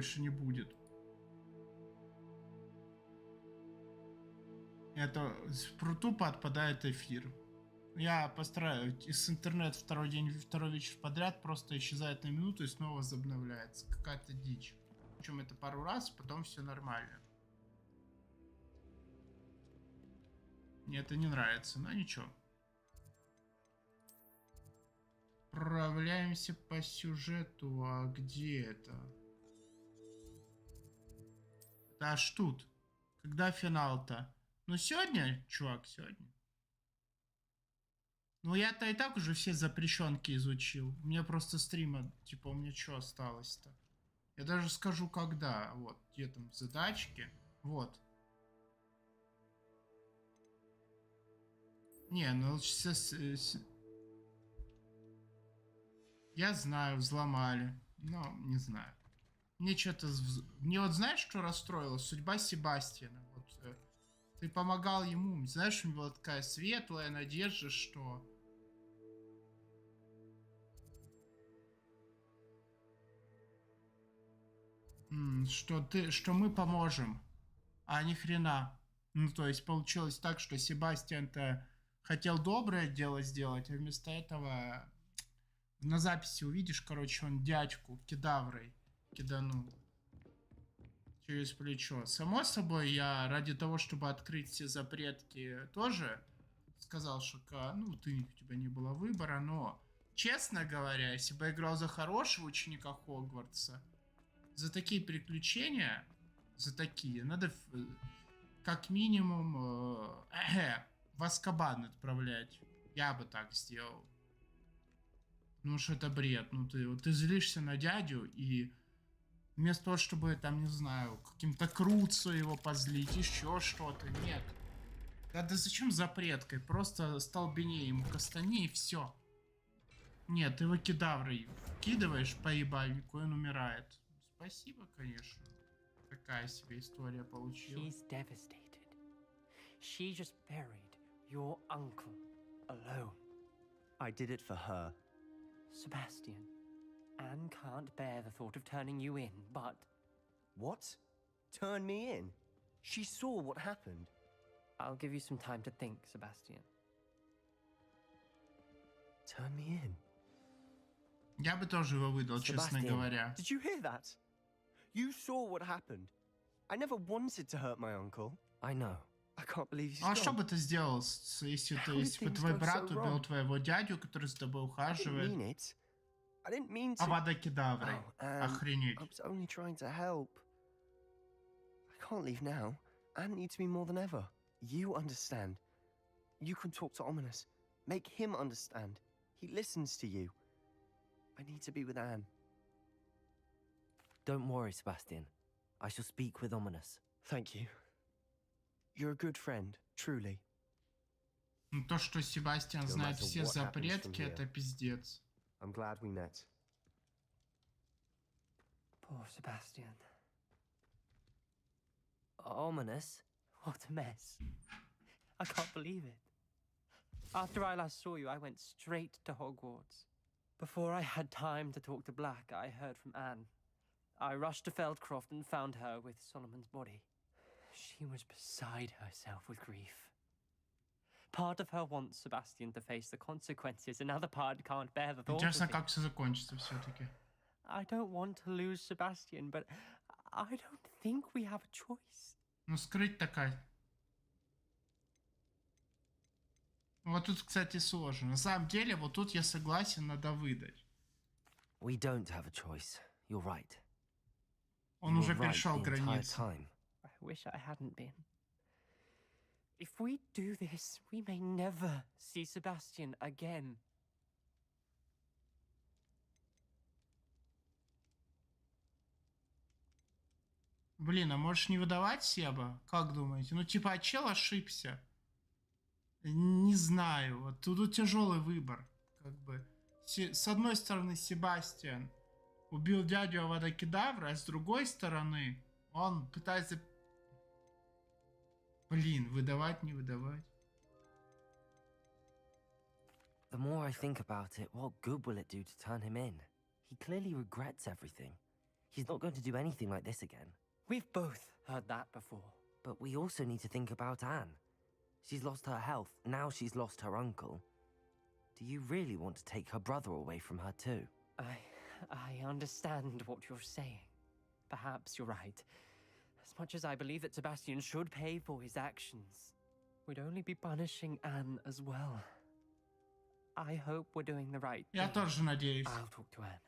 больше не будет. Это тупо отпадает эфир. Я постараюсь. Из интернета второй вечер подряд просто исчезает на минуту и снова возобновляется. Какая-то дичь. Причем это пару раз, потом все нормально. Мне это не нравится, но ничего. Отправляемся по сюжету. А где это? Это аж тут. Когда финал-то? Ну сегодня, чувак, сегодня. Ну я-то и так уже все запрещенки изучил. Мне просто стрима, типа, у меня что осталось-то? Я даже скажу когда. Вот, где там задачки. Вот. Не, ну сейчас... Я знаю, взломали. Но не знаю. Мне что-то... Мне вот знаешь, что расстроило? Судьба Себастьяна. Вот, ты помогал ему. Знаешь, у него была такая светлая надежда, что... что мы поможем. А ни хрена. Ну, то есть получилось так, что Себастьян-то хотел доброе дело сделать, а вместо этого на записи увидишь, короче, он дядьку кедаврой киданул через плечо. Само собой, я ради того, чтобы открыть все запретки, тоже сказал, что ну, у тебя не было выбора, но, честно говоря, если бы я играл за хорошего ученика Хогвартса, за такие приключения, надо как минимум в Азкабан отправлять. Я бы так сделал. Ну что это бред. Ну ты злишься на дядю и вместо того, чтобы там, не знаю, каким-то Круцу его позлить, еще что-то, нет. Да зачем запреткой? Просто столбеней ему кастани и все. Нет, ты его кедаврой кидываешь по ебальнику, и он умирает. Спасибо, конечно. Такая себе история получилась. She's devastated. She just buried your uncle alone. I did it for her. Sebastian, Anne can't bear the thought of turning you in, but... What? Turn me in? She saw what happened. I'll give you some time to think, Sebastian. Turn me in? Я бы тоже его выдал, честно говоря. Did you hear that? You saw what happened. I never wanted to hurt my uncle. I know. I can't believe he's А gone. что бы ты сделал, если бы твой брат убил твоего дядю, который с тобой ухаживает? I didn't mean to. Авада кедаврой. Охренеть. I was only trying to help. I can't leave now. Anne needs me more than ever. You understand. You can talk to Ominous. Make him understand. He listens to you. I need to be with Anne. Don't worry, Sebastian. I shall speak with Ominous. Thank you. You're a good friend, truly. Ну, то, что Себастьян знает все запретки, это пиздец. I'm glad we met. Poor Sebastian. Ominous? What a mess. I can't believe it. After I last saw you, I went straight to Hogwarts. Before I had time to talk to Black, I heard from Anne. I rushed to Feldcroft and found her with Solomon's body. She was beside herself with grief. Part of her wants Sebastian to face the consequences, another part can't bear the thought of Интересно, it. как все закончится все-таки. I don't want to lose Sebastian, but I don't think we have a choice. Ну, скрыть такая. Вот тут, кстати, сложно. На самом деле, вот тут я согласен, надо выдать. We don't have a choice. You're right. Он уже перешел границу. I wish I hadn't been. If we do this, we may never see Sebastian again. Блин, а можешь не выдавать Себа? Как думаете? Ну, типа, а чел ошибся? Не знаю. Вот тут тяжелый выбор. Как бы. С одной стороны, Себастьян убил дядю Авада Кедавра, а с другой стороны, он пытается... Блин, выдавать, не выдавать. The more I think about it, what good will it do to turn him in? He clearly regrets everything. He's not going to do anything like this again. We've both heard that before. But we also need to think about Anne. She's lost her health, now she's lost her uncle. Do you really want to take her brother away from her too? I understand what you're saying. Perhaps you're right. As much as I believe that Sebastian should pay for his actions, we'd only be punishing Anne as well. I hope we're doing the right thing. Я тоже надеюсь. I'll talk to Anne.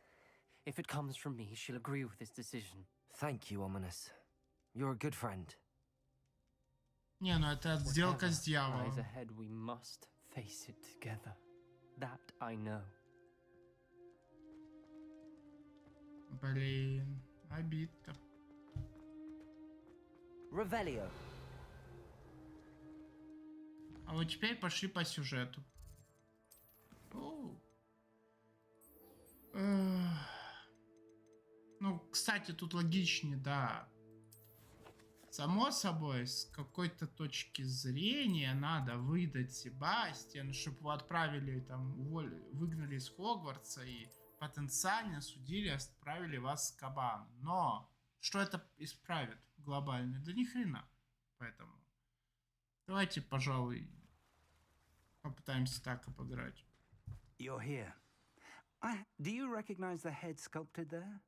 If it comes from me, she'll agree with this decision. Thank you, Ominous. You're a good friend. Не, ну это сделка с Whatever дьяволом. lies ahead, we must face it together. That I know. Блин, обидно. Revelio. А вот теперь пошли по сюжету. Оу. Ну, кстати, тут логичнее, да. Само собой, с какой-то точки зрения надо выдать Себастьяна, чтобы его отправили там, выгнали из Хогвартса и потенциально судили, отправили вас в Кабан. Но что это исправит глобально? Да ни хрена. Поэтому давайте, пожалуй, попытаемся так обыграть. You're here. Do you recognize the head sculpted there?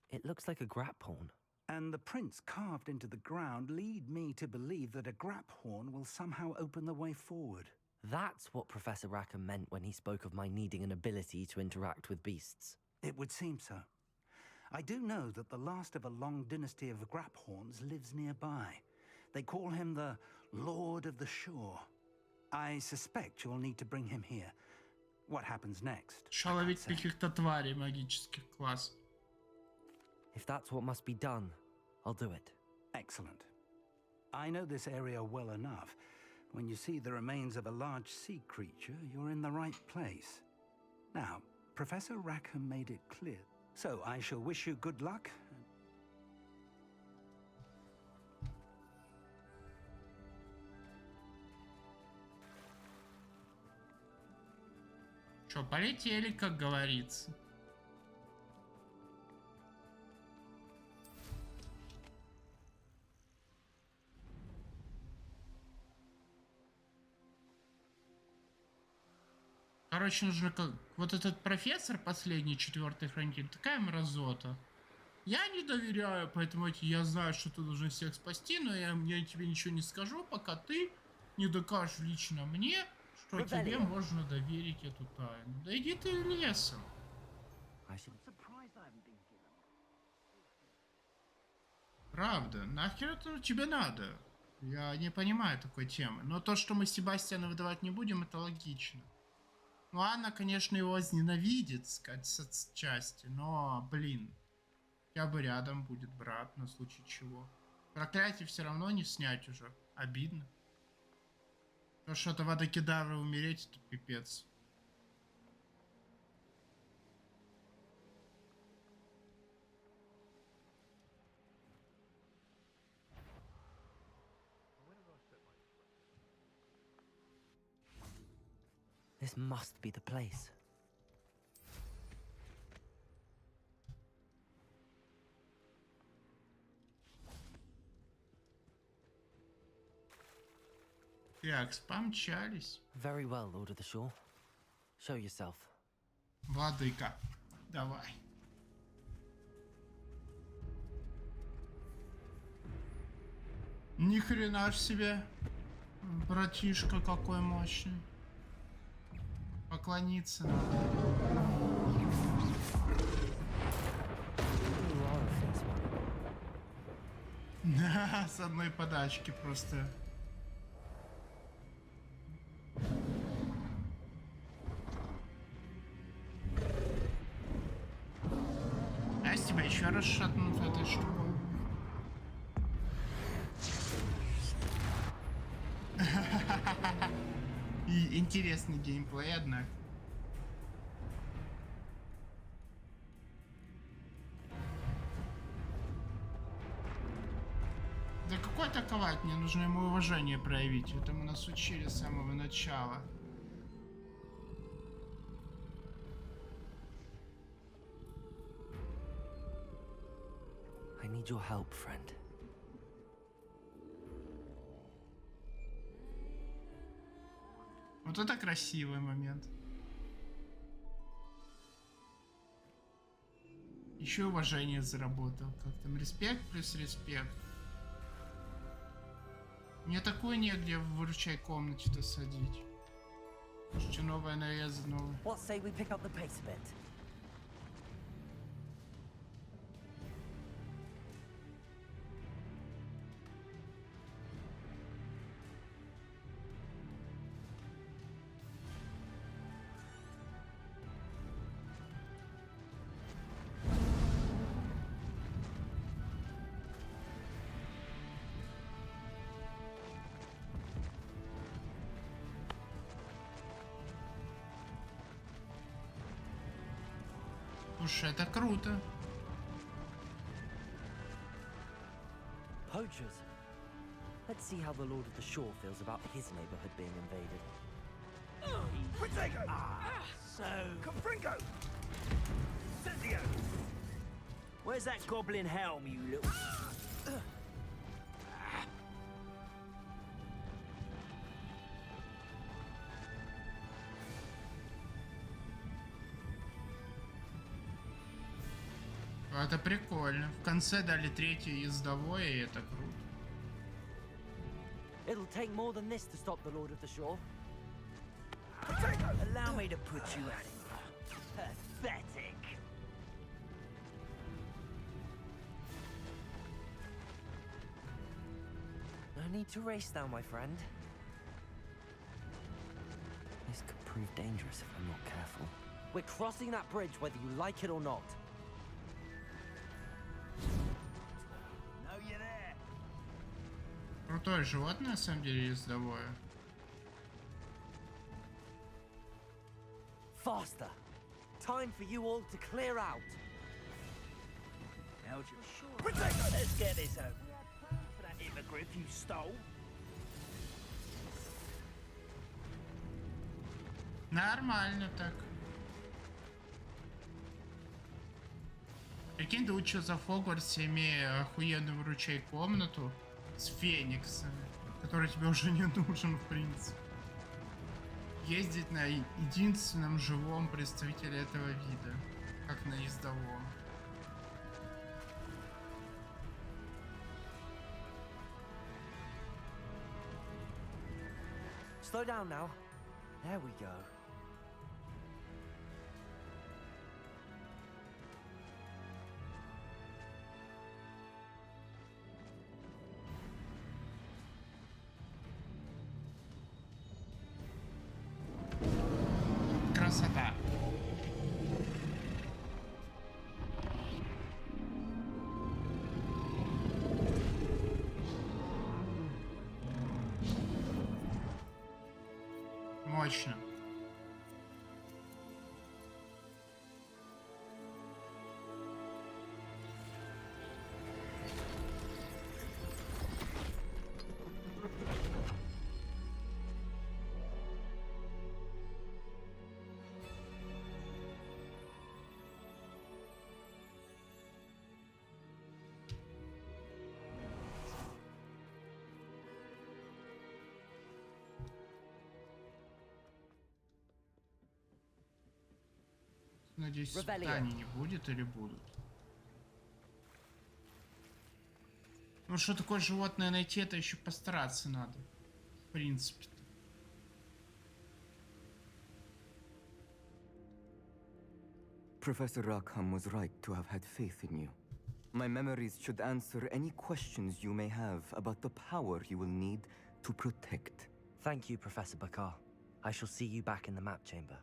It looks like a graphorn. And the prints carved into the ground lead me to believe that a graphorn will somehow open the way forward. That's what Professor Rackham meant when he spoke of my needing an ability to interact with beasts. It would seem so. I do know that the last of a long dynasty of graphorns lives nearby. They call him the Lord of the Shore. I suspect you'll need to bring him here. What happens next? Шаловить каких-то тварей магических, класс. If that's what must be done, I'll do it. Excellent. I know this area well enough. When you see the remains of a large sea creature, you're in the right place. Now, Professor Rackham made it clear. So I shall wish you good luck. Что, полетели, как говорится. Короче, нужно как... Вот этот профессор, последний, 4-й хранитель, такая мразота. Я не доверяю, поэтому я знаю, что ты должен всех спасти, но я тебе ничего не скажу, пока ты не докажешь лично мне, что тебе можно доверить эту тайну. Да иди ты лесом. Правда, нахер это тебе надо? Я не понимаю такой темы. Но то, что мы Себастьяна выдавать не будем, это логично. Ну, Анна, конечно, его возненавидит, сказать, с части, но, блин, хотя бы рядом будет брат, на случай чего. Проклятие все равно не снять уже. Обидно. То, что это Вадокедавра умереть, это пипец. This must be the place. Так, помчались. Very well, Lord of the Shore. Show yourself. Владыка, давай. Ни хрена ж себе. Братишка какой мощный. Поклониться надо. Да, с одной подачки просто. А с тебя еще раз шатнут этой штукой. И интересный геймплей, однако. Да какой атаковать? Мне нужно ему уважение проявить. Это мы нас учили с самого начала. I need your help, friend. Вот это красивый момент. Еще уважение заработал. Как там? Респект плюс респект. Мне такое негде в выручай комнате-то садить. Что новое нарезы новое. What say we pick up the pace a bit? Слушай, это круто. Poachers. Let's see how the Lord of the Shore feels about his neighborhood being invaded. Protego! So... Confringo! Sensio! Where's that goblin helm, you little... Это прикольно. В конце дали третье ездовое, и это круто. It'll take more than this to stop the Lord of the Shore. Allow me to put you at it. Pathetic. No need to race now, my friend. This could prove dangerous if I'm not careful. We're crossing that bridge whether you like it or not. Know you there. Крутое животное, на самом деле, ездовое. Faster! Time for you all to clear out. Held you sure. Let's get this over. For that hippogriff you stole. Нормально так. Прикинь, ты учился в Хогвартсе, имея охуенную выручай комнату с фениксами, который тебе уже не нужен, в принципе. Ездить на единственном живом представителе этого вида, как на ездовом. Slow down now. There we go. Красота. Мощно. Надеюсь, испытаний не будет или будут. Ну что такое животное найти, это еще постараться надо. В принципе. Professor Rackham was right to have had faith in you. My memories should answer any questions you may have about the power you will need to protect. Thank you, Professor Bakar. I shall see you back in the map chamber.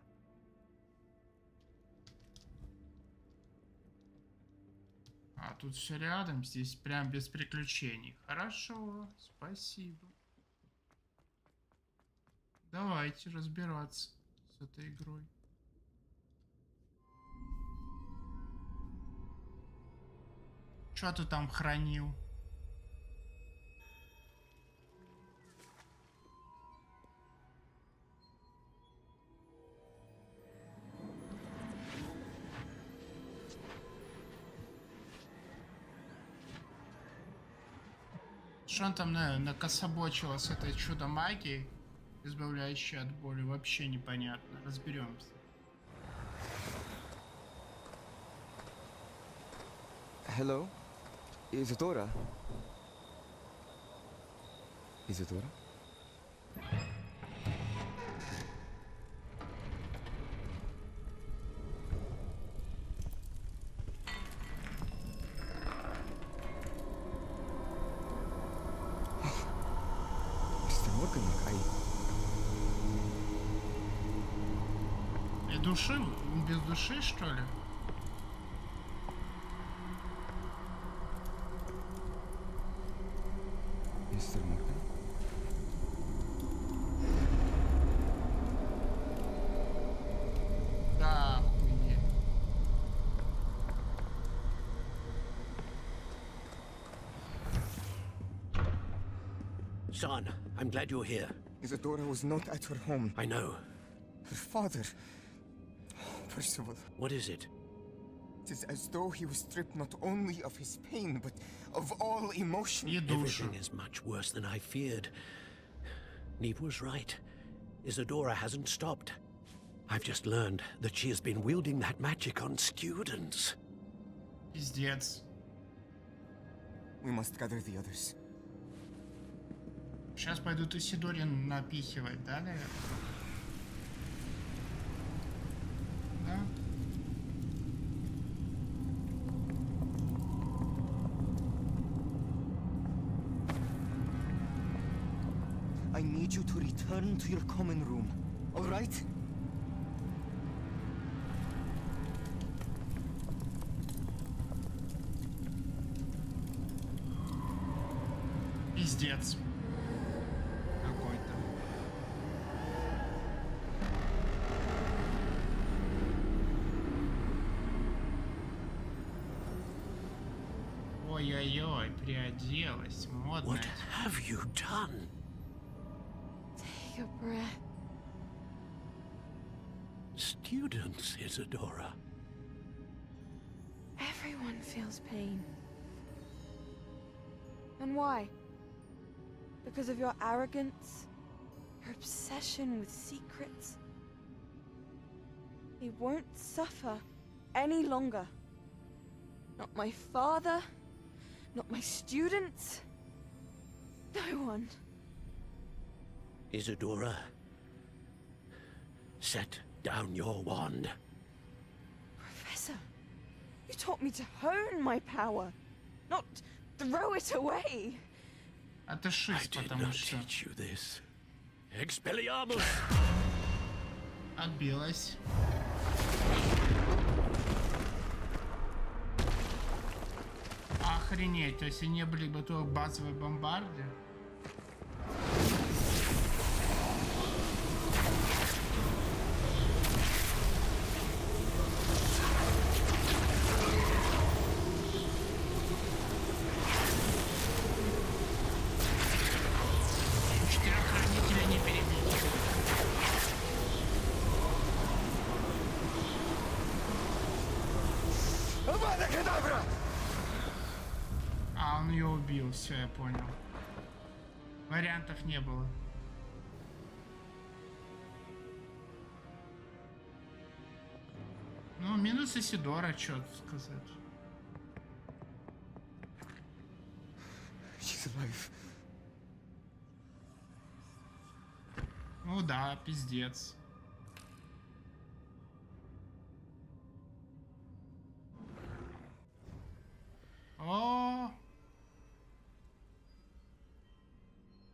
А тут все рядом, здесь прям без приключений. Хорошо, спасибо. Давайте разбираться с этой игрой. Что ты там хранил? Что он там накособочило с этой чудо магией, избавляющей от боли, вообще непонятно. Разберемся. Hello? Isadora? Isadora? Mr. Morgan, И души? Без души, что ли? Mr. Morgan? Да, охуеть. Son, I'm glad you're here. Isadora was not at her home. I know. Her father... Percival. What is it? It is as though he was stripped not only of his pain, but of all emotion. И душу. Everything is much worse than I feared. Neve was right. Isadora hasn't stopped. I've just learned that she has been wielding that magic on students. Пиздец. We must gather the others. Сейчас пойдут Исидоре напихивать, да, наверное? Да? I need you to return to your common room, all right? Пиздец. Какой-то. Ой-ой-ой, приоделась, модная. What have you done? Take a breath. Students, Isadora. Everyone feels pain. And why? Because of your arrogance? Your obsession with secrets? He won't suffer any longer. Not my father, not my students, no one. Isadora, set down your wand. Professor, you taught me to hone my power, not throw it away. I Отошись, did потому not что teach you this. Expelliarmus! отбилась. Охренеть, то есть они не были готовы к базовой бомбарде? Четырех хранителей не перебить. А, он ее убил, все, я понял. Вариантов не было. Ну, минус Исидора, что сказать. She's alive. Ну да, пиздец. О,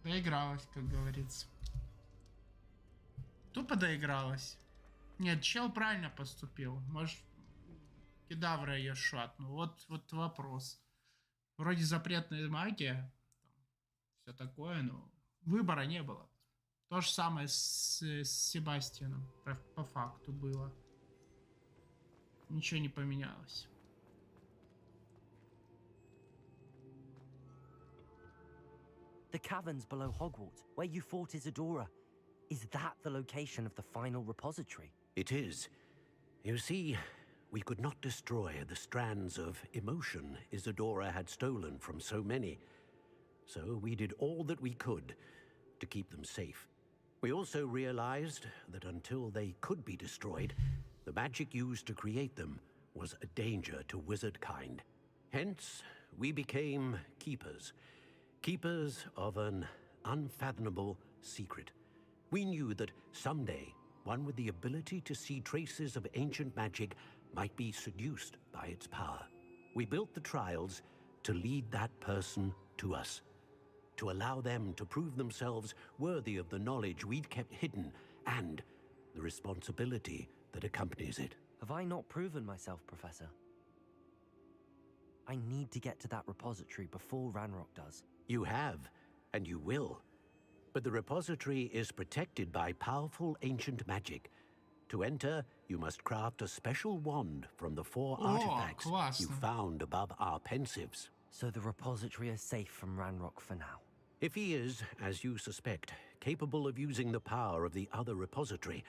доигралась, как говорится. Тупо доигралась. Нет, чел правильно поступил. Может, кедавра ее шатнул. Вот вопрос. Вроде запретная магия, все такое, но выбора не было. То же самое с Себастьяном по факту было. Ничего не поменялось. The caverns below Hogwarts, where you fought Isadora. Is that the location of the final repository? It is. You see, we could not destroy the strands of emotion Isadora had stolen from so many. so we did all that we could to keep them safe. We also realized that until they could be destroyed, the magic used to create them was a danger to wizard kind. Hence, we became keepers. Keepers of an unfathomable secret. We knew that someday, one with the ability to see traces of ancient magic might be seduced by its power. We built the trials to lead that person to us, to allow them to prove themselves worthy of the knowledge we'd kept hidden and the responsibility that accompanies it. Have I not proven myself, Professor? I need to get to that repository before Ranrock does. You have, and you will. But the repository is protected by powerful ancient magic. To enter, you must craft a special wand from the 4 artifacts you found above our pensives. So the repository is safe from Ranrock for now. If he is, as you suspect, capable of using the power of the other repository,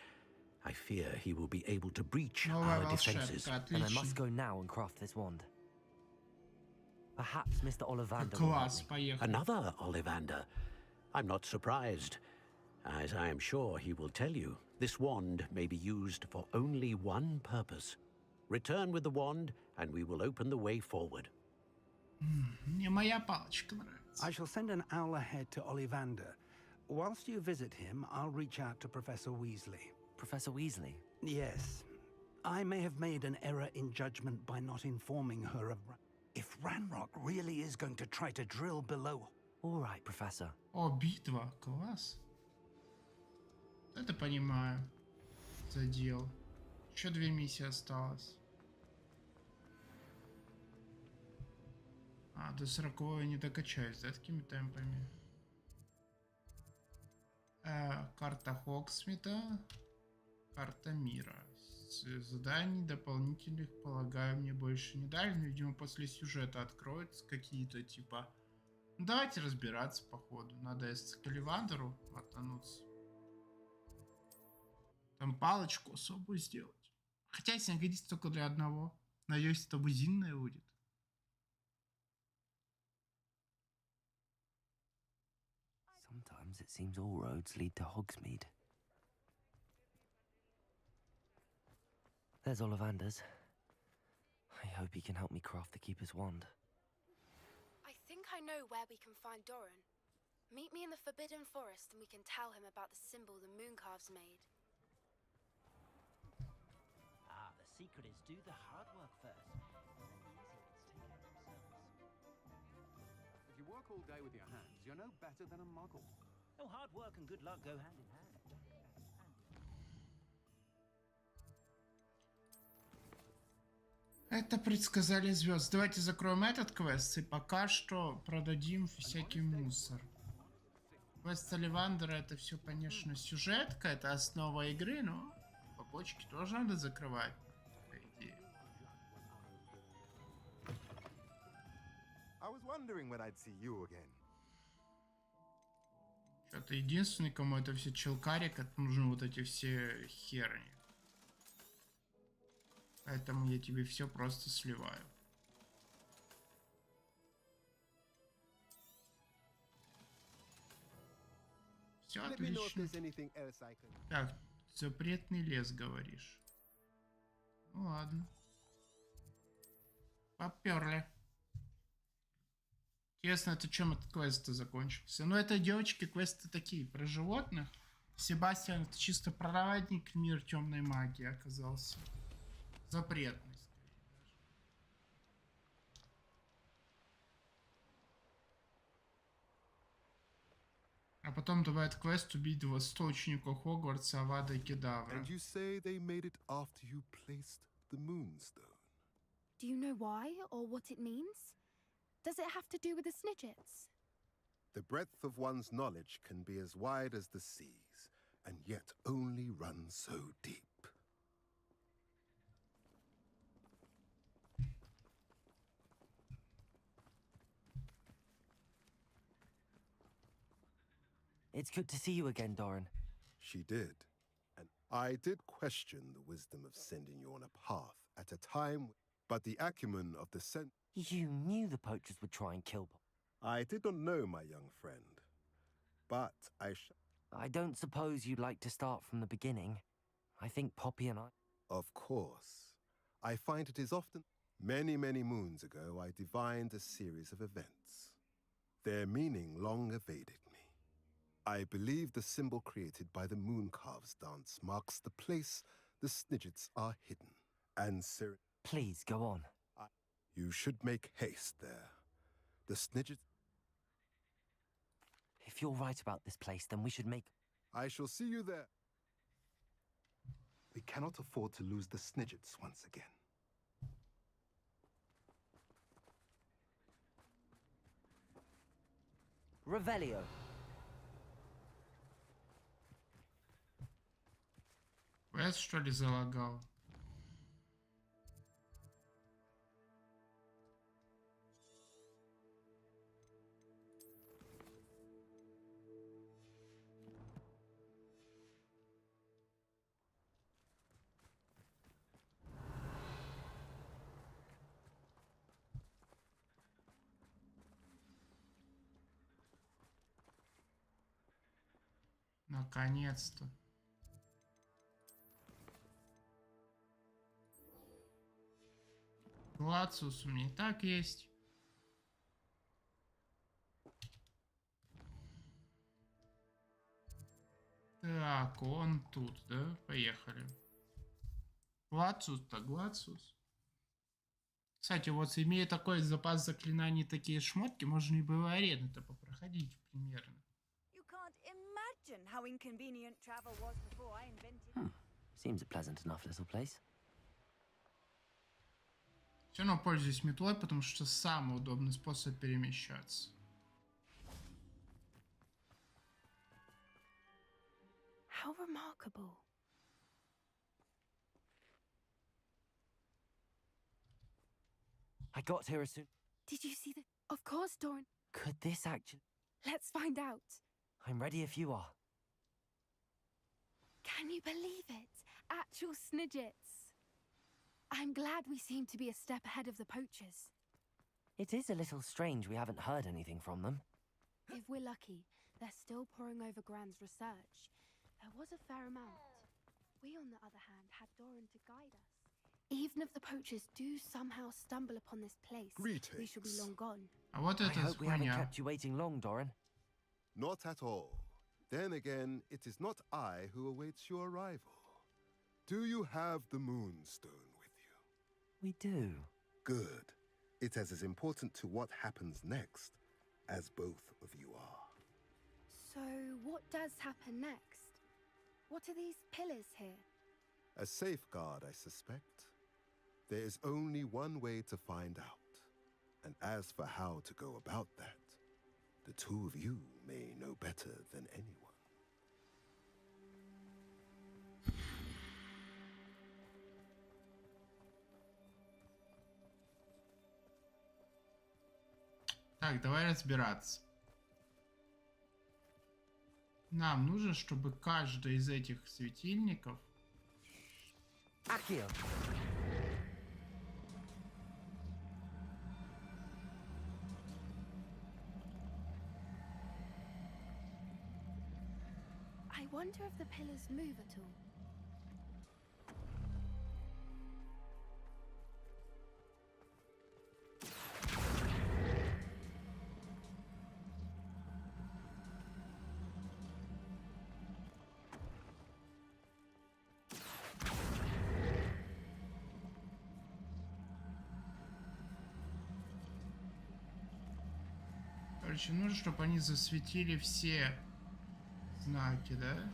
I fear he will be able to breach our defenses. And I must go now and craft this wand. Perhaps Mr. Ollivander will help me. Another Ollivander? I'm not surprised. As I am sure he will tell you, this wand may be used for only one purpose. Return with the wand, and we will open the way forward. Мне моя палочка нравится. I shall send an owl ahead to Ollivander. Whilst you visit him, I'll reach out to Professor Weasley. Professor Weasley? Yes. I may have made an error in judgment by not informing her of... If Ranrock really is going to try to drill below... All right, Professor. О, битва, класс. Это понимаю. Задел. Еще 2 миссии осталось. А, до 40-го я не докачаюсь, да, такими темпами? Карта Хогсмита. Карта мира. Заданий дополнительных, полагаю, мне больше не дали. Но, видимо, после сюжета откроются какие-то, типа... Ну, давайте разбираться, походу. Надо Эскаливандеру мотануться. Там палочку особую сделать. Хотя, если она годится только для одного. Надеюсь, это бузинная будет. Sometimes it seems all roads lead to Hogsmeade. There's Ollivander's. I hope he can help me craft the Keeper's wand. I think I know where we can find Doran. Meet me in the Forbidden Forest and we can tell him about the symbol the Mooncalves made. Ah, the secret is do the hard work first, and then the easy ones take care of themselves. If you work all day with your hands, you're no better than a muggle. Oh, hard work and good luck go hand in hand. Это предсказали звезд. Давайте закроем этот квест и пока что продадим всякий мусор. Квест Оливандера это все, конечно, сюжетка, это основа игры, но побочки тоже надо закрывать, по идее. Что-то единственный, кому это все челкарик, это нужны вот эти все херни. Поэтому я тебе все просто сливаю. Все отлично. Так, запретный лес, говоришь. Ну ладно. Поперли. Интересно, это чем этот квест-то закончился? Ну, это, девочки, квесты такие, про животных. Себастьян, это чисто проводник в мир темной магии оказался. Запретный, скорее даже. А потом добавят квест убить 100 учеников Хогвартса, Авада и Кедавра. And you say they made it after you placed the Moonstone. Do you know why or what it means? Does it have to do with the Snidgets? The breadth of one's knowledge can be as wide as the seas, and yet only run so deep. It's good to see you again, Doran. She did. And I did question the wisdom of sending you on a path at a time, but the acumen of the You knew the poachers would try and kill... I did not know, my young friend, but I don't suppose you'd like to start from the beginning. I think Poppy and I... Of course. I find it is often... Many, many moons ago, I divined a series of events. Their meaning long evaded me. I believe the symbol created by the Mooncalves dance marks the place the Snidgets are hidden. And Please, go on. You should make haste there. The Snidgets... If you're right about this place, then we should make... I shall see you there. We cannot afford to lose the Snidgets once again. Revelio. Квест, что ли, залагал? Наконец-то. Лацус у меня и так есть. Так, он тут, да? Поехали. Глацус-то, Глацус. Кстати, вот имея такой запас заклинаний, такие шмотки, можно и бы в арены-то попроходить примерно. How inconvenient travel was before I invented. Seems a pleasant enough little place. Все равно пользуюсь метлой, потому что самый удобный способ перемещаться. How remarkable. I got here as soon... Did you see the... Of course, Doran. Could this actually... Let's find out. I'm ready if you are. Can you believe it? Actual Snidgets. I'm glad we seem to be a step ahead of the poachers. It is a little strange we haven't heard anything from them. If we're lucky, they're still poring over Gran's research. There was a fair amount. We, on the other hand, had Doran to guide us. Even if the poachers do somehow stumble upon this place, we shall be long gone. А вот I это hope we haven't хуйня. kept you waiting long, Doran. Not at all. Then again, it is not I who awaits your arrival. Do you have the Moonstone with you? We do. Good. It is as important to what happens next as both of you are. So, what does happen next? What are these pillars here? A safeguard, I suspect. There is only one way to find out. And as for how to go about that, the two of you may know better than anyone. Так, давай разбираться. Нам нужно, чтобы каждый из этих светильников... Accio. I wonder if the pillars move at all. Короче, нужно, чтобы они засветили все знаки, да?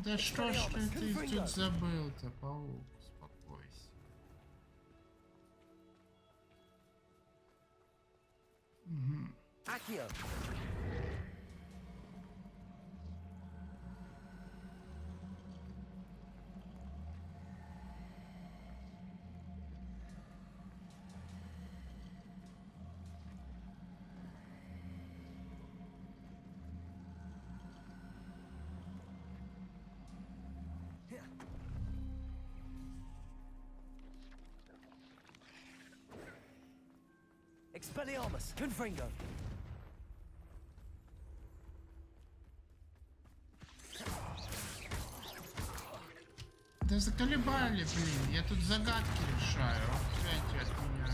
Да что ж ты тут забыл-то, паук? Успокойся. Угу. Accio. Expelliarmus, Confringo. Да заколебали, блин. Я тут загадки решаю. Отстаньте от меня.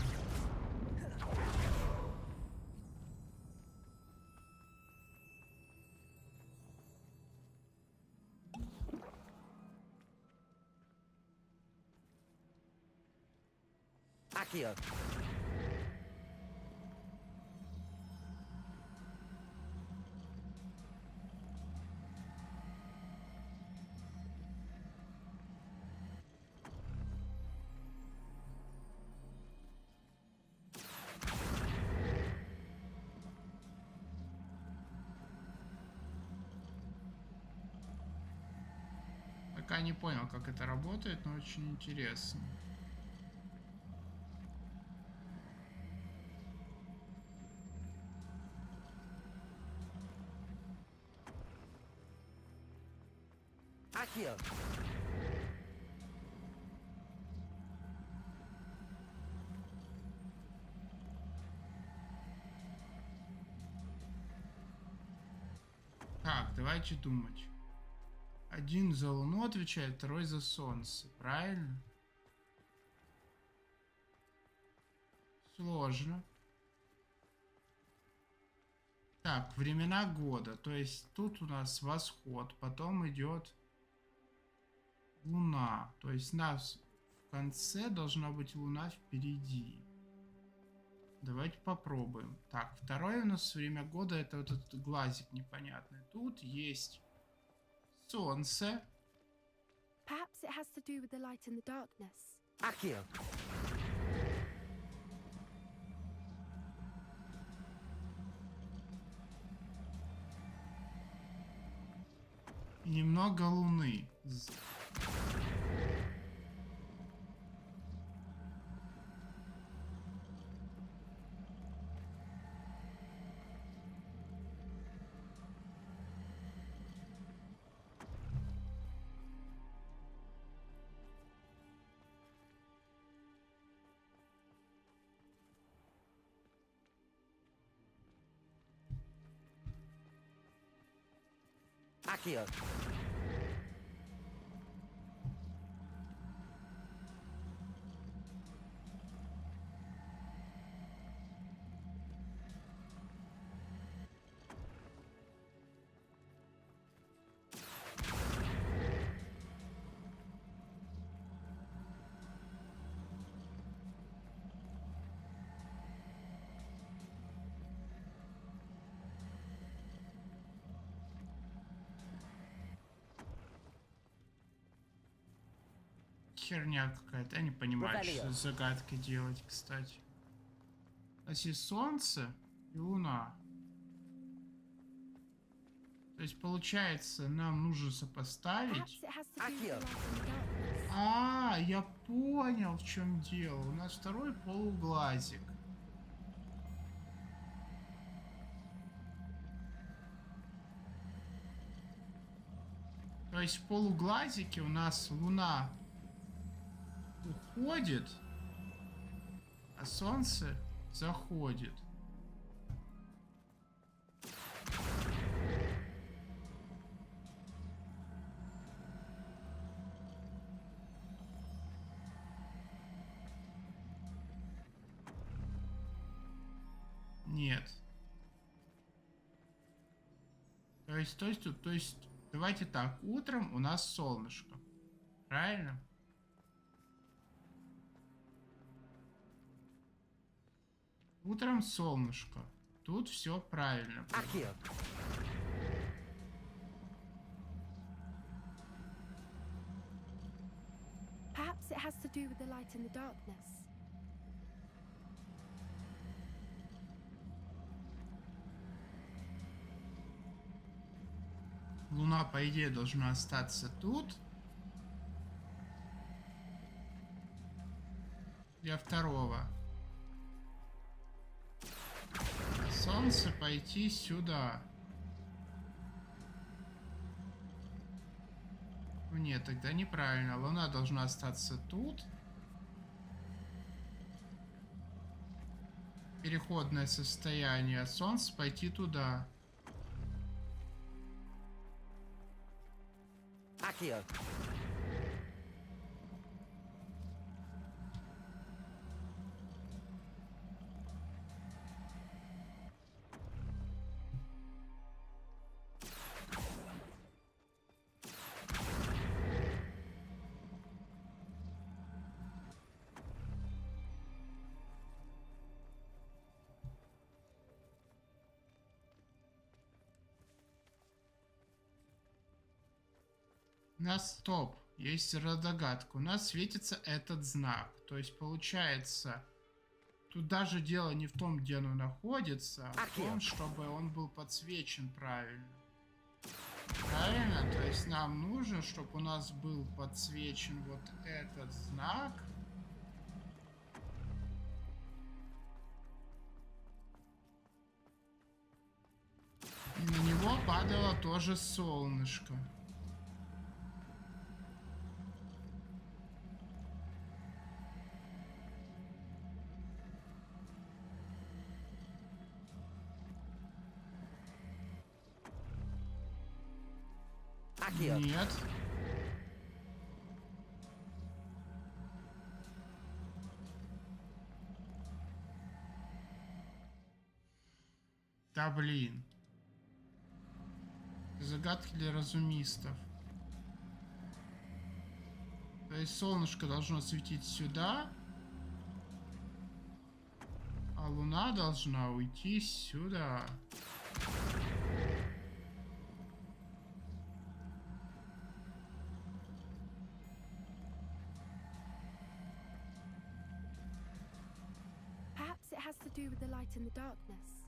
Accio. Пока не понял, как это работает, но очень интересно. Accio. Так, давайте думать. Один за Луну отвечает, второй за Солнце. Правильно? Сложно. Так, времена года. То есть тут у нас восход, потом идет Луна. То есть нас в конце должна быть Луна впереди. Давайте попробуем. Так, второе у нас время года, это вот этот глазик непонятный. Тут есть Солнце. Perhaps it has to do with the light and the darkness. Accio. И немного Луны. Accio. Херня какая-то. Я не понимаю, что с загадкой делать, кстати. У нас есть Солнце и Луна. То есть, получается, нам нужно сопоставить... А, я понял, в чем дело. У нас второй полуглазик. То есть, в полуглазике у нас Луна уходит, а Солнце заходит. Нет. То есть, давайте так. Утром у нас солнышко. Правильно? Утром солнышко. Тут все правильно. Perhaps it has to do with the light and the darkness. Луна, по идее, должна остаться тут. Для второго. А Солнце пойти сюда. Нет, тогда неправильно. Луна должна остаться тут. переходное состояние. Солнце пойти туда. Accio. Стоп. Есть догадка. У нас светится этот знак. То есть получается, тут даже дело не в том, где оно находится, а в том, чтобы он был подсвечен правильно. Правильно? То есть нам нужно, чтобы у нас был подсвечен вот этот знак. И на него падало тоже солнышко. Нет. Да блин. Загадки для разумистов. То есть солнышко должно светить сюда, а луна должна уйти сюда. Perhaps it has to do with the light and the darkness.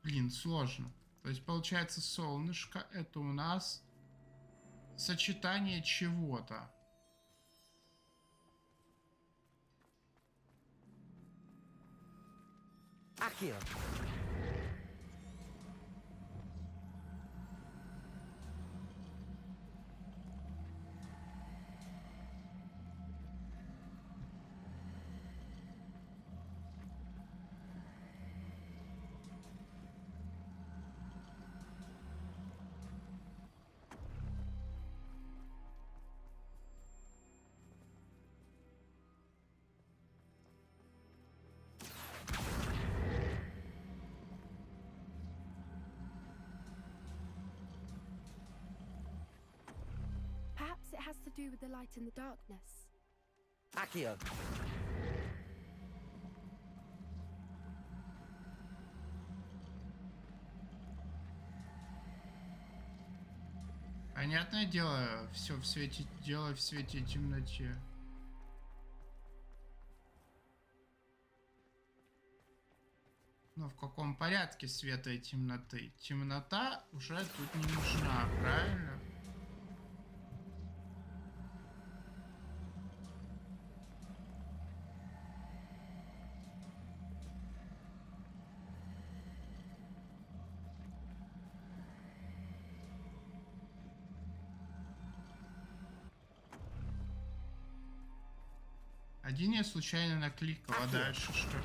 Блин, сложно. То есть получается солнышко это у нас сочетание чего-то. Accio. Perhaps it has to do with the light and the darkness. Accio. Понятное дело, все в свете, дело в свете и темноте. Но в каком порядке света и темноты? Темнота уже тут не нужна, правильно? Один я случайно накликал, а дальше что?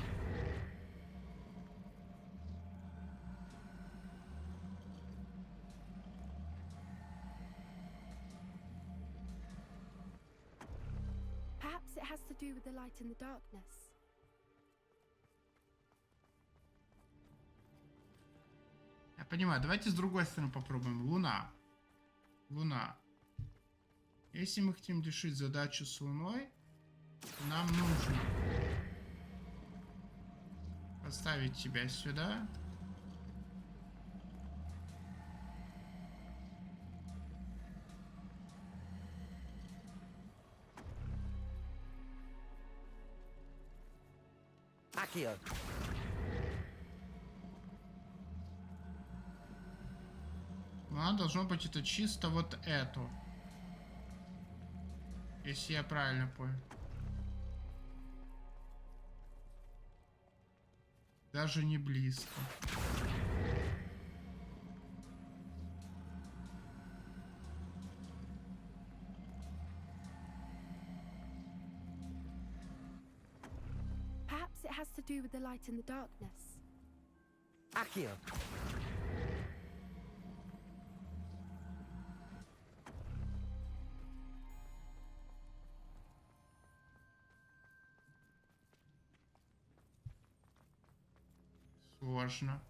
Perhaps it has to do with the light and the darkness. Я понимаю, давайте с другой стороны попробуем. Луна. Луна. Если мы хотим решить задачу с Луной, то нам нужно поставить тебя сюда. Accio. Луна должно быть это чисто вот эту. Если я правильно понял. Даже не близко. has to do with the light and the darkness. Accio! Сложно.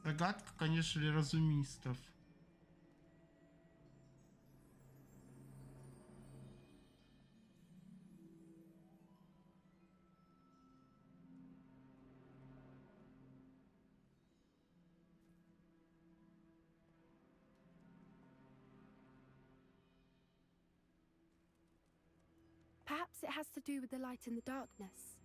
Загадка, конечно, для разумистов. Perhaps it has to do with the light and the darkness.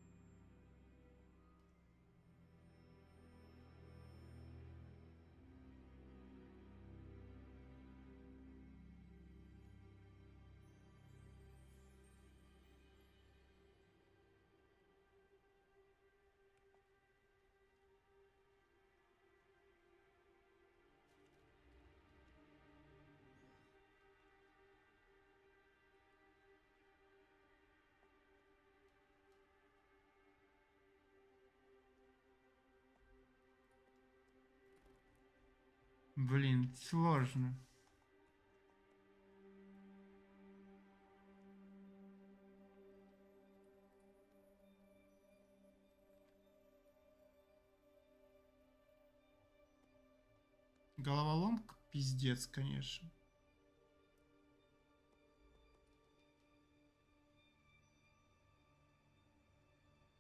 Блин, сложно. Головоломка пиздец, конечно.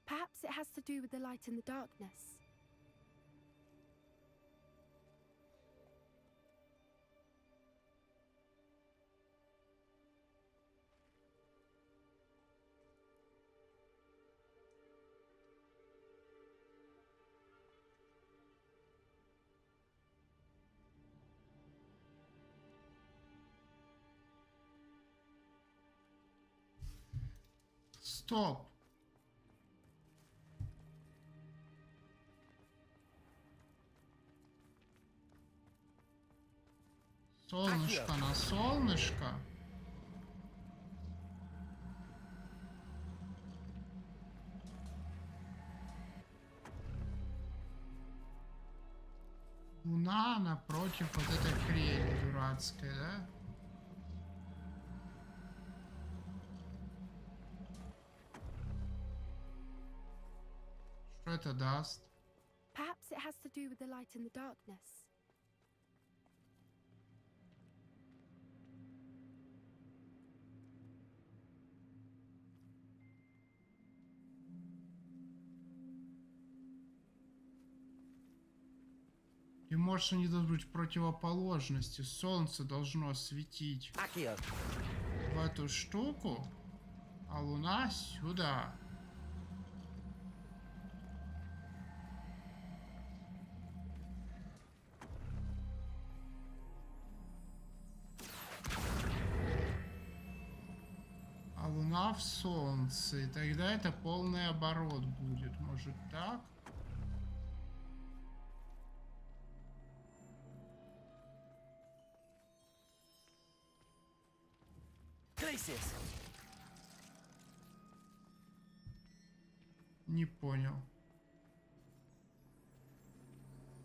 Perhaps it has to do with the light and the darkness. Стоп. Солнышко на солнышко. Луна напротив вот этой хрени дурацкой, да? Что это даст? Perhaps it has to do with the light and the darkness. И может они должны быть противоположности. Солнце должно светить в эту штуку, а луна сюда. А луна в солнце. И тогда это полный оборот будет. Может так? Не понял.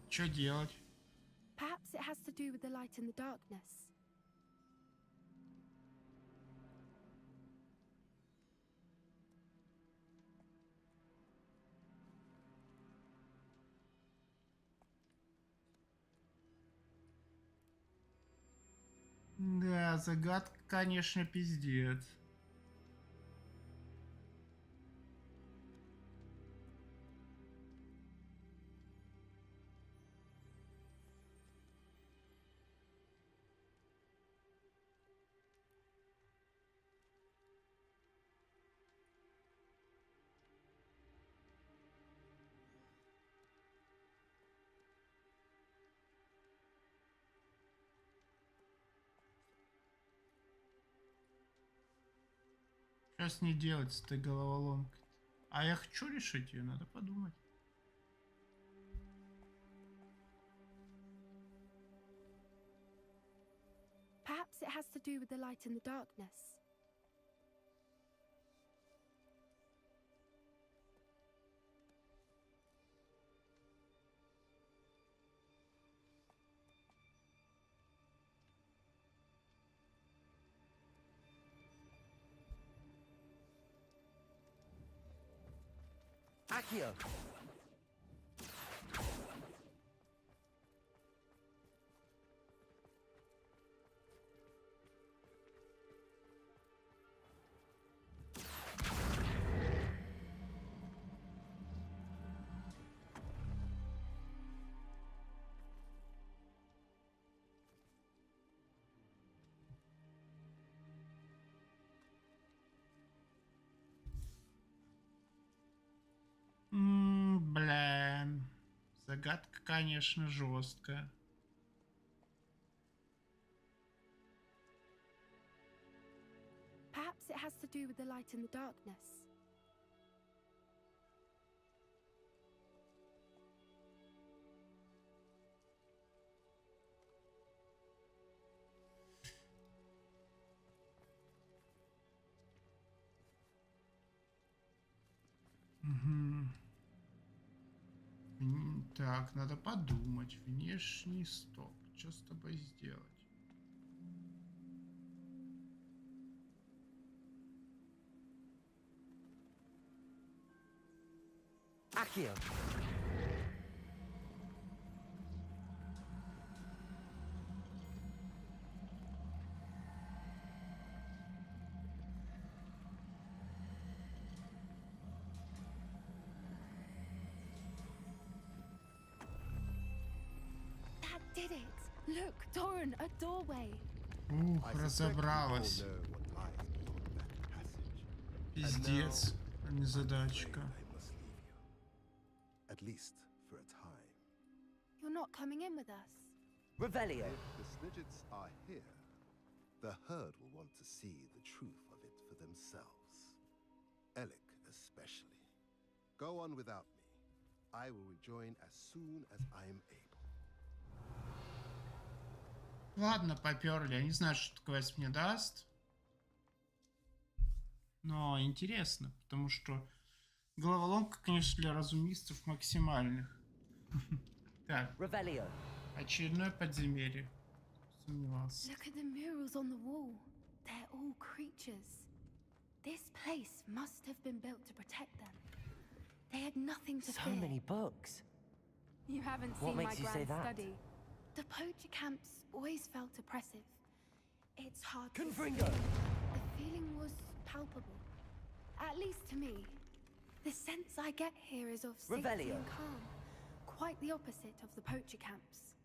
Что делать? Perhaps it has to do with the light and the darkness. Да, загадка, конечно, пиздец. Что с ней делать, с этой головоломкой? А я хочу решить ее, надо подумать. Perhaps it has to do with the light and the darkness. Accio! Бля. Загадка, конечно, жесткая. Perhaps it has to do with the light and the darkness. Угу. Так, надо подумать. Внешний стоп. Что с тобой сделать? Accio! That did it! Look, Doran, a doorway! Ух, разобралась. Пиздец, а не задачка. At least for a time. You're not coming in with us. Revelio! If the Snidgets are here, the herd will want to see the truth of it for themselves. Alec especially. Go on without me. I will rejoin as soon as I am able. Ладно, поперли. Я не знаю, что квест мне даст. Но интересно, потому что головоломка, конечно, для разумистов максимальных. Так. Revelio. Очередное подземелье. Сомневался. Look at the murals on the wall. They're all creatures. This place must have been built to protect them. They had nothing to fear. So many books. You haven't What seen my makes you say grand that? study. The poacher camps always felt oppressive. It's hard to Confringo! explain. The feeling was palpable. At least to me. The sense I get here is of safety Revelio. and calm. Quite the opposite of the poacher camps.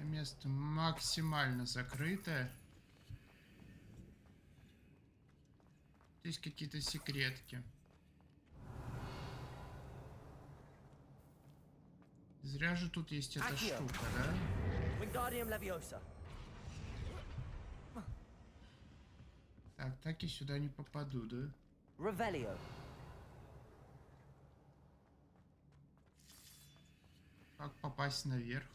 Место максимально закрытое. Здесь какие-то секретки. Зря же тут есть эта штука, да? Wingardium Leviosa. Так и сюда не попаду, да? Revelio. Как попасть наверх?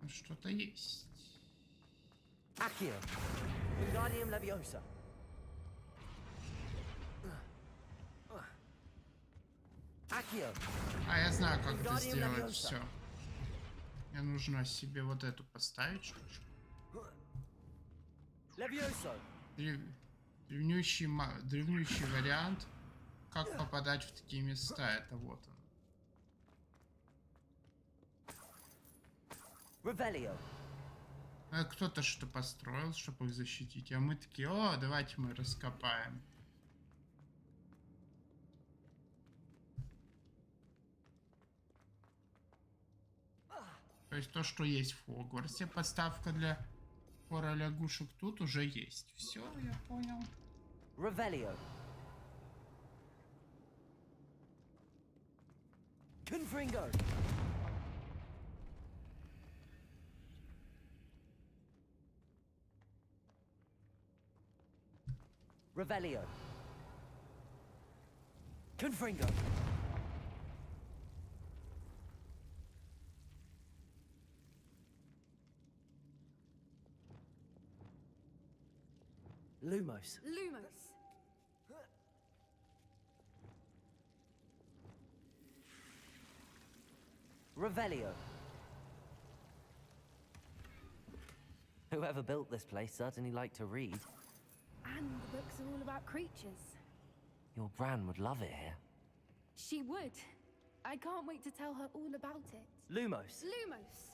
Там что-то есть. Accio. Wingardium Leviosa. Accio. А я знаю, как это Wingardium сделать. Leviosa. Все. Мне нужно себе вот эту поставить штучку. Levioso. Древнющий вариант, как попадать в такие места. Это вот он. Revelio. Кто-то что построил, чтобы их защитить. А мы такие, о, давайте мы раскопаем. То есть то, что есть в Хогвартсе, подставка для хора лягушек тут уже есть. Все, я понял. Revelio. Confringo. Revelio. Confringo. Lumos. Lumos. Revelio. Whoever built this place certainly liked to read. And the books are all about creatures. Your Bran would love it here. She would. I can't wait to tell her all about it. Lumos. Lumos.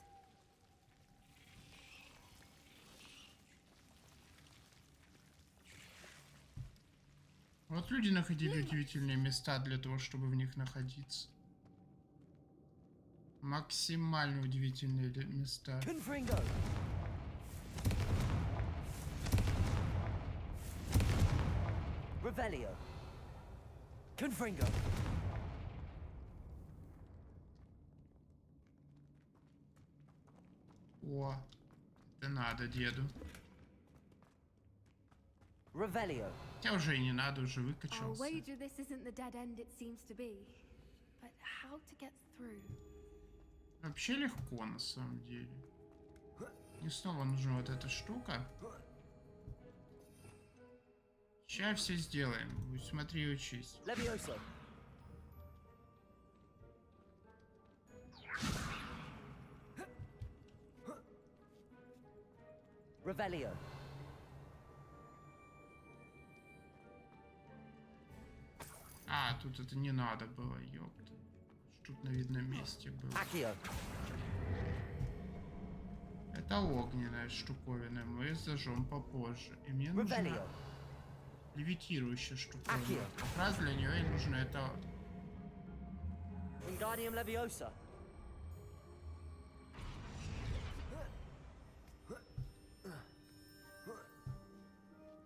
Вот люди находили удивительные места для того, чтобы в них находиться. Максимально удивительные места. Confringo. Revelio. Confringo. О, это надо деду. Revelio. Хотя уже и не надо, уже I'll выкачался. wager this isn't the dead end it seems to be. But how to get through? Вообще легко на самом деле. И снова нужна вот эта штука. Сейчас все сделаем. Смотри и учись. Levioso. Revelio. А, тут это не надо было, ёпта. Тут на видном месте было. Accio. Это огненная штуковина, мы ее зажжем попозже. И мне нужна Revelio. левитирующая штуковина. Accio. Как раз для нее и нужно это... Wingardium Leviosa.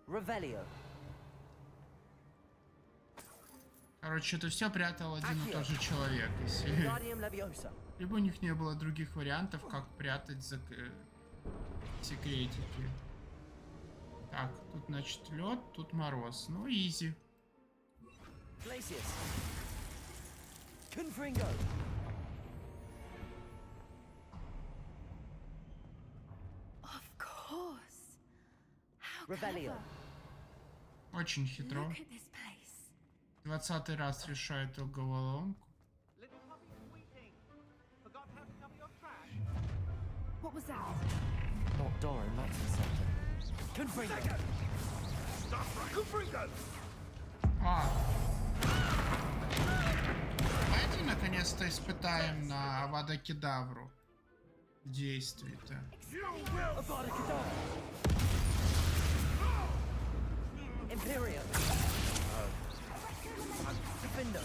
Revelio. Короче, это все прятал один и тот же человек. Если... Wingardium Leviosa. Либо у них не было других вариантов, как прятать секретики. Так, тут, значит, лед, тут мороз. Ну, изи. Glacius. Confringo. Of course. How Revelio. clever. Очень хитро. Look at this place. 20-й раз решает эту головоломку. What was that? Not Doran, that's the center. Confringo. Confringo! А. Давайте наконец-то испытаем на Авада Кедавру действие-то. Avada Kedavra. Imperium. Defender.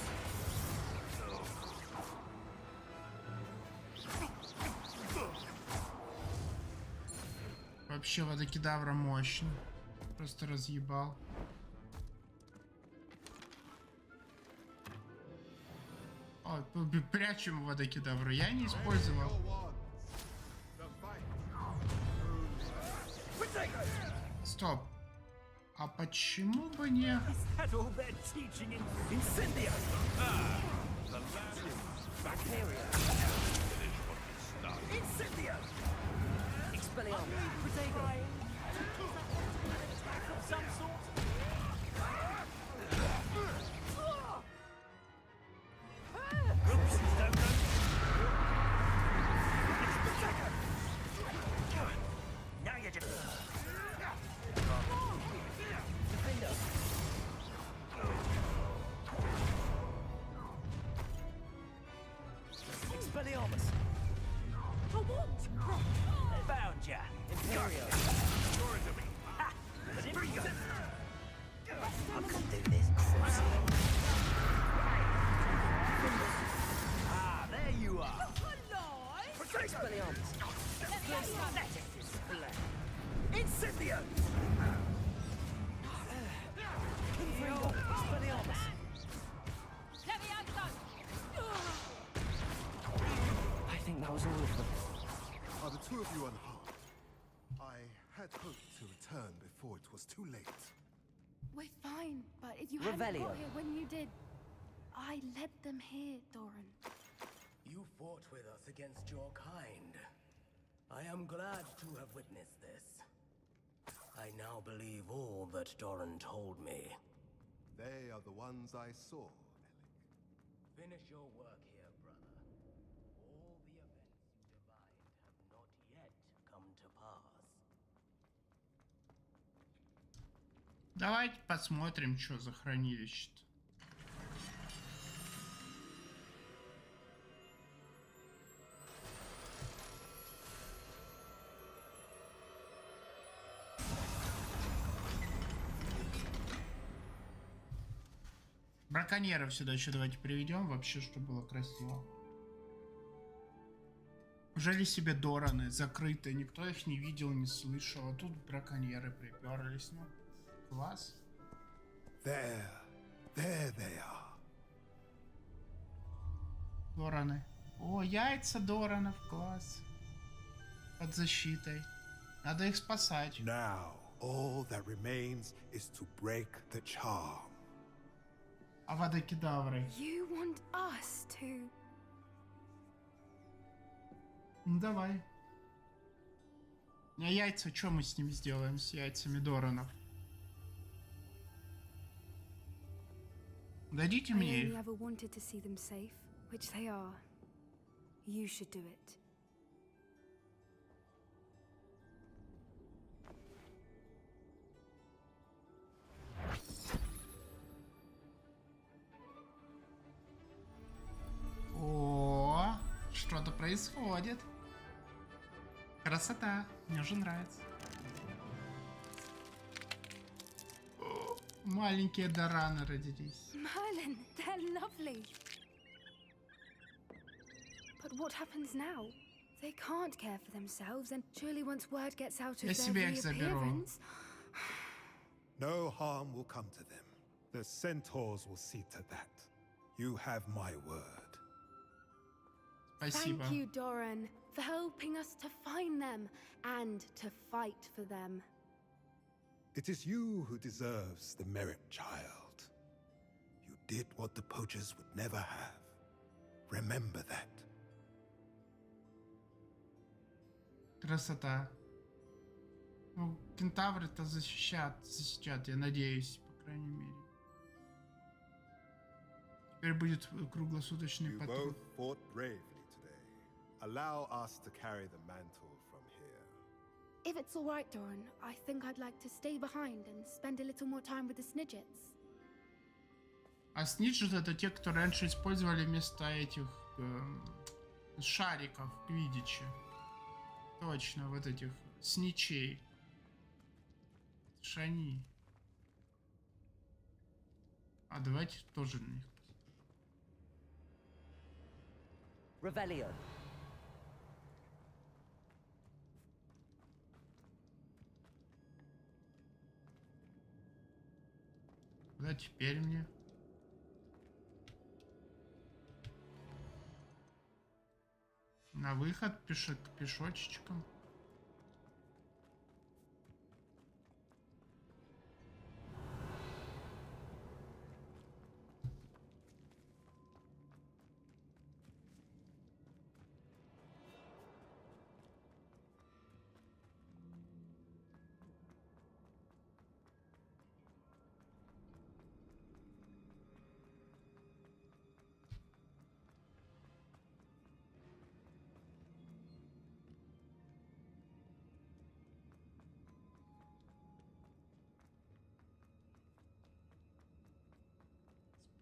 Вообще Авада Кедавра мощно. Просто разъебал. О, прячем Авада Кедавру. Я не использовал. Стоп. А почему бы не... Is that all they're teaching in Incendio? The last Bacteria. Incendio! Expelliarmus. Protego. Of some sort? Oopsies, don't know. Now you're just... Defender. Expelliarmus. For what? Found ya. Imperium. Sorry to me. Ha! But here we go. I can do this. Ah, there you are. Expelliarmus. That is display. Incendio! Confringo. Expelliarmus. think that was all of them? Are the two of you unharmed? I had hoped to return before it was too late. We're fine, but if you hadn't Revelio. got here when you did, I led them here, Doran. You fought with us against your kind. I am glad to have witnessed this. I now believe all that Doran told me. They are the ones I saw, Alec. Finish your work here, brother. All the events you divined have not yet come to pass. Давайте посмотрим, что за хранилище-то. Браконьеров сюда еще давайте приведем, вообще, чтобы было красиво. Жили себе Дораны, закрытые, никто их не видел, не слышал. А тут браконьеры приперлись, ну, класс. There they are. Дораны. О, яйца Доранов, класс. Под защитой. Надо их спасать. Now, all that remains is to break the charm. Авада-кедавры. You want us to... Ну давай. А яйца, что мы с ними сделаем, с яйцами Доранов? Дадите I мне only их. ever wanted to see them safe, which they are. You should do it. О, что-то происходит. Красота, мне уже нравится. О, маленькие Дораны родились. Merlin, they're lovely. But what happens now? They can't care for themselves, and surely once word gets out of Я their себе их заберу. reappearance... No harm will come to them. The centaurs will see to that. You have my word. Спасибо. Thank you, Doran, for helping us to find them and to fight for them. It is you who deserves the merit, child. You did what the poachers would never have. Remember that. Красота. Ну, кентавры-то защищат, я надеюсь, по крайней мере. Теперь будет круглосуточный You патруль. both fought bravely today. Allow us to carry the mantle from here. If it's all right, Doran, I think I'd like to stay behind and spend a little more time with the Snidgets. А сниджет это те, кто раньше использовали вместо этих шариков квиддича. Точно, вот этих сничей. Шани. А давайте тоже на них. Revelio. Куда теперь мне? На выход пешочечком.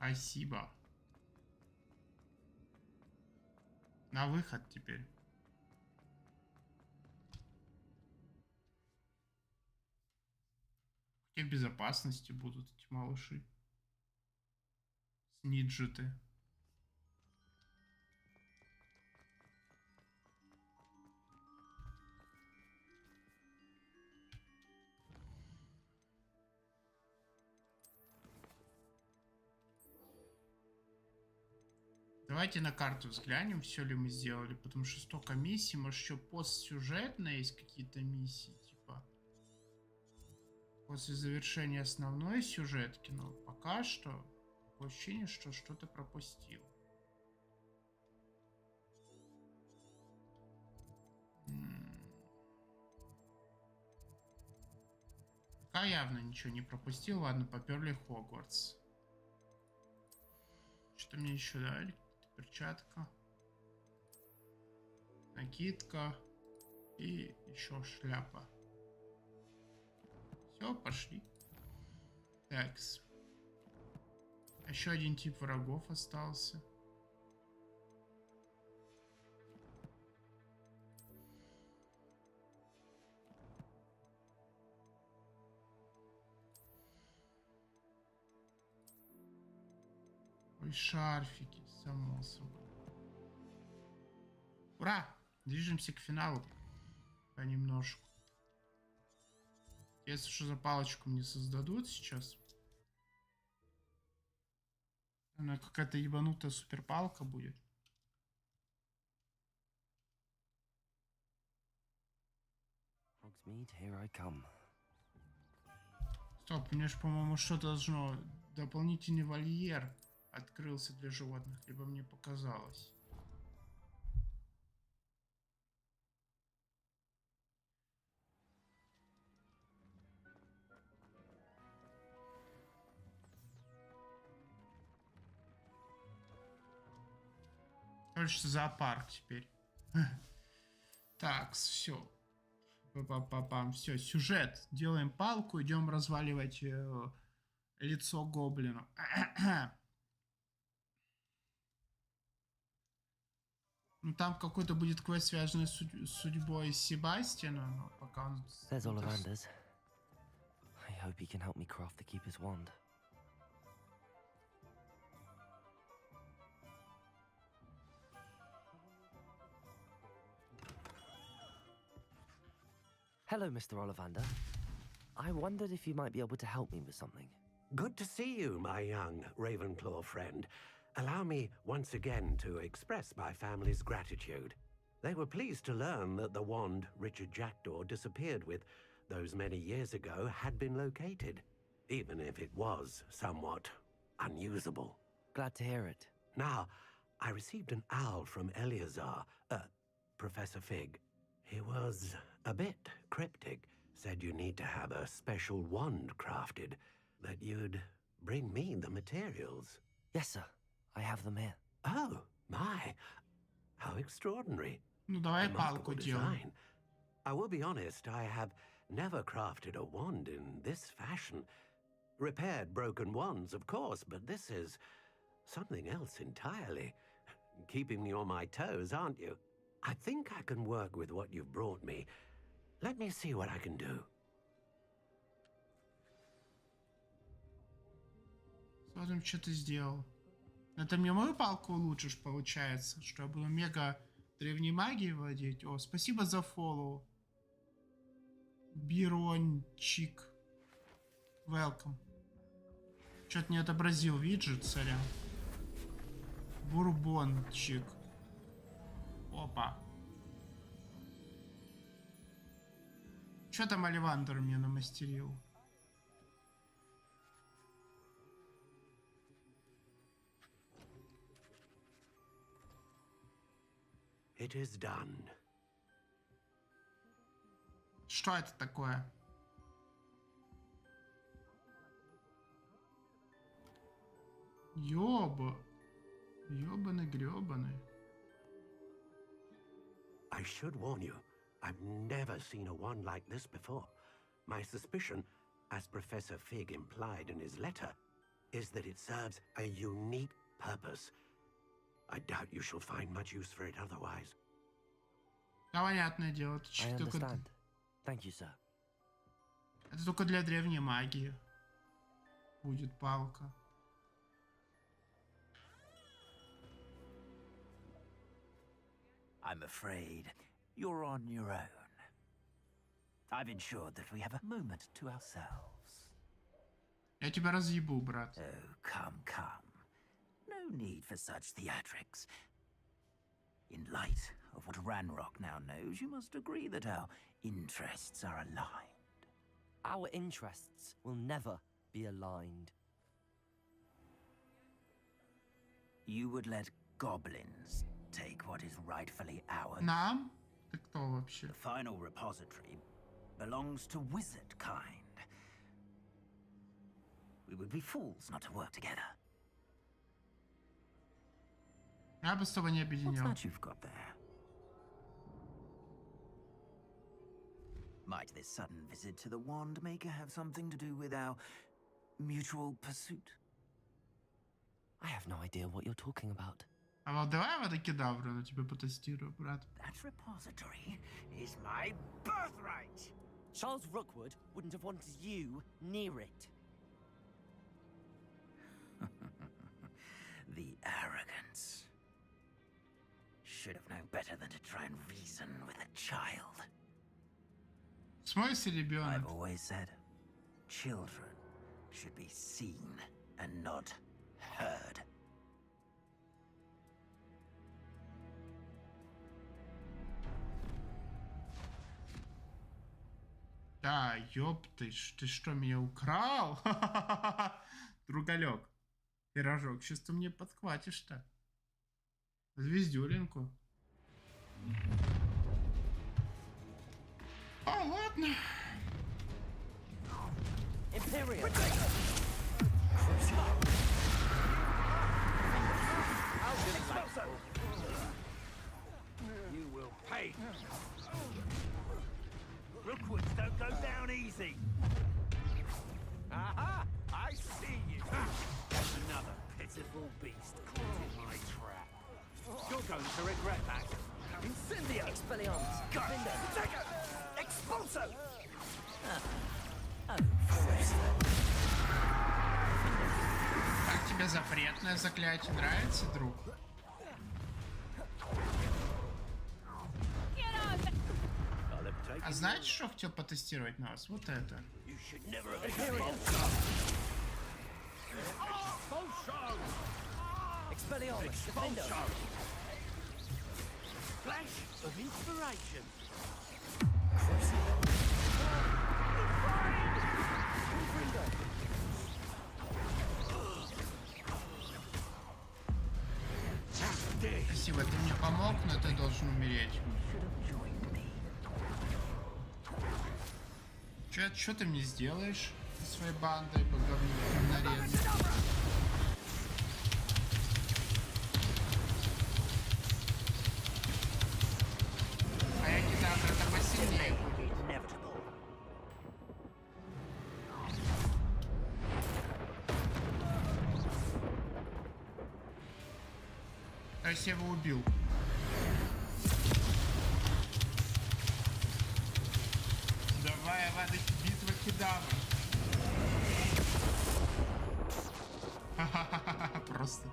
Спасибо. На выход теперь. Где в безопасности будут эти малыши? Сниджеты. Давайте на карту взглянем, все ли мы сделали, потому что столько миссий, может еще постсюжетные есть какие-то миссии, типа после завершения основной сюжетки, но пока что такое ощущение, что что-то пропустил. Пока явно ничего не пропустил. Ладно, поперли Хогвартс. Что мне еще дали? Перчатка. Накидка. И еще шляпа. Все, пошли. Такс. Еще один тип врагов остался. Ой, шарфики, само собой. Ура! Движемся к финалу. Понемножку. Если что за палочку мне создадут сейчас. Она какая-то ебанутая суперпалка будет. Стоп, у меня же, по-моему, что-то должно... Дополнительный вольер открылся для животных, либо мне показалось. Короче, зоопарк теперь. Так, все. Па-па-па-пам. Все, сюжет. Делаем палку, идем разваливать лицо гоблину. Ну, там какой-то будет квест, связанный с судьбой Себастьяна, но пока он... There's Ollivanders. I hope he can help me craft the Keeper's wand. Hello, Mr. Ollivander. I wondered if you might be able to help me with something. Good to see you, my young Ravenclaw friend. Allow me once again to express my family's gratitude. They were pleased to learn that the wand Richard Jackdaw disappeared with those many years ago had been located, even if it was somewhat unusable. Glad to hear it. Now, I received an owl from Eleazar, Professor Fig. He was a bit cryptic, said you need to have a special wand crafted, that you'd bring me the materials. Yes, sir. I have them here. Oh, my. How extraordinary. Ну, давай Remarkable палку делаем. design. I will be honest, I have never crafted a wand in this fashion. Repaired broken wands, of course, but this is something else entirely. Keeping me on my toes, aren't you? I think I can work with what you've brought me. Let me see what I can do. Смотрим, что ты сделал. Это мне мою палку улучшишь, получается, что я буду мега древней магией владеть. О, спасибо за фоллоу. Бирончик. Welcome. Что-то не отобразил виджет, сорян. Бурбончик. Опа. Что там Оливандер мне намастерил? It is done. Что это такое? Ёба. Ёбаный-грёбаный. I should warn you, I've never seen a wand like this before. My suspicion, as Professor Fig implied in his letter, is that it serves a unique purpose. I doubt you shall find much use for it otherwise. Да, понятное дело. Это I только... understand. Thank you, sir. Это только для древней магии. Будет палка. I'm afraid you're on your own. I've ensured that we have a moment to ourselves. Я тебя разъебу, брат. Oh, come, come. No need for such theatrics. In light of what Ranrock now knows, you must agree that our interests are aligned. Our interests will never be aligned. You would let goblins take what is rightfully ours. Нам? Ты кто вообще? The final repository belongs to wizard kind. We would be fools not to work together. Я бы с тобой не What's объединял. that you've got there? Might this sudden visit to the Wand Maker have something to do with our mutual pursuit? I have no idea what you're talking about. А вот давай водокидавру на тебе потестирую, брат. That repository is my birthright! Charles Rookwood wouldn't have wanted you near it. The arrogance. Should have known better than to try and reason with a child. В смысле, ребенок? I've always said, children should be seen and not heard. Да, ёпты, ты что, меня украл? Другалек, пирожок, сейчас ты мне подхватишь-то. Звездюлинку. А, ладно. Imperial. You will pay. Rookwoods don't go down easy. Aha! I see you. Another pitiful beast caught in my trap. You're going to regret that. Incendio! Expelliarmus. Go! Take it! Expulso! Как тебе запретное заклятие нравится, друг? А знаете, что хотел потестировать на вас? Вот это. Expelliarmus. Defender. Flash of inspiration. Спасибо, ты мне помог, но ты должен умереть. Чё ты мне сделаешь со своей бандой по говнорезу? А я кидавр-то посильнее буду. То есть я его убил. Давай, Авада, битва кедавр. Ха-ха-ха, просто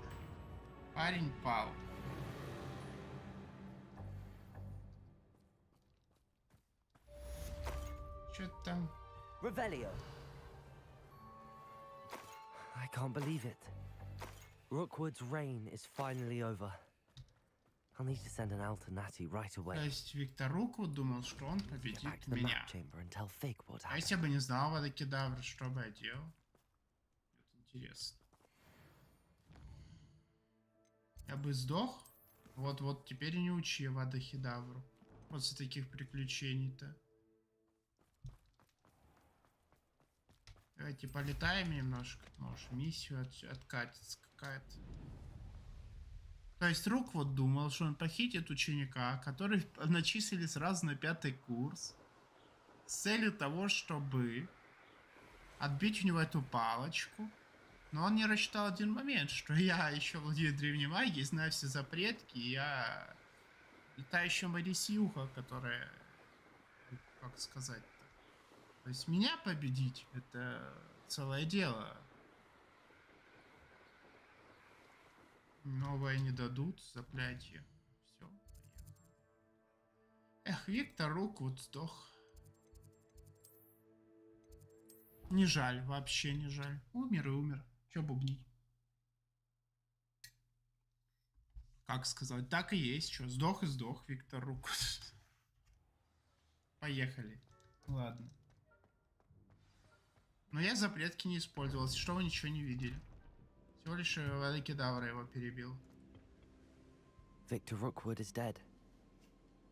парень пал. Чё там? Revelio. I can't believe it. Rookwood's reign is finally over. I'll need to send an alternati right away. То есть Виктор Руквуд думал, что он Get победит back to the меня. map chamber and tell Fig what А happened. если бы не знал Авада Кедавр, что бы я делал? Это интересно. Я бы сдох? Вот теперь и не учи Авада Кедавру. После таких приключений-то. Давайте полетаем немножко. Может, миссию откатится какая-то. То есть Руквуд думал, что он похитит ученика, который начислили сразу на 5-й курс, с целью того, чтобы отбить у него эту палочку. Но он не рассчитал один момент, что я еще владею древней магией, знаю все запретки, и я летающая Марисюха, которая, как сказать-то, то есть меня победить, это целое дело. Новое не дадут, заклятие. Все. Эх, Виктор Руквуд сдох. Не жаль, вообще не жаль. Умер и умер. Че бубнить? Как сказать? Так и есть. Что, сдох и сдох, Виктор Рукут. Поехали. Ладно. Но я запретки не использовал, что вы ничего не видели. Всего лишь Великидавра его перебил. Victor Rookwood is dead.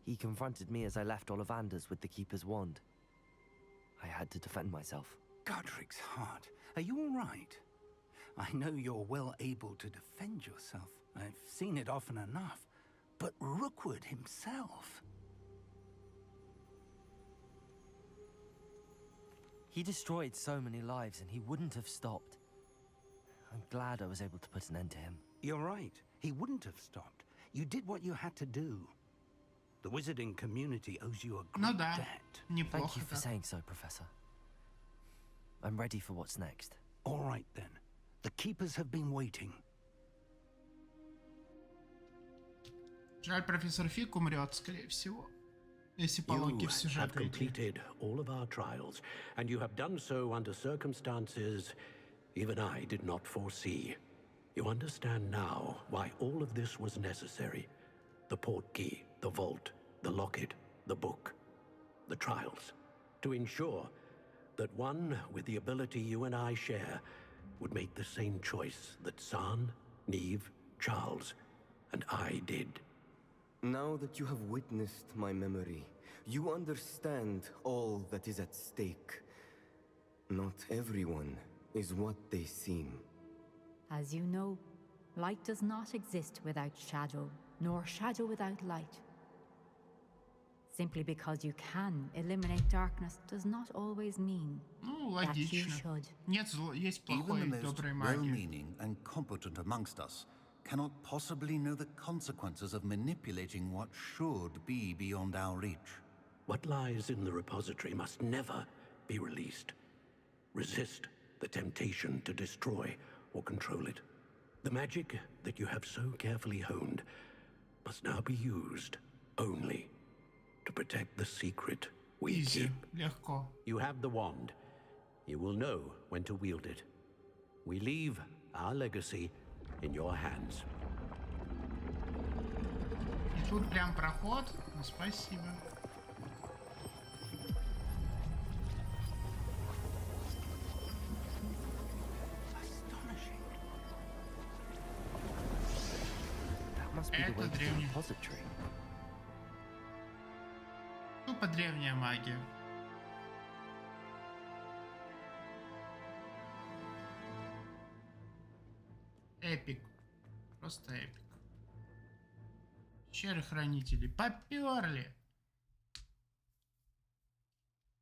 He confronted me as I left Ollivander's with the Keeper's wand. I had to defend myself. Godric's heart, are you all right? I know you're well able to defend yourself. I've seen it often enough. But Rookwood himself... He destroyed so many lives and he wouldn't have stopped. I'm glad I was able to put an end to him. You're right. He wouldn't have stopped. You did what you had to do. The wizarding community owes you a great debt. Thank you for saying so, Professor. I'm ready for what's next. All right, then. The Keepers have been waiting. Жаль, профессор Фиг умрет, скорее всего. Если по логике в You сюжете have идти. completed all of our trials, and you have done so under circumstances even I did not foresee. You understand now why all of this was necessary. The portkey, the vault, the locket, the book, the trials. To ensure that one with the ability you and I share would make the same choice that San, Neve, Charles, and I did. Now that you have witnessed my memory, you understand all that is at stake. Not everyone is what they seem. As you know, light does not exist without shadow, nor shadow without light. Simply because you can eliminate darkness does not always mean that you should. Нет, есть плохой Even и the most доброй магии. well-meaning and competent amongst us cannot possibly know the consequences of manipulating what should be beyond our reach. What lies in the repository must never be released. Resist the temptation to destroy or control it. The magic that you have so carefully honed must now be used only to protect the secret we keep. Легко. You have the wand. You will know when to wield it. We leave our legacy in your hands. И тут прям проход. Ну, спасибо. Это древний. Тупо древняя магия. Эпик. Просто эпик. Пещеры хранителей. Поперли.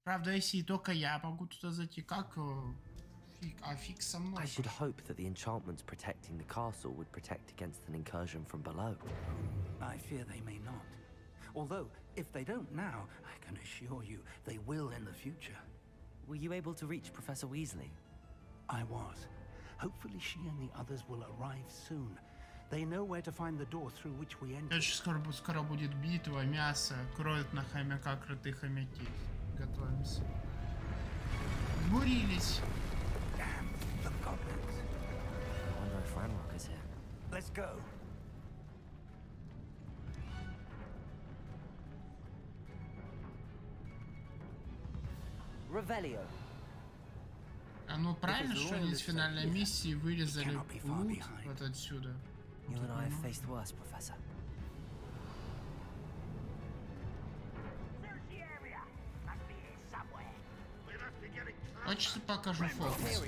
Правда, если только я могу туда зайти, как фиг со мной. I should hope that the enchantments protecting the castle would protect against an incursion from below. I fear they may not. Although, if they don't now, I can assure you they will in the future. Were you able to reach Professor Weasley? I was. Hopefully she and the others will arrive soon. They know where to find the door through which we enter. Скоро будет битва, мясо, кроют на хомяка крутые хомяки. Готовимся. Бурились. Damn the goblins. I wonder if Ranrock is here. Let's go. Revelio. А ну правильно, что они из финальной миссии вырезали лут вот отсюда. You and I have faced worse, Professor. Хочется покажу фокус.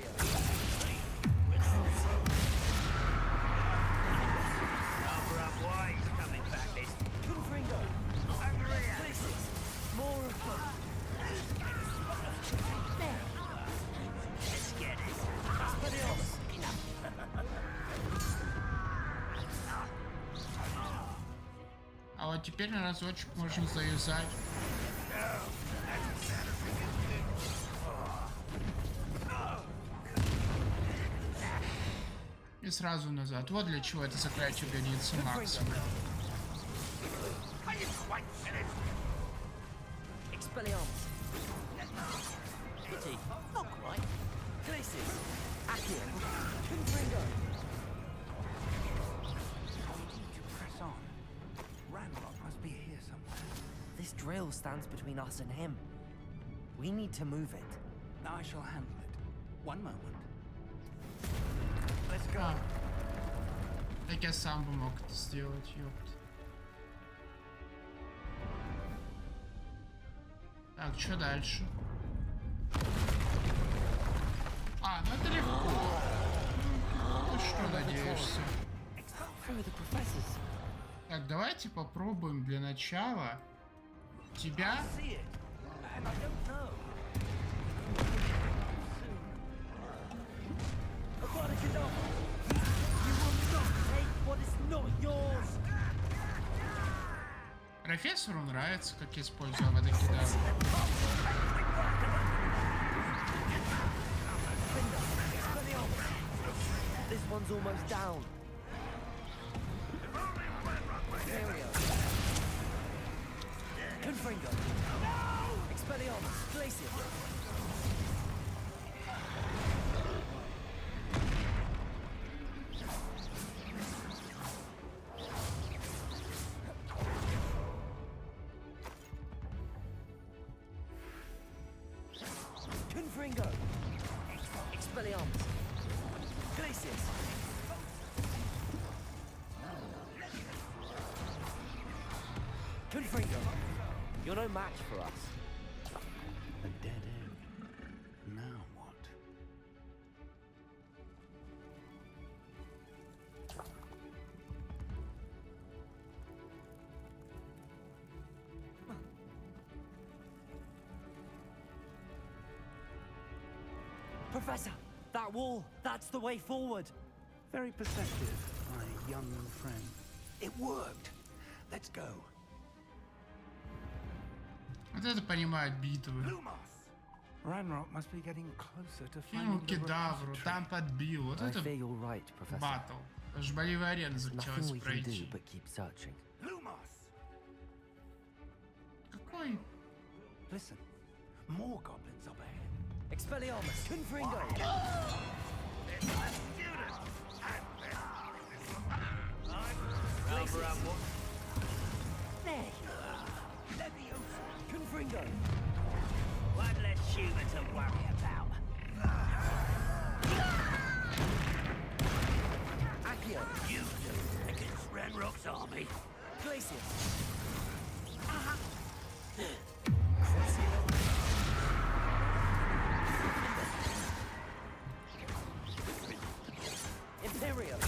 А вот теперь на разочек можно заюзать. И сразу назад. Вот для чего это заклятие годится максимум. This drill stands between us and him. We need to move it. I shall handle it. One moment. Let's go. Так я сам бы мог это сделать, ёпт. Так, что дальше? А, ну это легко. Ну что надеешься? Так, давайте попробуем для начала тебя. Профессору нравится, как я использую водокидавр. This one's almost down. Confringo. Expelliarmus. Glacier. Confringo. Expelliarmus. Glacier. Confringo. You're no match for us. A dead end. Now what? Professor, that wall, that's the way forward. Very perceptive, my young friend. It worked. Let's go. Вот это понимает битвы. Ranrock must be getting closer to Кинул finding the кедавру, repository. там подбил. Вот это батл. Аж болевая арена захотелось пройти. Какой? Listen, more goblins up ahead. Expelliarmus, Confringo. There you are. Confringo. One less human to worry about. Accio. You two against Ranrock's army. Glacier. Imperial.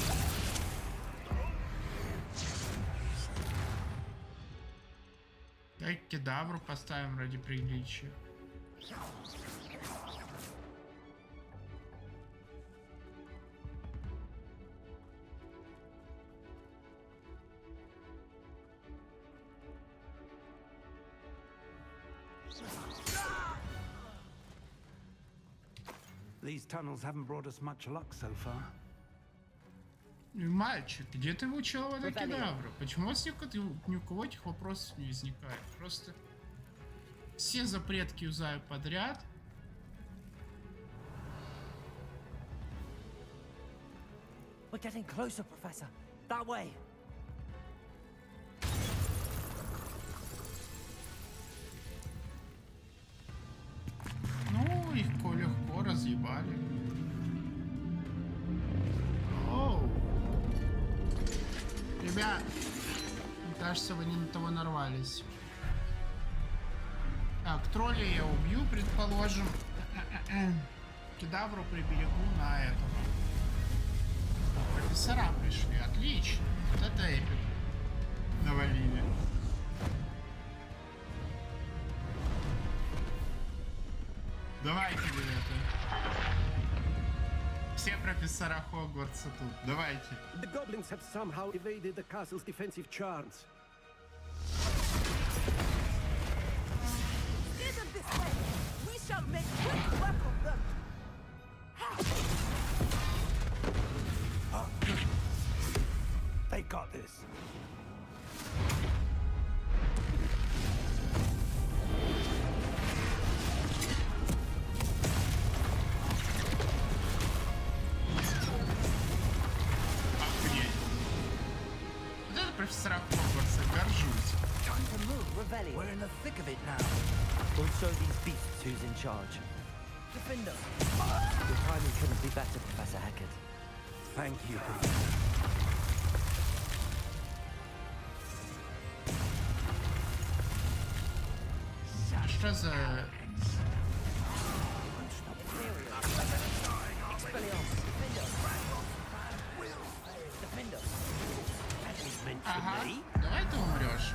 Дай кедавру поставим ради приличия. These tunnels haven't brought us much luck so far. Мальчик, где ты выучил водокедавру? Почему у вас ни у кого этих вопросов не возникает? Просто все запретки юзаю подряд. We're getting closer, Professor. That way. Ну, легко разъебали. Оу. Ребят, мне кажется, вы не на того нарвались. Так, тролля я убью, предположим. Кедавру приберегу на этого. Профессора пришли, отлично. Вот это эпик. Навалили. Давайте, ребята. Все профессора Хогвартса тут. Давайте. The goblins have somehow evaded the castle's defensive charms. Steer them this way. We shall make quick work of them. They got this. Охренеть. Вот это профессора Хогвартса. Revelio. We're in the thick of it now. We'll show these beasts who's in charge. Defender. Your timing couldn't be better, Professor Hecat. Thank you. Что за... Ага, давай ты умрешь.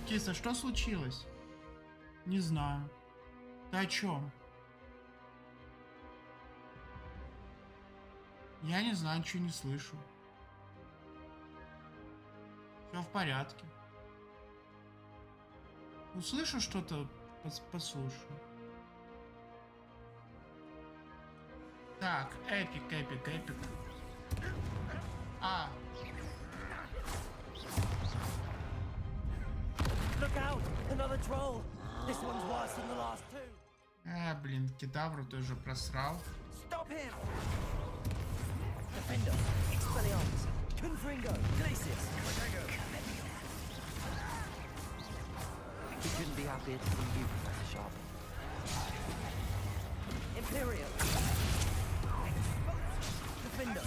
Киса, что случилось? Не знаю. Ты о чем? Я не знаю, ничего не слышу. Все в порядке. Услышу что-то, послушаю. Так, эпик. А. Look out! Another troll! This one's worse than the last two. Блин, кедавру тоже просрал. Stop him! Defender, Expelliarmus, Confringo, Glacius. We couldn't be happier to see you, Professor Sharp. Imperial. Defender,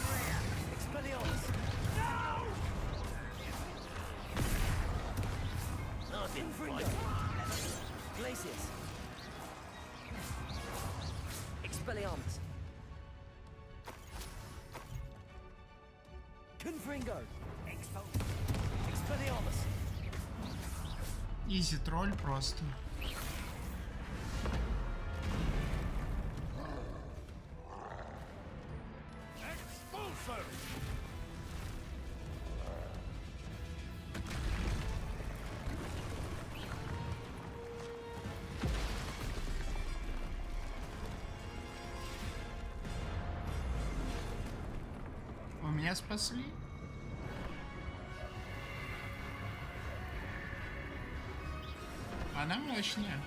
Expelliarmus. Confringo, Glacius. Expelliarmus. Confringo. Expelliarmus. Изи тролль просто. Меня спасли? Она мощная.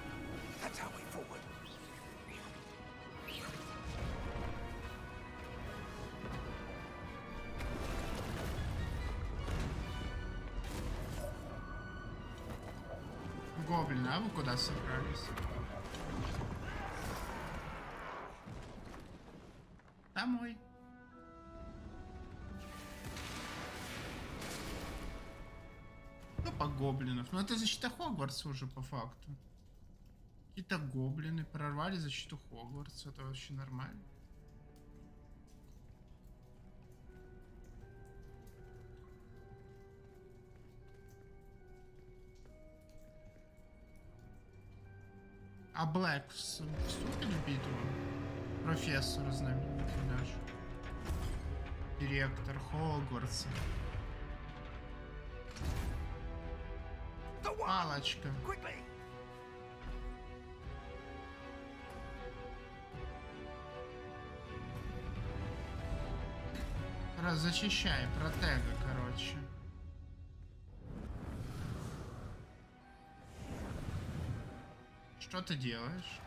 Гоблины, а вы куда собрались? Домой. По гоблинов. Но это защита Хогвартса уже по факту. Какие-то гоблины прорвали защиту Хогвартса. Это вообще нормально. А Блэк вступит в битву? Профессор знаменитый даже. Директор Хогвартса. Палочка. Защищай, протега, короче. Что ты делаешь?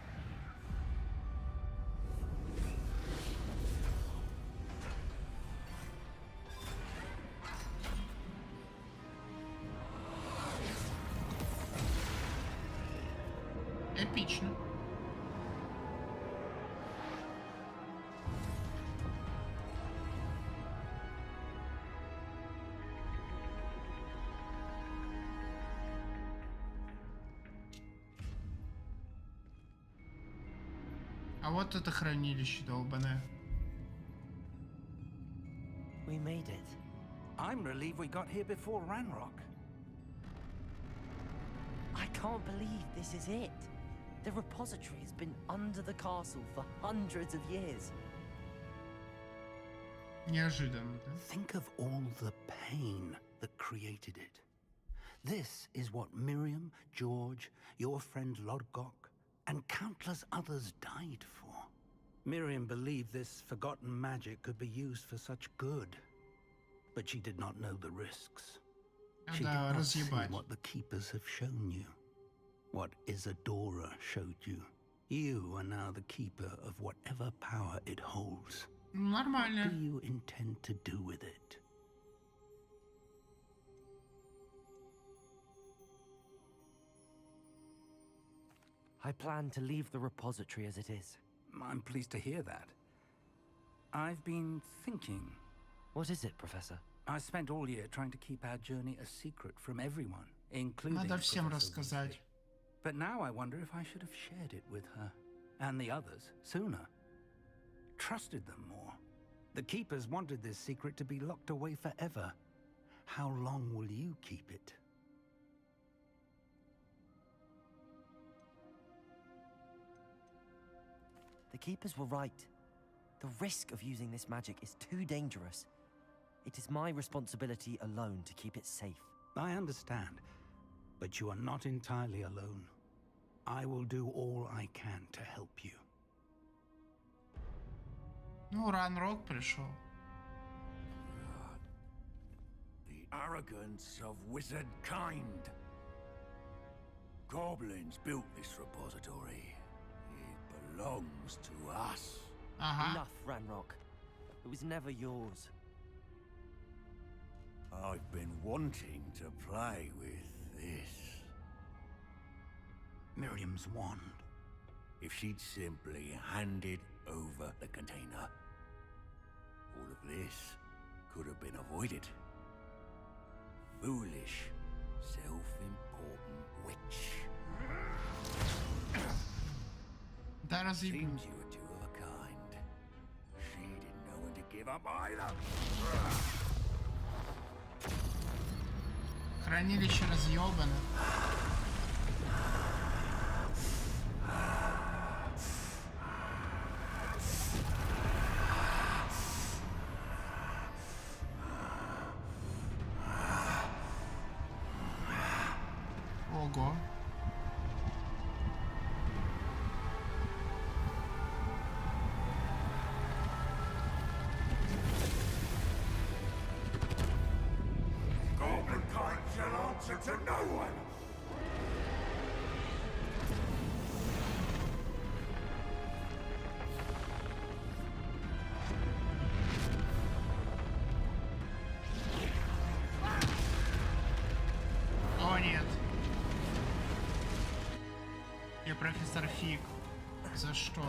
Эпично. А вот это хранилище долбаное. We made it. I'm relieved we got here before Ranrock. I can't believe this is it. The repository has been under the castle for hundreds of years. Неожиданно, да? Think of all the pain that created it. This is what Miriam, George, your friend Lodgok, and countless others died for. Miriam believed this forgotten magic could be used for such good, but she did not know the risks. She did not see what the Keepers have shown you, what Isadora showed you. You are now the keeper of whatever power it holds. Нормально. What do you intend to do with it? I plan to leave the repository as it is. I'm pleased to hear that. I've been thinking. What is it, Professor? I spent all year trying to keep our journey a secret from everyone, including Надо всем Professor рассказать. Weasley. But now I wonder if I should have shared it with her and the others sooner. Trusted them more. The Keepers wanted this secret to be locked away forever. How long will you keep it? The Keepers were right. The risk of using this magic is too dangerous. It is my responsibility alone to keep it safe. I understand, but you are not entirely alone. I will do all I can to help you. Ну, Ранрок пришел. The arrogance of wizard kind. Goblins built this repository. It belongs to us. Enough, Ranrock. It was never yours. I've been wanting to play with this. Miriam's wand. If she'd simply handed over the container, all of this could have been avoided. Foolish, self-important witch. Seems you were two of a kind. She didn't know when to give up either. Хранилище разъебано. Ого. Goblin kind shall answer to no one. О, нет. Я профессор Фиг. За что?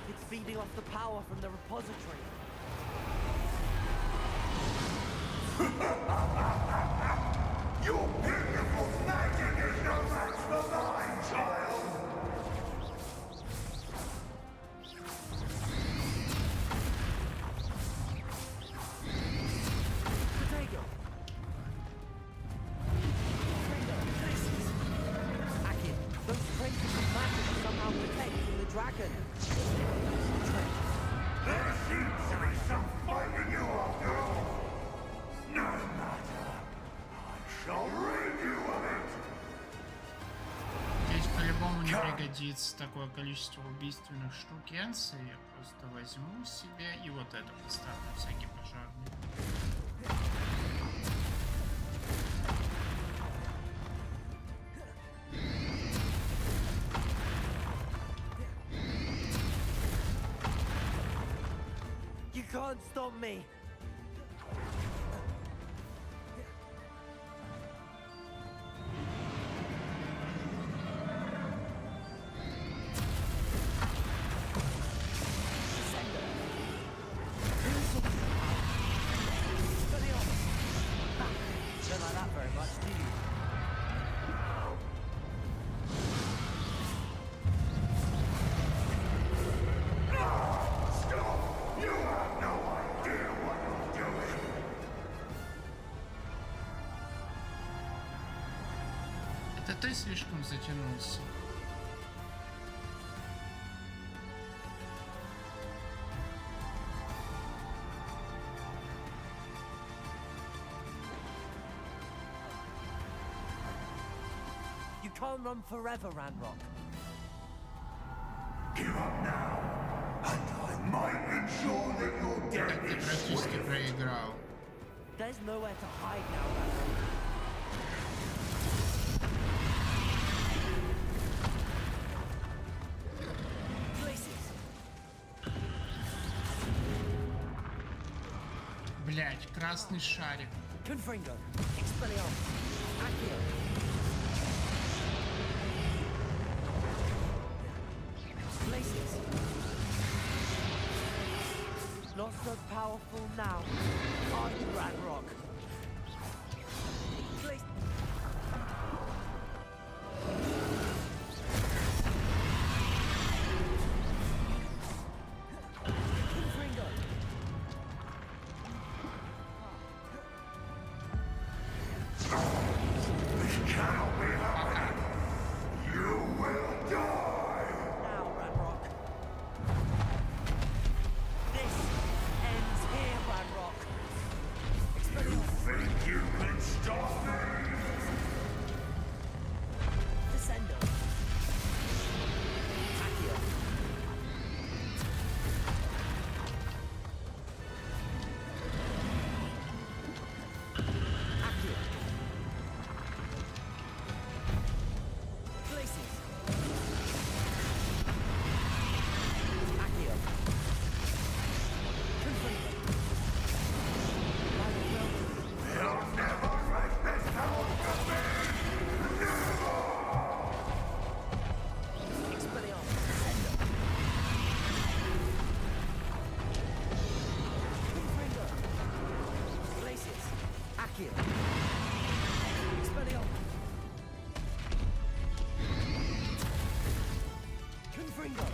It's feeding off the power from the repository. Your beautiful magic is no match for mine, child. Potato! Akin, those traces of magic are somehow protecting the dragon. There seems to be some fight in you after all. No matter. I shall rid you of it. Здесь по-любому не пригодится такое количество убийственных штукенций. Я просто возьму себе и вот это поставлю на всякий пожарный. You can't stop me! Don't like that very much, do you? Stop! You have no idea what you're doing. Это ты слишком затянулся. can't run forever, Ranrock. Give up now, and I might ensure that your death is Практически swift. проиграл. There's nowhere to hide now, Ranrock. Блять, красный шарик. Confringo, Expelliarmus, Accio. Places. Not so powerful now, are you, Ranrock? Place. Confringo. This cannot be happening. You will die. Now, Ranrock. This ends here, Ranrock. You think you can stop me? Descendo. Accio. Accio. Places. Accio. Confringo. You'll never wreak this hell from me. Expelliarmus. Descendo. Confringo. Places. Accio. Expelliarmus. Confringo.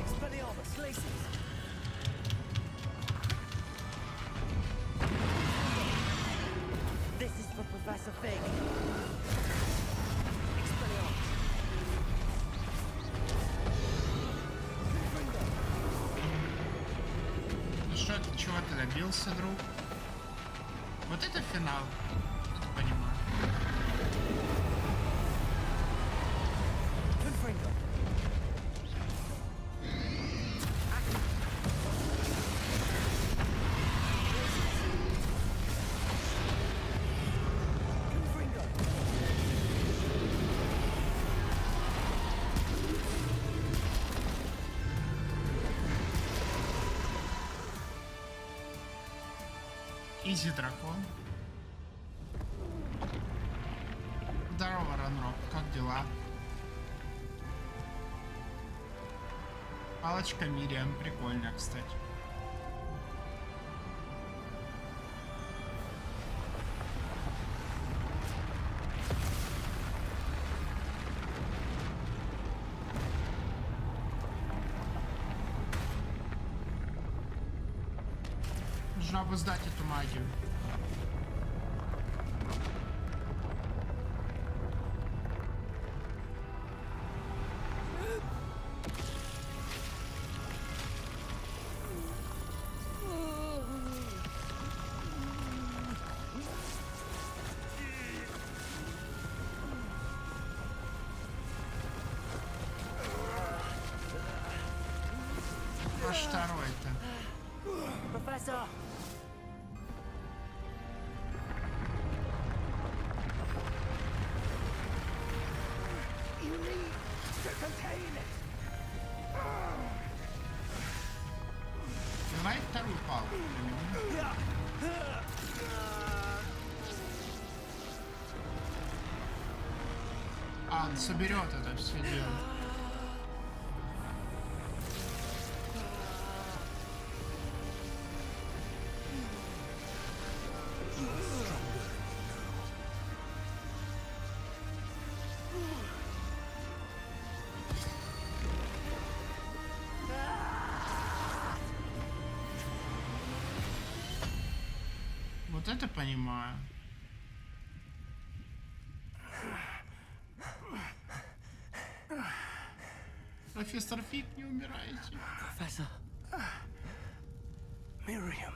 Expelliarmus. Places. This is for Professor Fig. Expelliarmus. Confringo. Ну что, ты чего ты добился, друг? Вот это финал. Это понимаю. Confringo. Confringo. Изи дракон. Здорово, Ранрок, как дела? Палочка Мириам, прикольно, кстати. Нужно обуздать эту магию. Аж второй-то. Professor. You need to contain it. Давай вторую палку. А, он соберет это все дело. Вот это понимаю. Профессор Фиг, не умирайте. Professor. Miriam.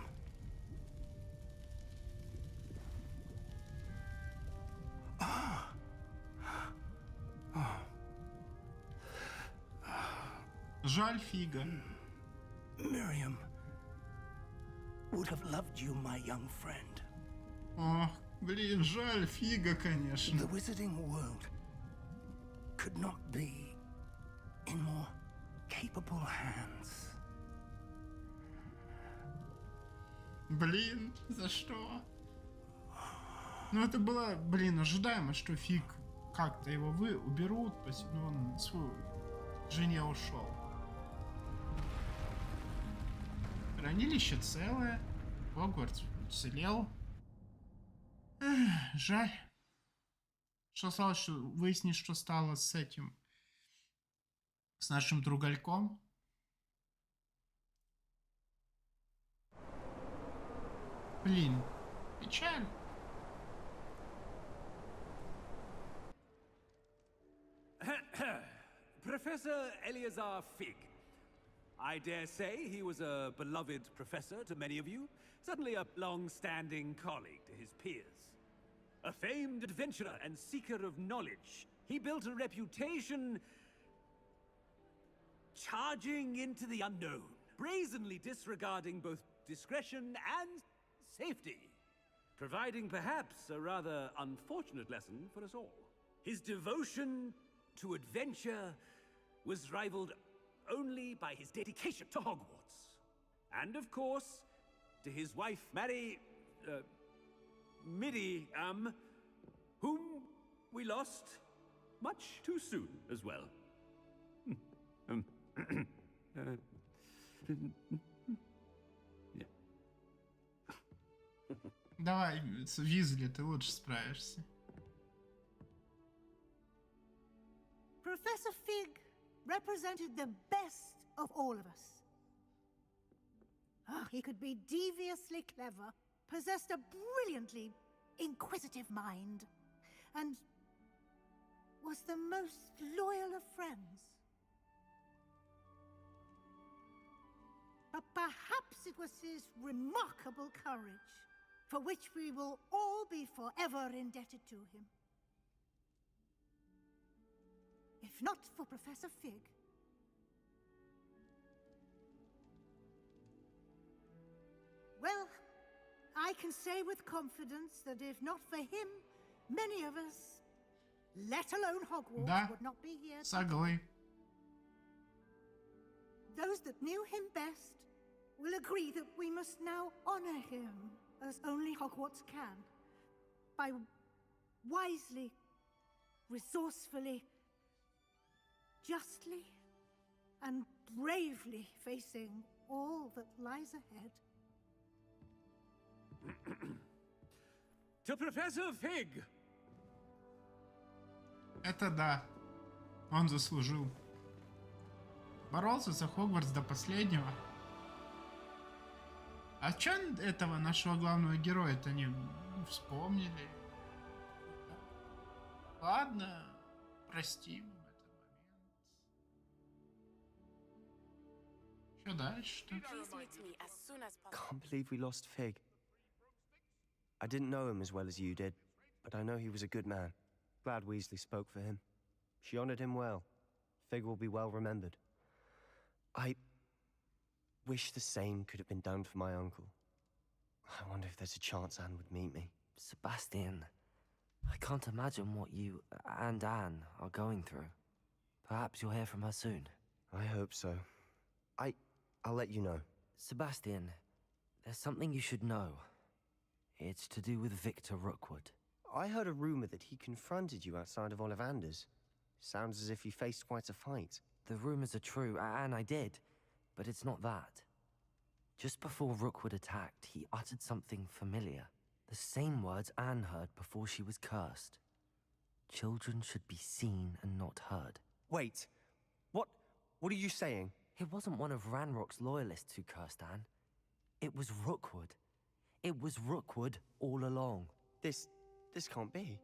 Жаль Фига. Miriam would have loved you, my young friend. Ох, блин, жаль Фига, конечно. The wizarding world could not be in more capable hands. Блин, за что? Ну это было, блин, ожидаемо, что Фиг как-то его уберут, то есть ну, он свою жене ушел. Хранилище целое, Хогвартс уцелел. Эх, жаль. Что стало, что выяснить, что стало с этим, с нашим другальком. Блин, печаль. Professor Eleazar Fig. I dare say he was a beloved professor to many of you, certainly a long-standing colleague to his peers. A famed adventurer and seeker of knowledge, he built a reputation charging into the unknown, brazenly disregarding both discretion and safety, providing perhaps a rather unfortunate lesson for us all. His devotion to adventure was rivaled only by his dedication to Hogwarts. And of course, to his wife, Miriam, whom we lost much too soon as well. Давай, Визли, ты лучше справишься. Professor Fig represented the best of all of us. Oh, he could be deviously clever, possessed a brilliantly inquisitive mind, and was the most loyal of friends. But perhaps it was his remarkable courage, for which we will all be forever indebted to him. If not for Professor Fig, well, I can say with confidence that if not for him, many of us, let alone Hogwarts, Да, would not be here. соглы. Those that knew him best will agree that we must now honor him as only Hogwarts can, by wisely, resourcefully, justly, and bravely facing all that lies ahead. To Professor Fig! Это да, он заслужил. Боролся за Хогвартс до последнего. А чё этого нашего главного героя-то не вспомнили? Ладно, простим им этот момент. Что дальше-то? Can't believe we lost Fig. I didn't know him as well as you did, but I know he was a good man. Glad Weasley spoke for him. She honored him well. Fig will be well remembered. I wish the same could have been done for my uncle. I wonder if there's a chance Anne would meet me. Sebastian, I can't imagine what you and Anne are going through. Perhaps you'll hear from her soon. I hope so. I'll let you know. Sebastian, there's something you should know. It's to do with Victor Rookwood. I heard a rumor that he confronted you outside of Ollivander's. Sounds as if he faced quite a fight. The rumors are true, and I did, but it's not that. Just before Rookwood attacked, he uttered something familiar. The same words Anne heard before she was cursed. Children should be seen and not heard. Wait, what are you saying? It wasn't one of Ranrock's loyalists who cursed Anne. It was Rookwood. It was Rookwood all along. This can't be.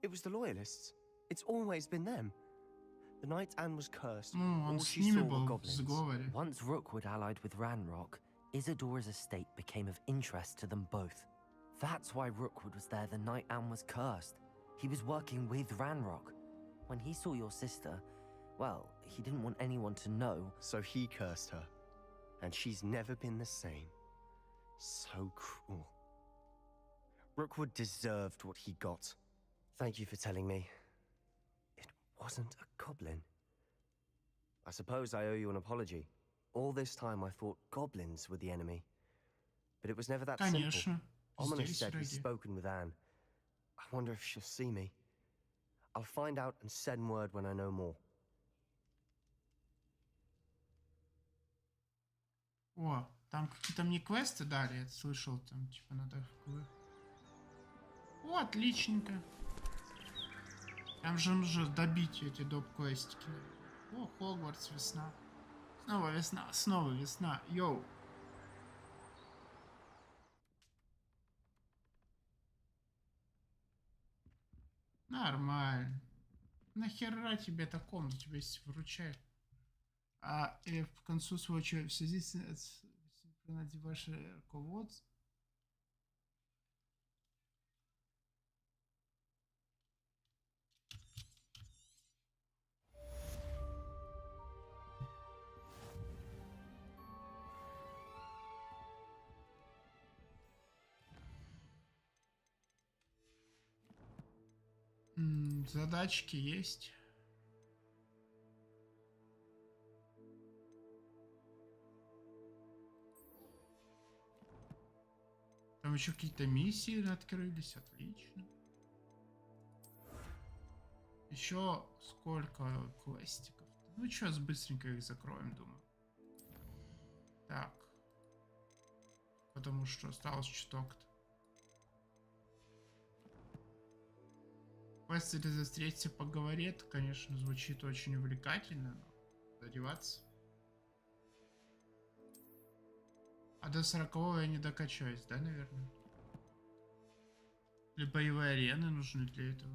It was the loyalists. It's always been them. The night Anne was cursed, all she saw were goblins. Once Rookwood allied with Ranrock, Isadora's estate became of interest to them both. That's why Rookwood was there the night Anne was cursed. He was working with Ranrock. When he saw your sister, Well, he didn't want anyone to know. So he cursed her. And she's never been the same. So cruel. Rookwood deserved what he got. Thank you for telling me. It wasn't a goblin. I suppose I owe you an apology. All this time I thought goblins were the enemy. But it was never that simple. Конечно. Ominous Здесь said he's враги. spoken with Anne. I wonder if she'll see me. I'll find out and send word when I know more. О, там какие-то мне квесты дали, я слышал, там, типа, надо... О, отличненько. Там же нужно добить эти доп-квестики. О, Хогвартс, весна. Снова весна, снова весна. Йоу. Нормально. Нахера тебе эта комната? Тебя если выручает. И в концу своего в связи с ваше руководство. Задачки есть. Там еще какие-то миссии открылись, отлично. Еще сколько квестиков? Ну сейчас быстренько их закроем, думаю. Так. Потому что осталось чуток-то. Квест или встретиться поговорит, конечно, звучит очень увлекательно, но задеваться. А до 40-го я не докачаюсь, да, наверное? Или боевые арены нужны для этого?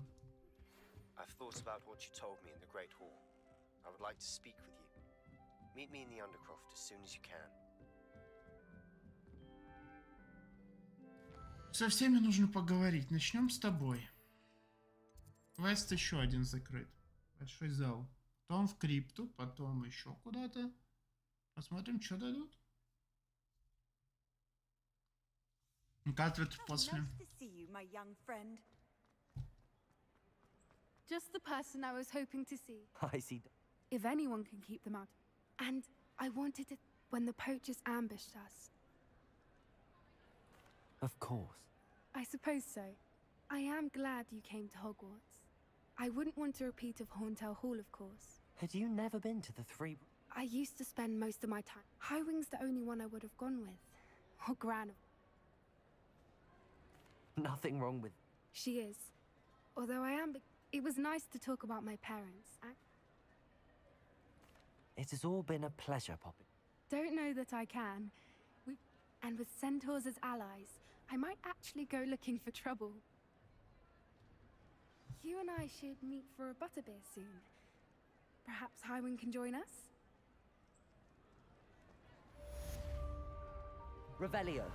I've thought about what you told me in the Great Hall. I would like to speak with you. Meet me in the Undercroft as soon as you can. Со всеми нужно поговорить. Начнем с тобой. Квест еще один закрыт. Большой зал. Потом в крипту, потом еще куда-то. Посмотрим, что дадут. Оказывается, после... Just the person I was hoping to see. I see. If anyone can keep them out. And I wanted it when the poachers ambushed us. Of course. I suppose so. I am glad you came to Hogwarts. I wouldn't want a repeat of Horntail Hall, of course. Had you never been to the three... I used to spend most of my time. Highwing's the only one I would have gone with. Or Gran. Nothing wrong with... She is. Although I am... It was nice to talk about my parents. It has all been a pleasure, Poppy. Don't know that I can. And with centaurs as allies, I might actually go looking for trouble. You and I should meet for a butterbeer soon. Perhaps Highwing can join us? Revelio.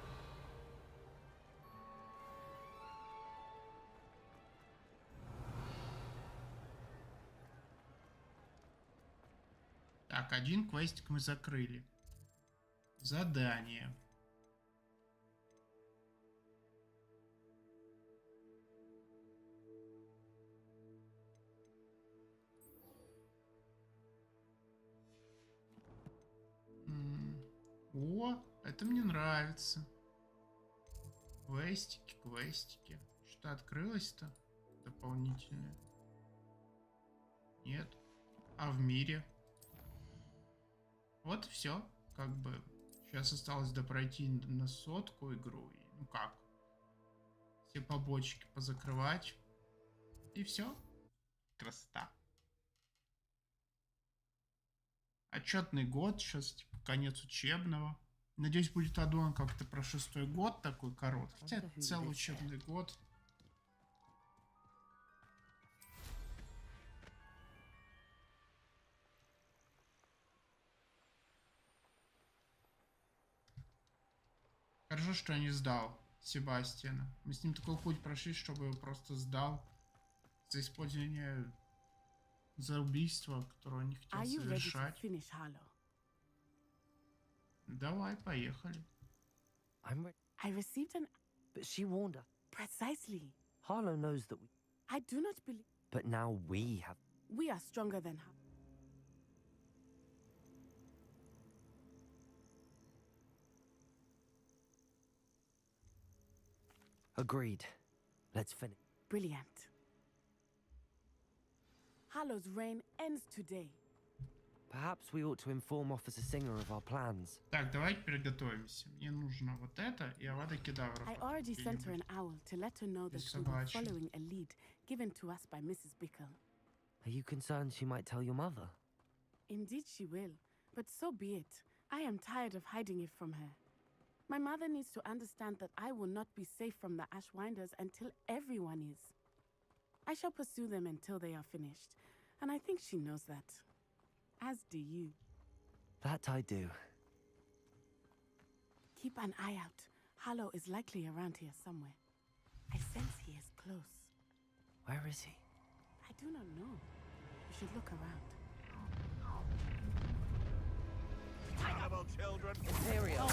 Так, один квестик мы закрыли. Задание. О, это мне нравится. Квестики, квестики. Что открылось-то? Дополнительное. Нет. А в мире? Вот и все. Как бы. Сейчас осталось допройти на 100-ку игру. И, ну как? Все побочки позакрывать. И все. Красота. Отчетный год. Сейчас типа конец учебного. Надеюсь, будет аддон как-то про 6-й год такой короткий. Хотя это целый учебный год. Хорошо, что я не сдал Себастьяна. Мы с ним такой путь прошли, чтобы его просто сдал за использование За убийство, которое он не хотел Are you ready to совершать. finish Harlow? Давай, поехали. I'm ready. I received an... But she warned us. Precisely. Harlow knows that we... I do not believe... But now we have... We are stronger than her. Agreed. Let's finish. Brilliant. Harlow's reign ends today. Perhaps we ought to inform Officer Singer of our plans. Так, давайте переготовимся. Мне нужно вот это и Авада Кедавра. I already sent her an owl to let her know that we were собачьи. following a lead given to us by Mrs. Bickle. Are you concerned she might tell your mother? Indeed she will, but so be it. I am tired of hiding it from her. My mother needs to understand that I will not be safe from the Ashwinders until everyone is. I shall pursue them until they are finished, and I think she knows that. As do you. That I do. Keep an eye out. Harlow is likely around here somewhere. I sense he is close. Where is he? I do not know. You should look around. Animal children. Imperial.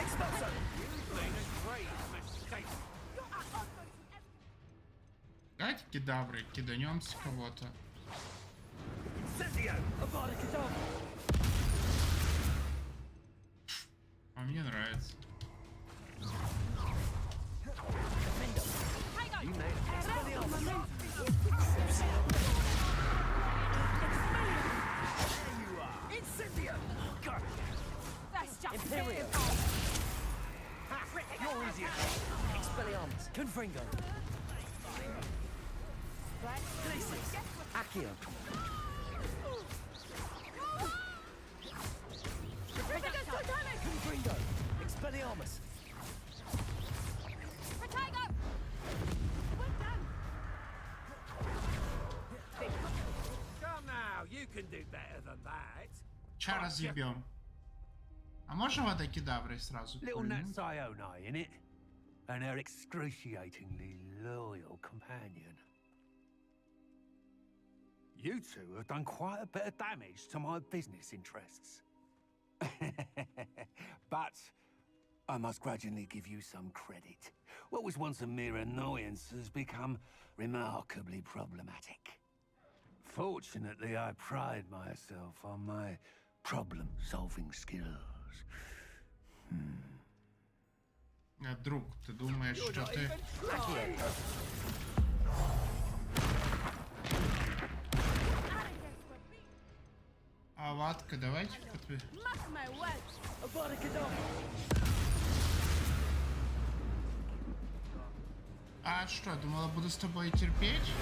Expulso. You've made a grave mistake. Давайте кедавры, киданемся кого-то. А мне нравится. Imperial. You're easier. Expelliarmus. Confringo. Accio. Confringo. Expelliarmus. Come now, you can do better than that. Ча разъебем. А можно Авада Кедаврой сразу? Little Nat пульнуть? Sione, innit? And her excruciatingly loyal companion. You two have done quite a bit of damage to my business interests. But I must grudgingly give you some credit. What was once a mere annoyance has become remarkably problematic. Fortunately, I pride myself on my problem-solving skills. Друг, ты думаешь, что ты... Аватка, давайте А что, думала, буду с тобой терпеть?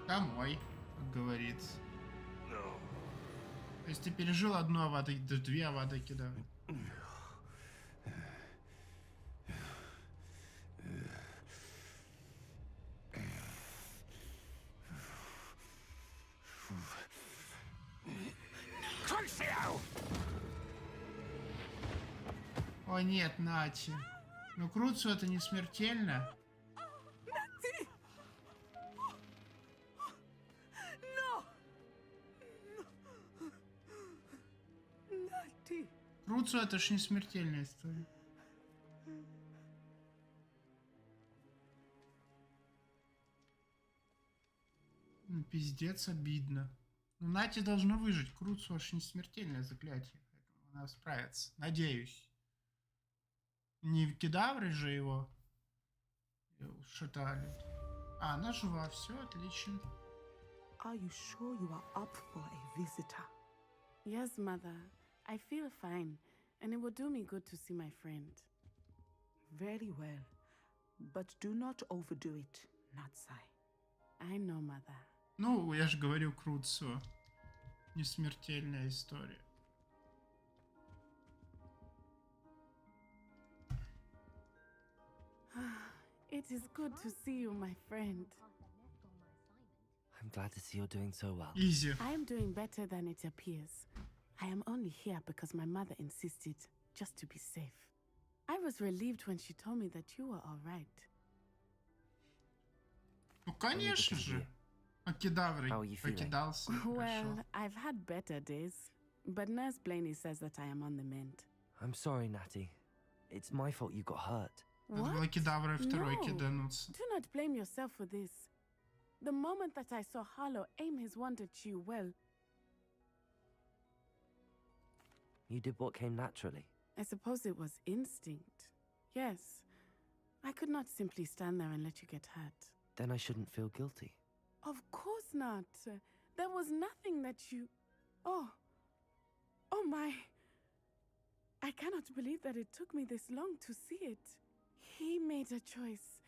Домой, как говорится. То есть ты пережил одну аваду, две авады кидал. О нет, Нати. Ну Круцу это не смертельно. Круцу это ж не смертельная история. Ну, пиздец, обидно. Ну, Нати должна выжить. Круцу аж не смертельное заклятие. Поэтому она справится. Надеюсь. Не в кедавре же его ушатали. А, она жива. Все, отлично. Are you sure you are up for a visitor? Yes, Mother. I feel fine, and it will do me good to see my friend. Very well. But do not overdo it, Natsai. I know, Mother. Ну, я же говорю, Круцу. Не смертельная история. It is good to see you, my friend. I'm I'm glad to see you're doing so well. Easy. I am doing better than it appears. I am only here because my mother insisted, just to be safe. I was relieved when she told me that you were all right. Ну, конечно же. Кедавры покидался. Well, I've had better days. But Nurse Blaney says that I am on the mend. I'm sorry, Natty. It's my fault you got hurt. Надо было кедавры второй кидануться. Do not blame yourself for this. The moment that I saw Harlow aim his wand at you, well... You did what came naturally. I suppose it was instinct. Yes. I could not simply stand there and let you get hurt. Then I shouldn't feel guilty. Of course not. There was nothing that you... Oh my... I cannot believe that it took me this long to see it. He made a choice.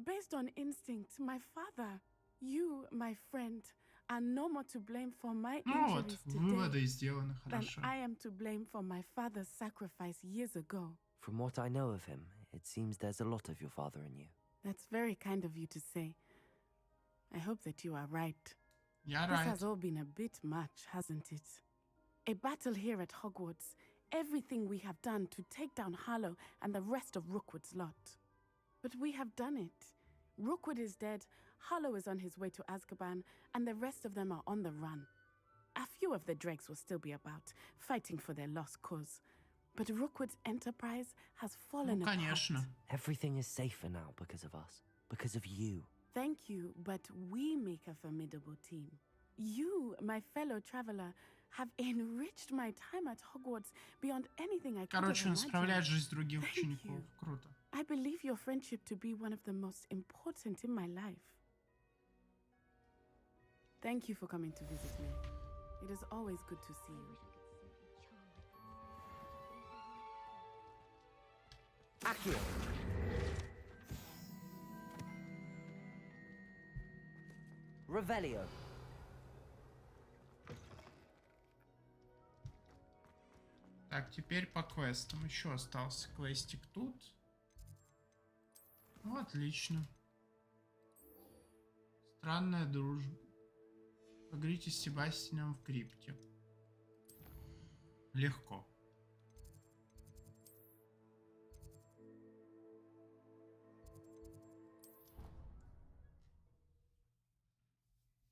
Based on instinct, my father, you, my friend, are no more to blame for my injuries today than I am to blame for my father's sacrifice years ago. From what I know of him, it seems there's a lot of your father in you. That's very kind of you to say. I hope that you are right. Yeah, this right. has all been a bit much, hasn't it? A battle here at Hogwarts. Everything we have done to take down Harlow and the rest of Rookwood's lot. But we have done it. Rookwood is dead, Harlow is on his way to Azkaban, and the rest of them are on the run. A few of the dregs will still be about, fighting for their lost cause. But Rookwood's enterprise has fallen apart. Everything is safer now because of us. Because of you. Thank you, but we make a formidable team. You, my fellow traveler, have enriched my time at Hogwarts beyond anything I could have Короче, он справляет imagined. жизнь других учеников. Круто. I believe your friendship to be one of the most important in my life. Thank you for coming to visit me. It is always good to see you. Accio! Revelio. Так, теперь по квестам. Еще остался квестик тут. Ну, отлично. Странная дружба. Поговорите с Себастьяном в крипте. Легко.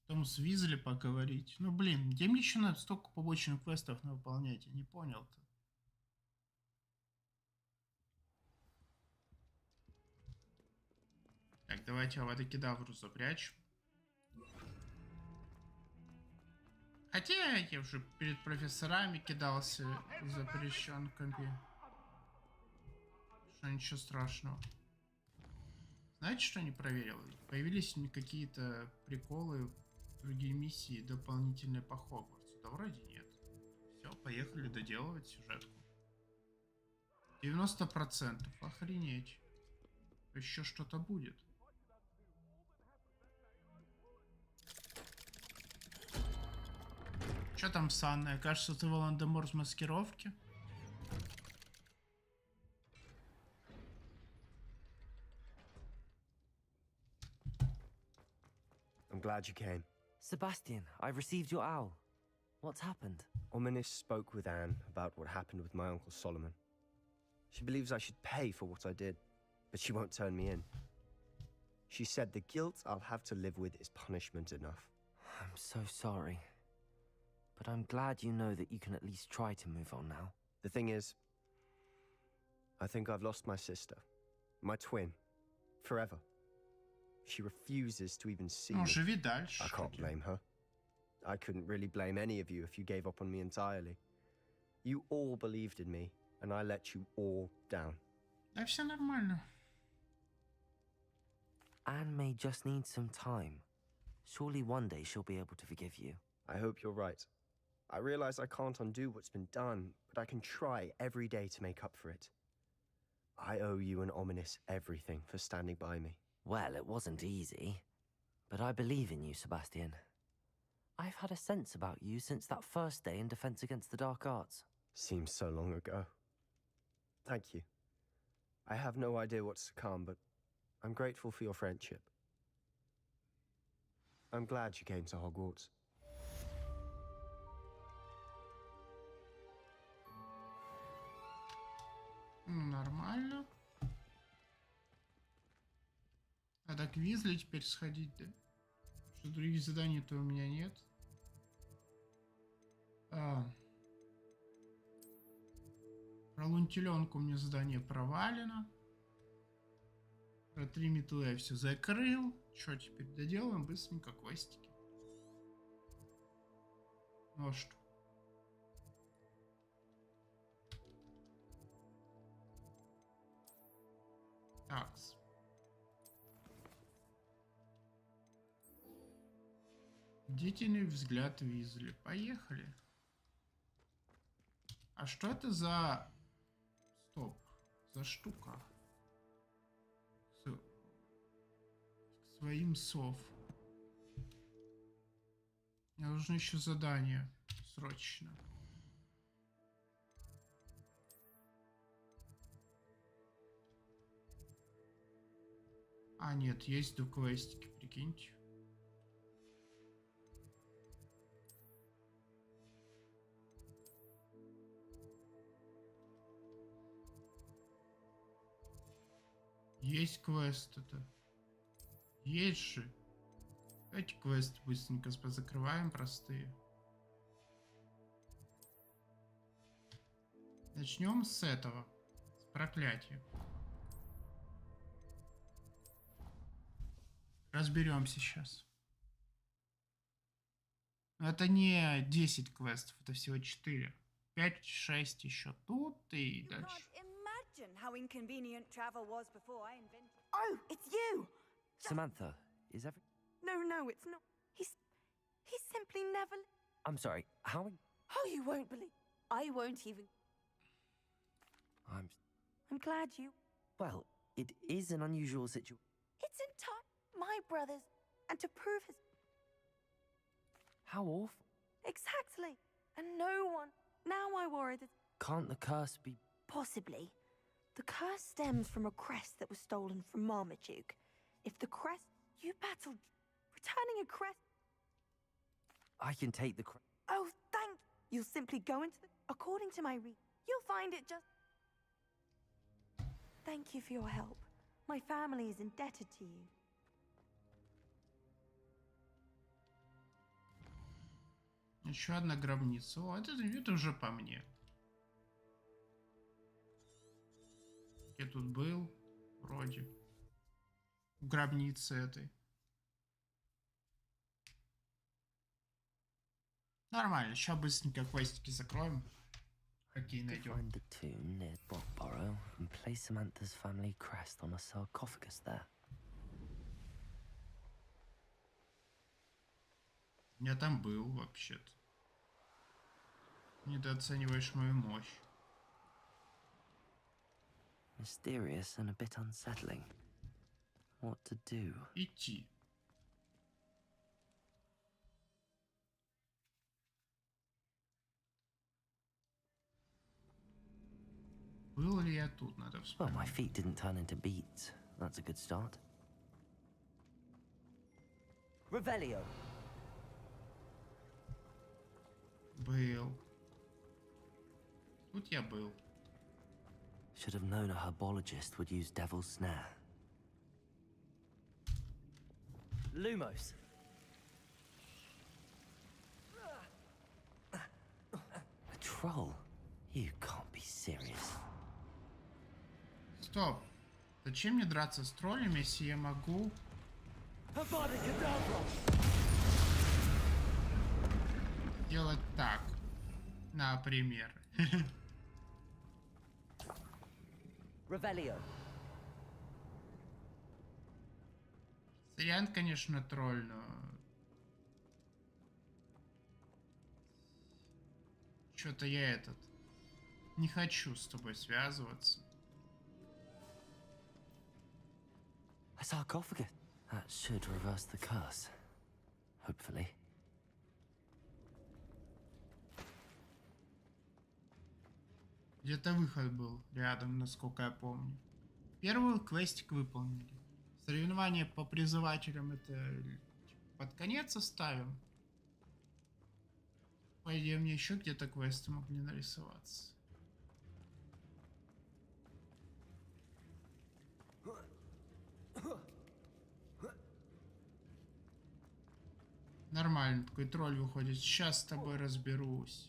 Потом с Визли поговорить. Ну, блин, где мне еще надо столько побочных квестов выполнять? Я не понял-то. Так, давайте аватокедавру запрячем. Хотя я уже перед профессорами кидался в запрещенном компе. Что ничего страшного. Знаете, что не проверил? Появились какие-то приколы, другие миссии дополнительные по Хогвартсу. Да вроде нет. Все, поехали доделывать сюжетку. 90%. Охренеть. Еще что-то будет. Что там с Анной? Кажется, ты Волан-де-Мор с маскировки. I'm glad you came. Sebastian, I received your owl. What's happened? Ominis spoke with Anne about what happened with my Uncle Solomon. She believes I should pay for what I did, but she won't turn me in. She said the guilt I'll have to live with is punishment enough. I'm so sorry. But I'm glad you know that you can at least try to move on now. The thing is, I think I've lost my sister, my twin, forever. She refuses to even see me. Живи дальше. I can't blame her. I couldn't really blame any of you if you gave up on me entirely. You all believed in me, and I let you all down. Да все нормально. Anne may just need some time. Surely one day she'll be able to forgive you. I hope you're right. I realize I can't undo what's been done, but I can try every day to make up for it. I owe you and Ominis everything for standing by me. Well, it wasn't easy. But I believe in you, Sebastian. I've had a sense about you since that first day in Defense Against the Dark Arts. Seems so long ago. Thank you. I have no idea what's to come, but I'm grateful for your friendship. I'm glad she came to Hogwarts. Нормально. А так Визли теперь сходить, да? Что других заданий-то у меня нет. Про лунтеленку у меня задание провалено. Про 3 метлы я все закрыл. Что теперь? Доделаем быстренько квестики. Ну а что? Такс. Бдительный взгляд Визли. Поехали. А что это за... Стоп. За штука? К своим сов. Мне нужно еще задание. Срочно. А, нет, есть до квестики, прикиньте. Есть квест это. Есть же. Эти квесты быстренько закрываем, простые. Начнем с этого. С проклятия. Разберемся сейчас. Это не 10 квестов, это всего 4. 5-6 еще тут и дальше. How inconvenient travel was before I invented. Oh, it's you! Samantha, is every... No, it's not. He's simply never... I'm sorry, how... Oh, you won't believe... I won't even... I'm glad you... Well, it is an unusual situation. It's my brother's, and to prove his... How awful. Exactly. And no one... Now I worry that... Can't the curse be... Possibly. The curse stems from a crest that was stolen from Marmaduke. If the crest... You battled... Returning a crest... I can take the crest. Oh, thank... You'll simply go into the... According to my read... You'll find it just... Thank you for your help. My family is indebted to you. Еще одна гробница. О, это уже по мне. Я тут был, вроде. В гробнице этой. Нормально, сейчас быстренько квестики закроем. Какие найдем. Find the tomb near Brockborough and place Samantha's family crest on a sarcophagus there. Я там был, вообще-то. Недооцениваешь мою мощь. Mysterious and a bit unsettling. What to do? Идти. Был ли я тут, надо вспомнить. Well, my feet didn't turn into beets. That's a good start. Revelio. Был. Тут я был. Should have known a herbologist would use devil's snare. Lumos. A troll? You can't be serious. Стоп. Зачем мне драться с троллями, если я могу... Делать так. Например. Revelio. Сариан, конечно, тролль, но... Что-то я не хочу с тобой связываться. A sarcophagus. That should reverse the curse. Hopefully. Где-то выход был рядом, насколько я помню. Первый квестик выполнили. Соревнования по призывателям — это под конец оставим. По идее, мне еще где-то квесты могли нарисоваться. Нормально, такой тролль выходит. Сейчас с тобой разберусь.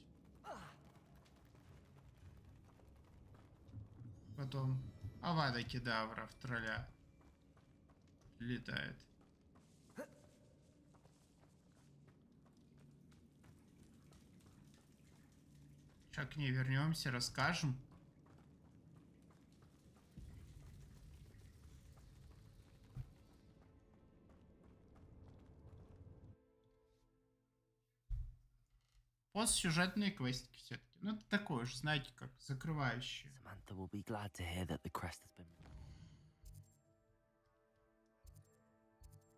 Потом Авада Кедавра в тролля летает. Сейчас к ней вернемся, расскажем. Постсюжетные квестики все-таки. Ну, это такое же, знаете, как закрывающие. Samantha will be glad to hear that the crest has been...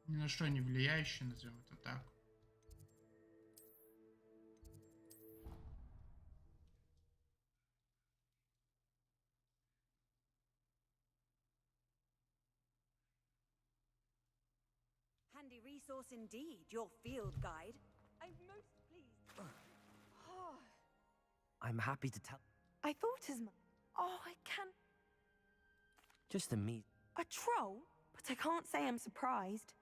Ни на что не влияющие, назовем это так. Handy resource indeed, your field guide. I'm most pleased. I'm happy to tell... I thought as much. Oh, I can't. Just a me... A troll? But I can't say I'm surprised.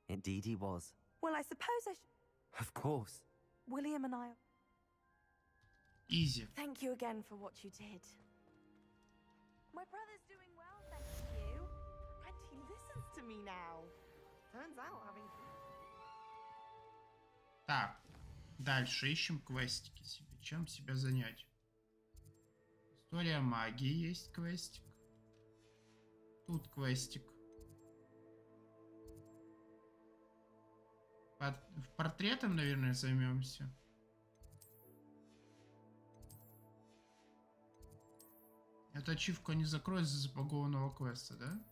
Indeed he was. Well, I suppose I should. Of course. William and I. Easy. Thank you again for what you did. My brother's doing well, thank you. And he listens to me now. Turns out having... Так, дальше ищем квестики себе. Чем себя занять? История магии есть квестик. Тут квестик. Портретом, наверное, займемся. Эту ачивку не закроют из-за забагованного квеста, да?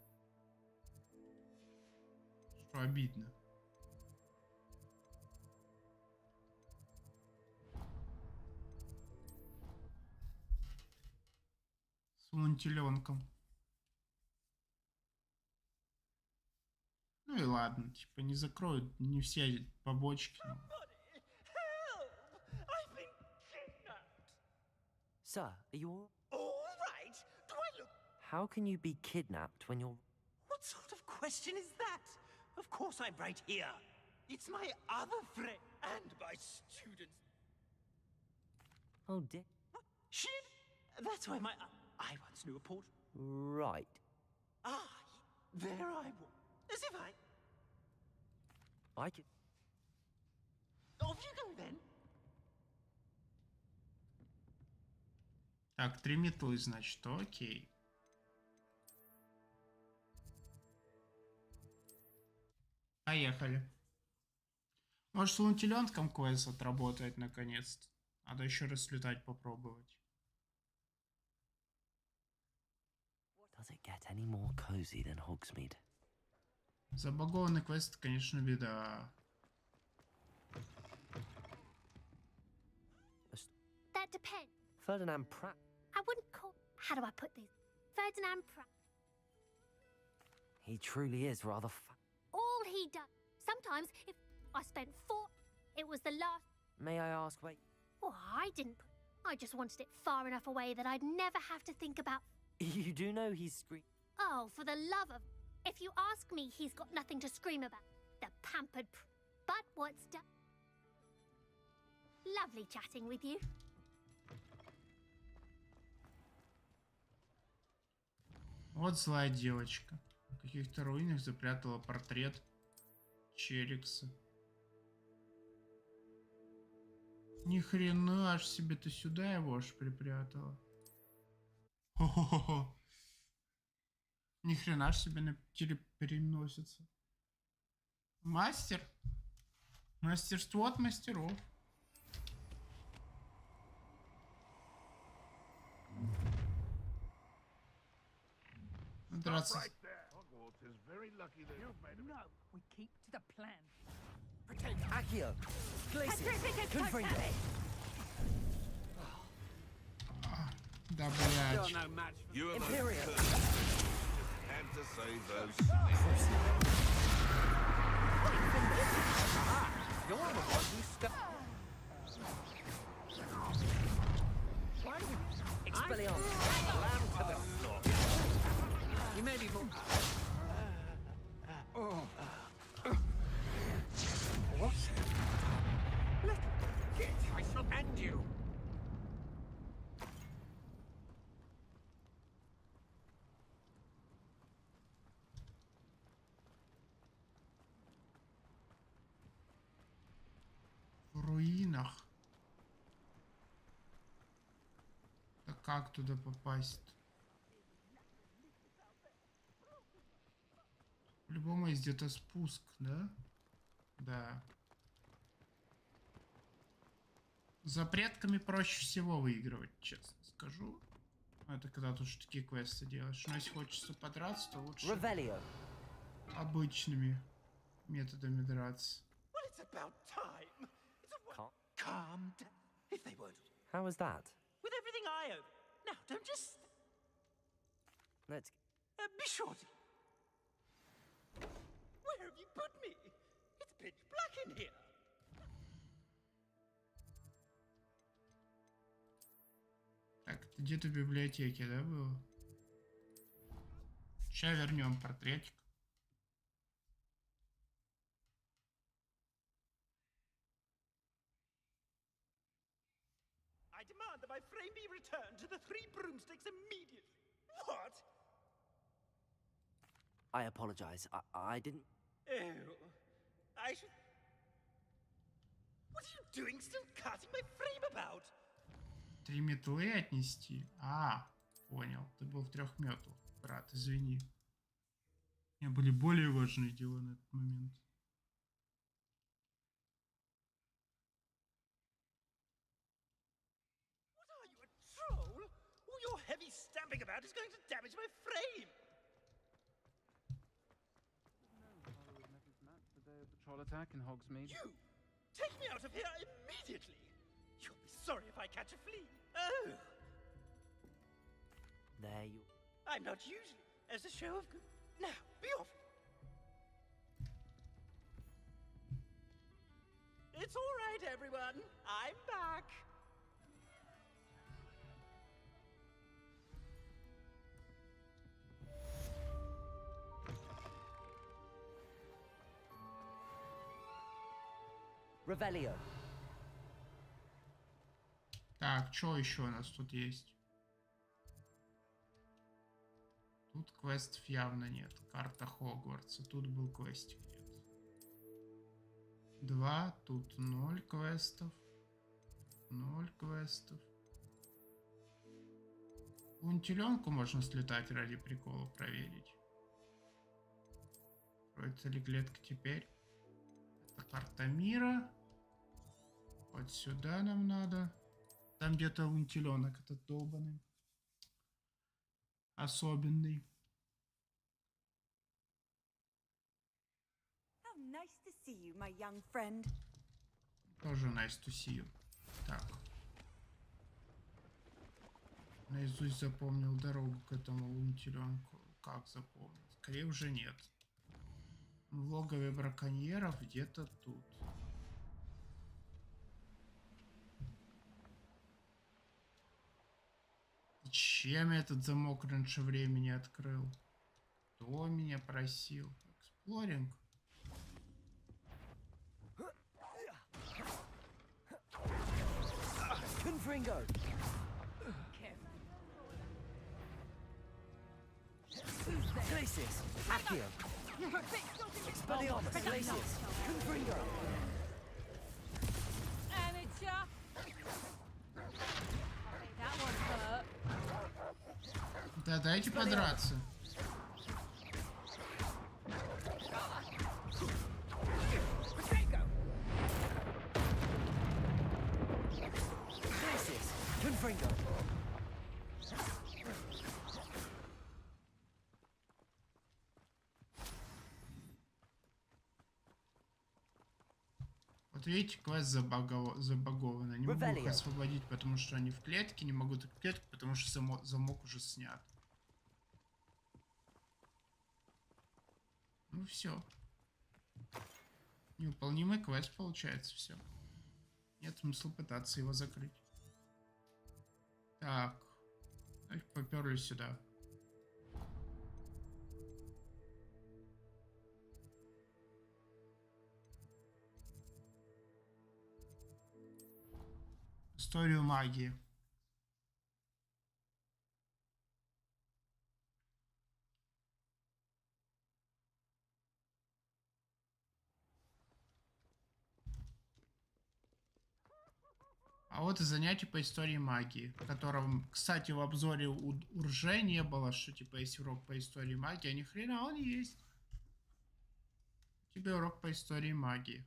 Что обидно. С мунтиленком. Ну и ладно, типа не закроют не все побочки. Sir, are you All right. Do I look... How can you be kidnapped when you're... What sort of question is that? Of course I'm right here. It's my other friend and my students. Oh, dear. What? Shit! That's why my... I once knew a portrait. Right. Ah, there I was. As if I could... Off you go then. Так, 3 метлы, значит, окей. Поехали. Может, с лунтиленком квест отработает наконец-то. Надо еще раз слетать попробовать. Does it get any more cozy than Hogsmeade? Забагованный квест, конечно, беда. That depends. Ferdinand Pratt. I wouldn't call... How do I put this? Ferdinand Pratt. He truly is rather All he does. Sometimes, if I spent 4... It was the last... May I ask, wait... Oh, I didn't... I just wanted it far enough away that I'd never have to think about... You do know he's screaming... Oh, for the love of... If you ask me, he's got nothing to scream about. The pampered... But what's done... Lovely chatting with you. Вот злая девочка. В каких-то руинах запрятала портрет Черикса. Ни хрена аж себе ты сюда его аж припрятала. Хо-хо-хо. Ни хрена аж себе на переносится. Мастер. Мастерство от мастеров. Драться. Hogwarts is very lucky that you've made No, we keep to the plan. Protect Accio! Glacius! Confront it! Да, блядь. You are Imperial! had to save those. You're the one who Expelliarmus. Lamb to the floor. You may be more. What? Get, I shall end you. В руинах. Да как туда попасть? По-любому есть где-то спуск, да? Да. За предками проще всего выигрывать, честно скажу. Это когда ты уж такие квесты делаешь. Но если хочется подраться, то лучше обычными методами драться. Well, it's about time. Calm down, if they would. How was that? With everything I own. Now, don't just... Let's... be shorty. Where have you put me? It's pitch black in here. Так, это где-то в библиотеке, да, было? Сейчас вернем портретик. I demand that my frame be returned to the three broomsticks immediately. What? I apologize. I didn't... Oh, I should... What are you doing still carting my frame about? 3 метлы отнести? А, понял. Ты был в 3 метлах, брат, извини. У меня были более важные дела на этот момент. What are you, a troll? All your heavy stamping about is going to damage my frame. Patrol attack in Hogsmeade. You! Take me out of here immediately! You'll be sorry if I catch a flea. Oh! There you... I'm not usually as a show of good... Now, be off! It's all right, everyone. I'm back. Revelio. Так, что еще у нас тут есть? Тут квестов явно нет. Карта Хогвартса. Тут был квестик где-то. 2. Тут 0 квестов. 0 квестов. Вон теленку можно слетать ради прикола проверить. Откроется ли клетка теперь? Это карта мира. Вот сюда нам надо. Там где-то унтеленок этот долбаный. Особенный. How nice to see you, my young friend. Тоже nice to see you. Так. Наизусть запомнил дорогу к этому унтеленку. Как запомнил? Скорее уже нет. В логове браконьеров где-то тут. Зачем я этот замок раньше времени открыл? Кто меня просил? Эксплоринг. Confringo. Glacius. Accio. Expelliarmus. Glacius. Confringo. Amateur. That one hurt. Да, дайте подраться. Glacius. Confringo. Вот видите, квест забагован. Не могу их освободить, потому что они в клетке. Не могу так в клетку, потому что замок уже снят. Ну все. Невыполнимый квест получается, все. Нет смысла пытаться его закрыть. Так. Поперли сюда. Историю магии. А вот и занятие по истории магии, которым, кстати, в обзоре у Рже не было, что типа есть урок по истории магии, а ни хрена он есть. Тебе урок по истории магии.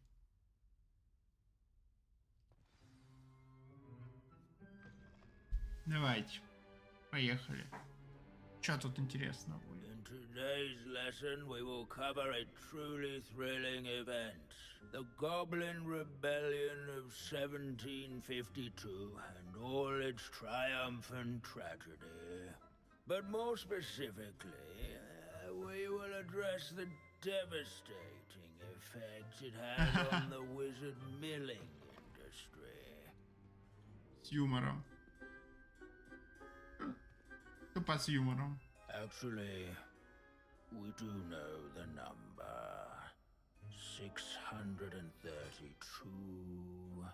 Давайте, поехали. Что тут интересного будет? In today's lesson, we will cover a truly thrilling event. The Goblin Rebellion of 1752 and all its triumphant tragedy. But more specifically, we will address the devastating effects it had on the wizard milling industry. С юмором. Тупо с юмором. Actually, we do know the number. 632.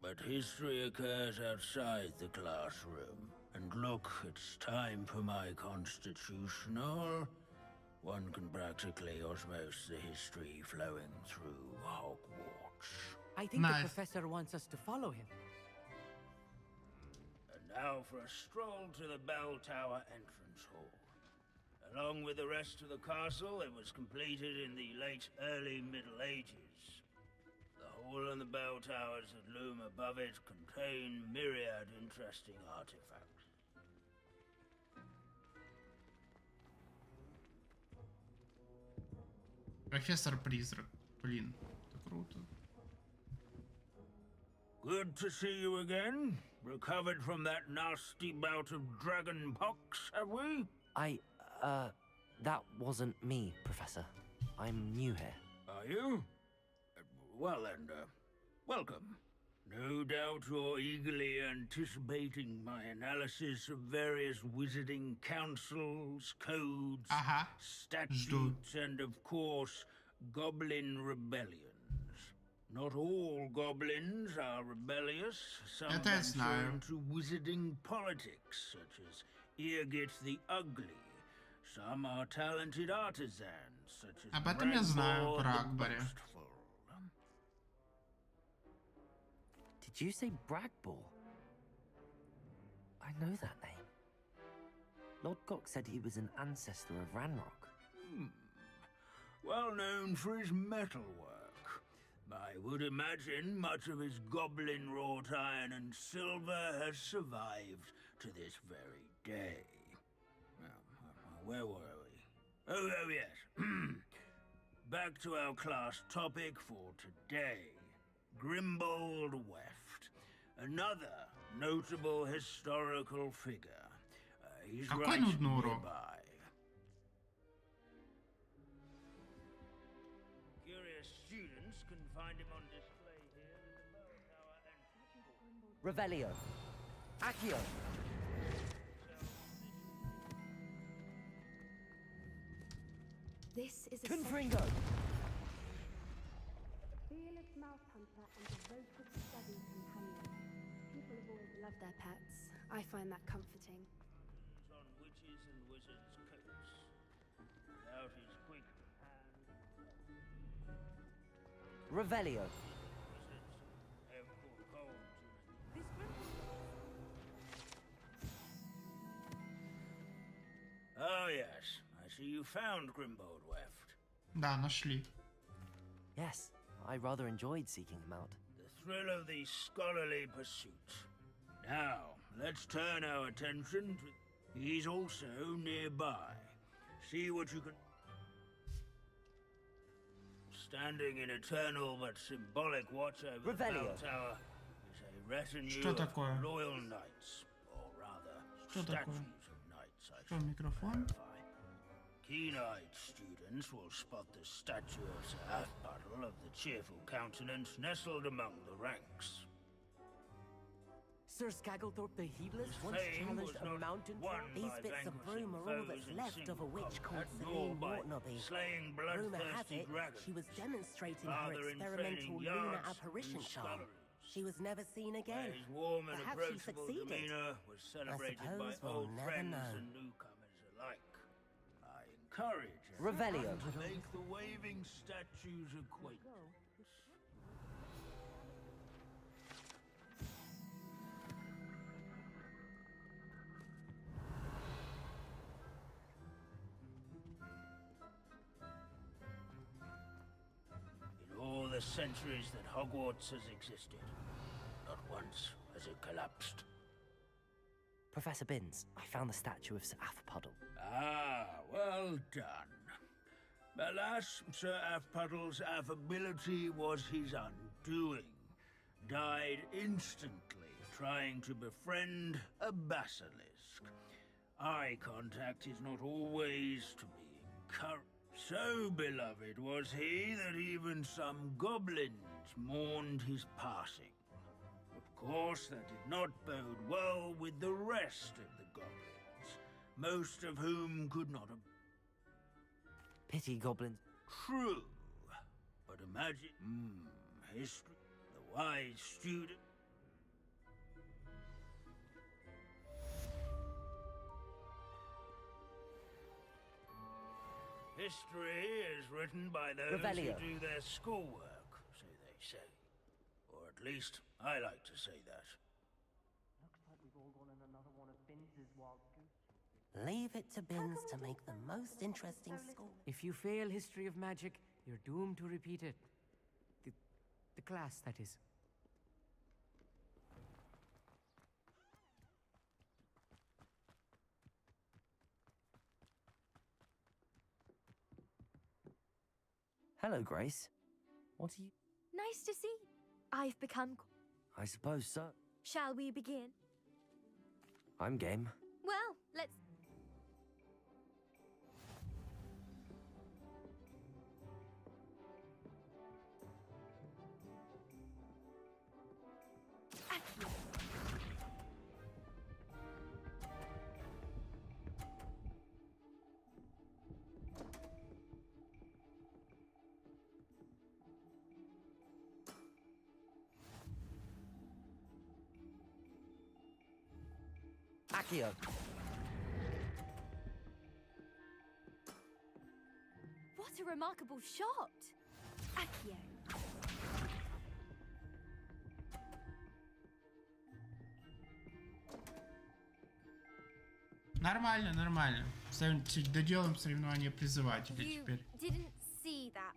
But history occurs outside the classroom. And look, it's time for my constitutional. One can practically osmose the history flowing through Hogwarts. I think the professor wants us to follow him. And now for a stroll to the Bell Tower entrance hall. Along with the rest of the castle, it was completed in the late early Middle Ages. The hall and the bell towers that loom above it contain myriad interesting artifacts. Профессор-призрак. Блин, это круто. Good to see you again. Recovered from that nasty bout of dragon pox, have we? That wasn't me, Professor. I'm new here. Are you? Well then, welcome. No doubt you're eagerly anticipating my analysis of various wizarding councils, codes, statutes, and of course, goblin rebellions. Not all goblins are rebellious. Some venture into wizarding politics, such as Eargit the Ugly. Some are talented artisans, such as Об этом я знаю про Акбаре. Did you say Bragball? I know that name. Lord Gok said he was an ancestor of Ranrock. Well known for his metalwork. I would imagine much of his goblin wrought iron and silver has survived to this very day. Where were we? Oh yes. Back to our class topic for today. Grimbold Weft. Another notable historical figure. He's right nearby. Curious students can find him on display here in the bell tower entrance. Revelio. Accio. This is a Confringo. fearless mouse hunter and devoted study companion. People have always loved their pets. I find that comforting. On witches and wizards' coats. Without his quick hand. Revelio. Wizards have caught cold to This Oh yes, I see you found Grimbold Weft. Да, нашли. Yes, I rather enjoyed seeking him out. The thrill of the scholarly pursuit. Now, let's turn our attention to... He's also nearby. See what you can... Standing in eternal but symbolic watch over the bell tower is a retinue of loyal knights, or rather, statues of knights, I should микрофон? Keen-eyed students will spot the statue of Sir Half-Puddle of the Cheerful Countenance nestled among the ranks. Sir Scagglethorpe the Heedless His once fame challenged was a not mountain won troll. These by bits of vanquishing broom are all foes that's in left of a single witch called combat, nor Celine by Waternaby. slaying Rumour has bloodthirsty it dragons. she was demonstrating her Rather in experimental training lunar yards apparition and charm. sculleries. She was never seen again. His warm and Perhaps she approachable succeeded. demeanor was celebrated by suppose we'll old never friends know. and newcomers alike. I encourage Revelio. everyone to make the waving statue's acquaintance. In all the centuries that Hogwarts has existed, not once has it collapsed. Professor Binns, I found the statue of Sir Half-Puddle. Ah, well done. Alas, Sir Half-Puddle's affability was his undoing. Died instantly trying to befriend a basilisk. Eye contact is not always to be encouraged. So beloved was he that even some goblins mourned his passing. Of course, that did not bode well with the rest of the goblins, most of whom could not have... Pity goblins. True, but imagine... history, the wise student... History is written by those Revelio. who do their schoolwork, so they say. Or at least, I like to say that. Looks like we've all gone in another one of Binns's wild goose. Leave it to Binns to make the most interesting school. If you fail history of magic, you're doomed to repeat it. The class, that is. Hello, Grace. What are you... Nice to see you. I've become... I suppose so. Shall we begin? I'm game. Well, let's... Accio. What a remarkable shot! Accio. Нормально, нормально. Доделаем соревнование призывателей You теперь. didn't see that.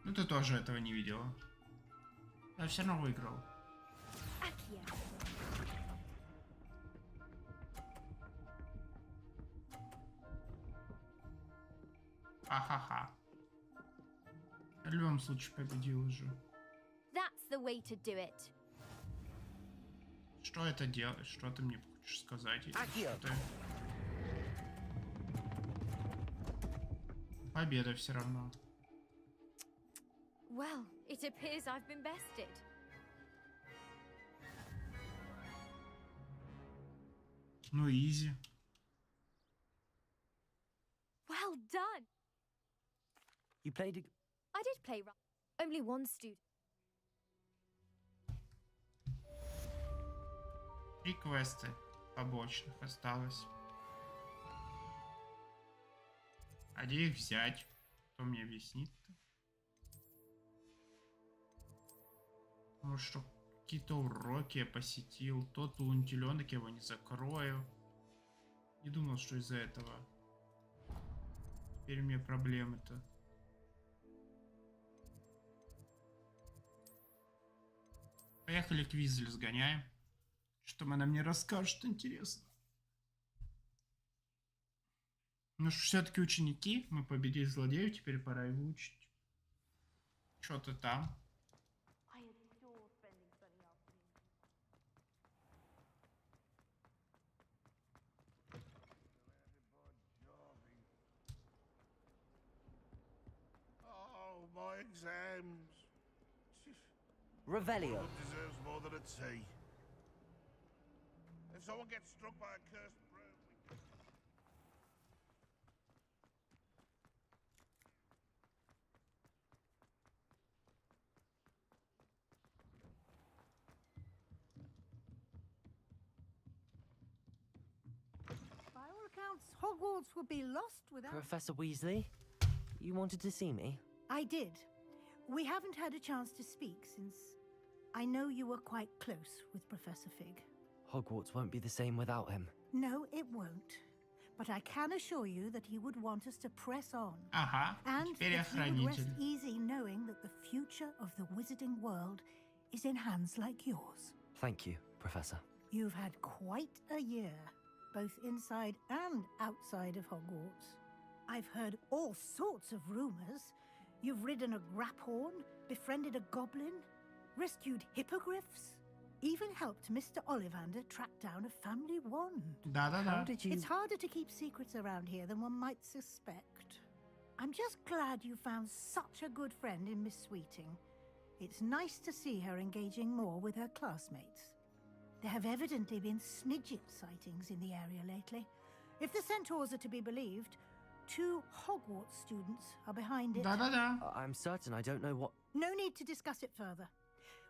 Ну ты тоже этого не видела. Я все равно выиграл. Accio. Ха-ха-ха. В любом случае победил уже. That's the way to do it. Что это делает? Что ты мне хочешь сказать? Или Акио. что ты... Победа все равно. Well, it appears I've been bested. Ну изи. Well done. You played a... I did play right. Only one student. 3 квеста побочных осталось. А где их взять? Кто мне объяснит-то? Может, что какие-то уроки я посетил. Тот лунтеленок, я его не закрою. Не думал, что из-за этого. Теперь у меня проблемы-то. Поехали к Визель сгоняем. Что она мне расскажет, интересно. Ну что, все-таки ученики. Мы победили злодеев, теперь пора его учить. Что-то там. Exams. Revelio. One deserves more than a tea. If someone gets struck by a cursed broom, By all accounts, Hogwarts would be lost without... Professor Weasley, you wanted to see me? I did. We haven't had a chance to speak since I know you were quite close with Professor Fig. Hogwarts won't be the same without him. No, it won't. But I can assure you that he would want us to press on. Ага, And теперь that he would rest охранитель. easy knowing that the future of the wizarding world is in hands like yours. Thank you, Professor. You've had quite a year, both inside and outside of Hogwarts. I've heard all sorts of rumors. You've ridden a graphorn, befriended a goblin, rescued hippogriffs, even helped Mr. Ollivander track down a family wand. Да-да-да. How did you... It's harder to keep secrets around here than one might suspect. I'm just glad you found such a good friend in Miss Sweeting. It's nice to see her engaging more with her classmates. There have evidently been Snidget sightings in the area lately. If the centaurs are to be believed, 2 Hogwarts students are behind it. Да-да-да. I'm certain I don't know what... No need to discuss it further.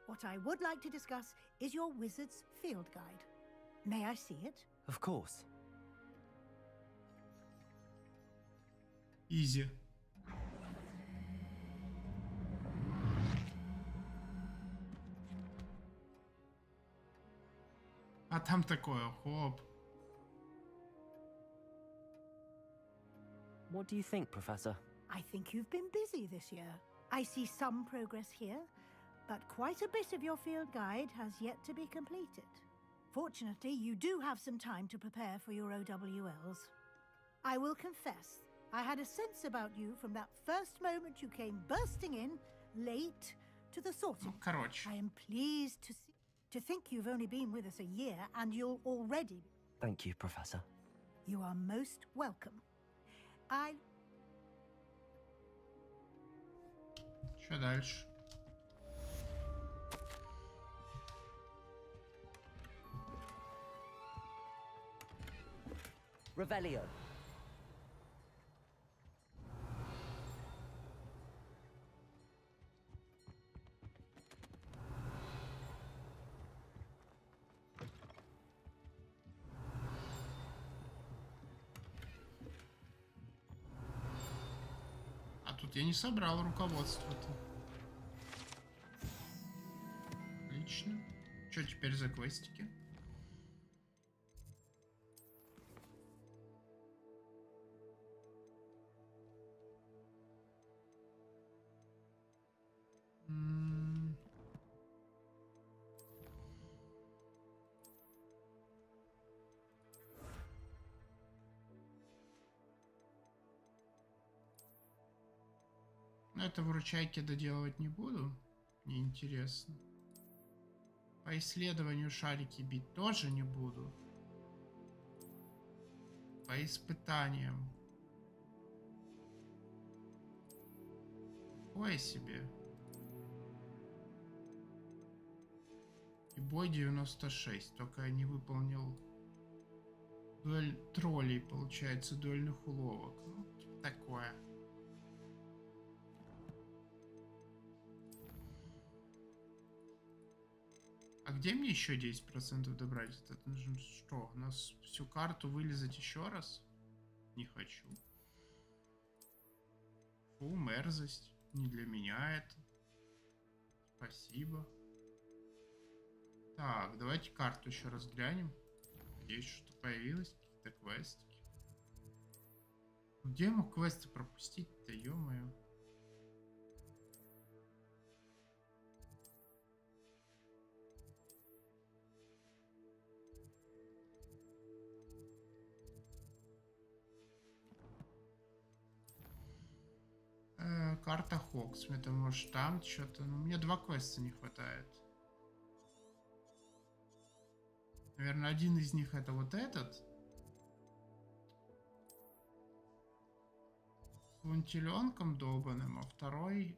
What I would like to discuss is your wizard's field guide. May I see it? Of course. Изи. А там такое, хоп. What do you think, Professor? I think you've been busy this year. I see some progress here, but quite a bit of your field guide has yet to be completed. Fortunately, you do have some time to prepare for your OWLs. I will confess, I had a sense about you from that first moment you came bursting in, late, to the sorting. Короче. I am pleased to think you've only been with us a year and you'll already... Thank you, Professor. You are most welcome. Что дальше? Revelio. А тут я не собрал руководство-то. Отлично. Что теперь за квестики? Но это выручайки доделывать не буду. Неинтересно. По исследованию шарики бить тоже не буду. По испытаниям. Такое себе. И бой 96. Только я не выполнил дуэль троллей, получается, дуэльных уловок. Ну, такое. А где мне еще 10% добрать? Это нужно что? У нас всю карту вылезать еще раз? Не хочу. Фу, мерзость. Не для меня это. Спасибо. Так, давайте карту еще раз глянем. Здесь что-то появилось, какие-то квестики. Где я мог квесты пропустить-то, ё-моё? Карта Хогсмита, может там что-то. Ну, мне 2 квеста не хватает. Наверное, один из них это вот этот. С вунтиленком долбаным, а второй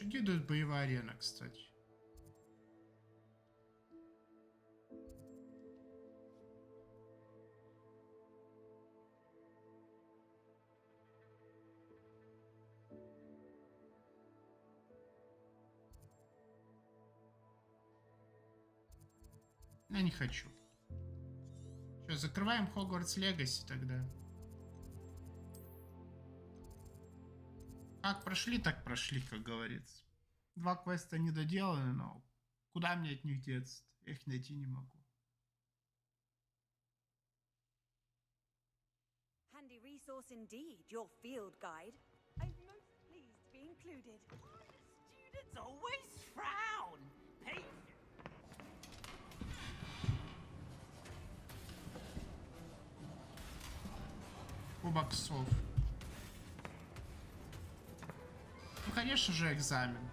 Где идет боевая арена, кстати? Я не хочу. Что, закрываем Hogwarts Legacy тогда? Как прошли, так прошли, как говорится. 2 квеста не доделаны, но куда мне от них деться? Я их найти не могу. Handy resource indeed, your field guide. I'm most pleased to be included. Students always frown. Кубок сов. Ну, конечно же, экзамен.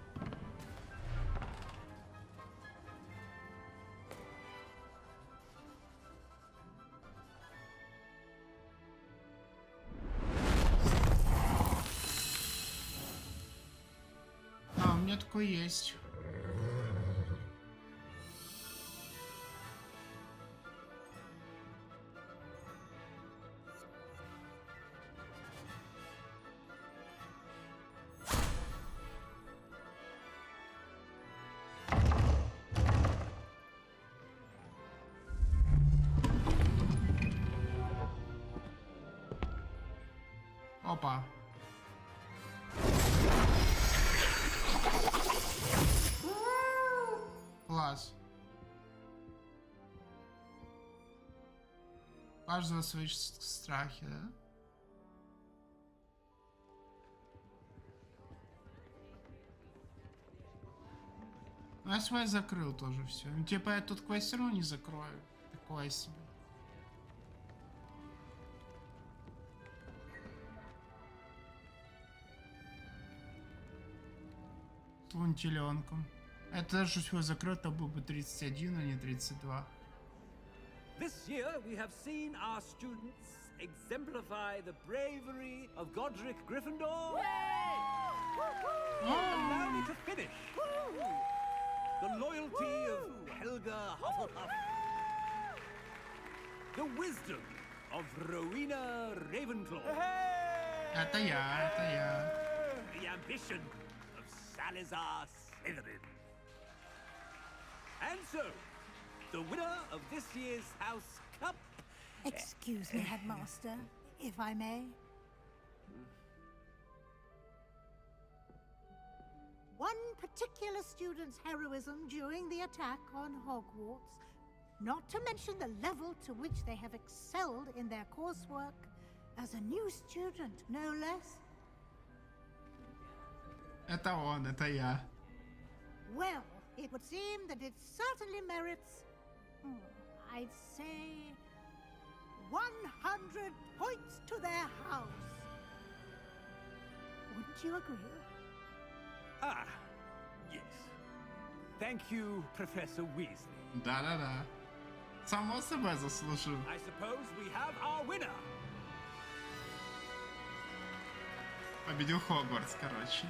А, у меня такое есть. Опа. Класс. У каждого свои страхи, да? Ну, я свой закрыл тоже все. Ну, типа я тут квест все равно не закрою. Такое себе. Лунтеленком. Это даже все закрыто был бы 31, а не 32. This year we have seen our students exemplify the bravery of Godric Gryffindor. Allow me to finish. The loyalty of Helga Hufflepuff. The wisdom of Rowena Ravenclaw. Это я. The ambition of Salazar Slytherin. And so, the winner of this year's House Cup... Excuse me, Headmaster, if I may. One particular student's heroism during the attack on Hogwarts, not to mention the level to which they have excelled in their coursework, as a new student, no less. Это он, это я. Well, it would seem that it certainly merits, I'd say, 100 points to their house. Wouldn't you agree? Ah, yes. Thank you, Professor Weasley. Да. Само собой заслужил. I suppose we have our winner. Победил Хогвартс, короче.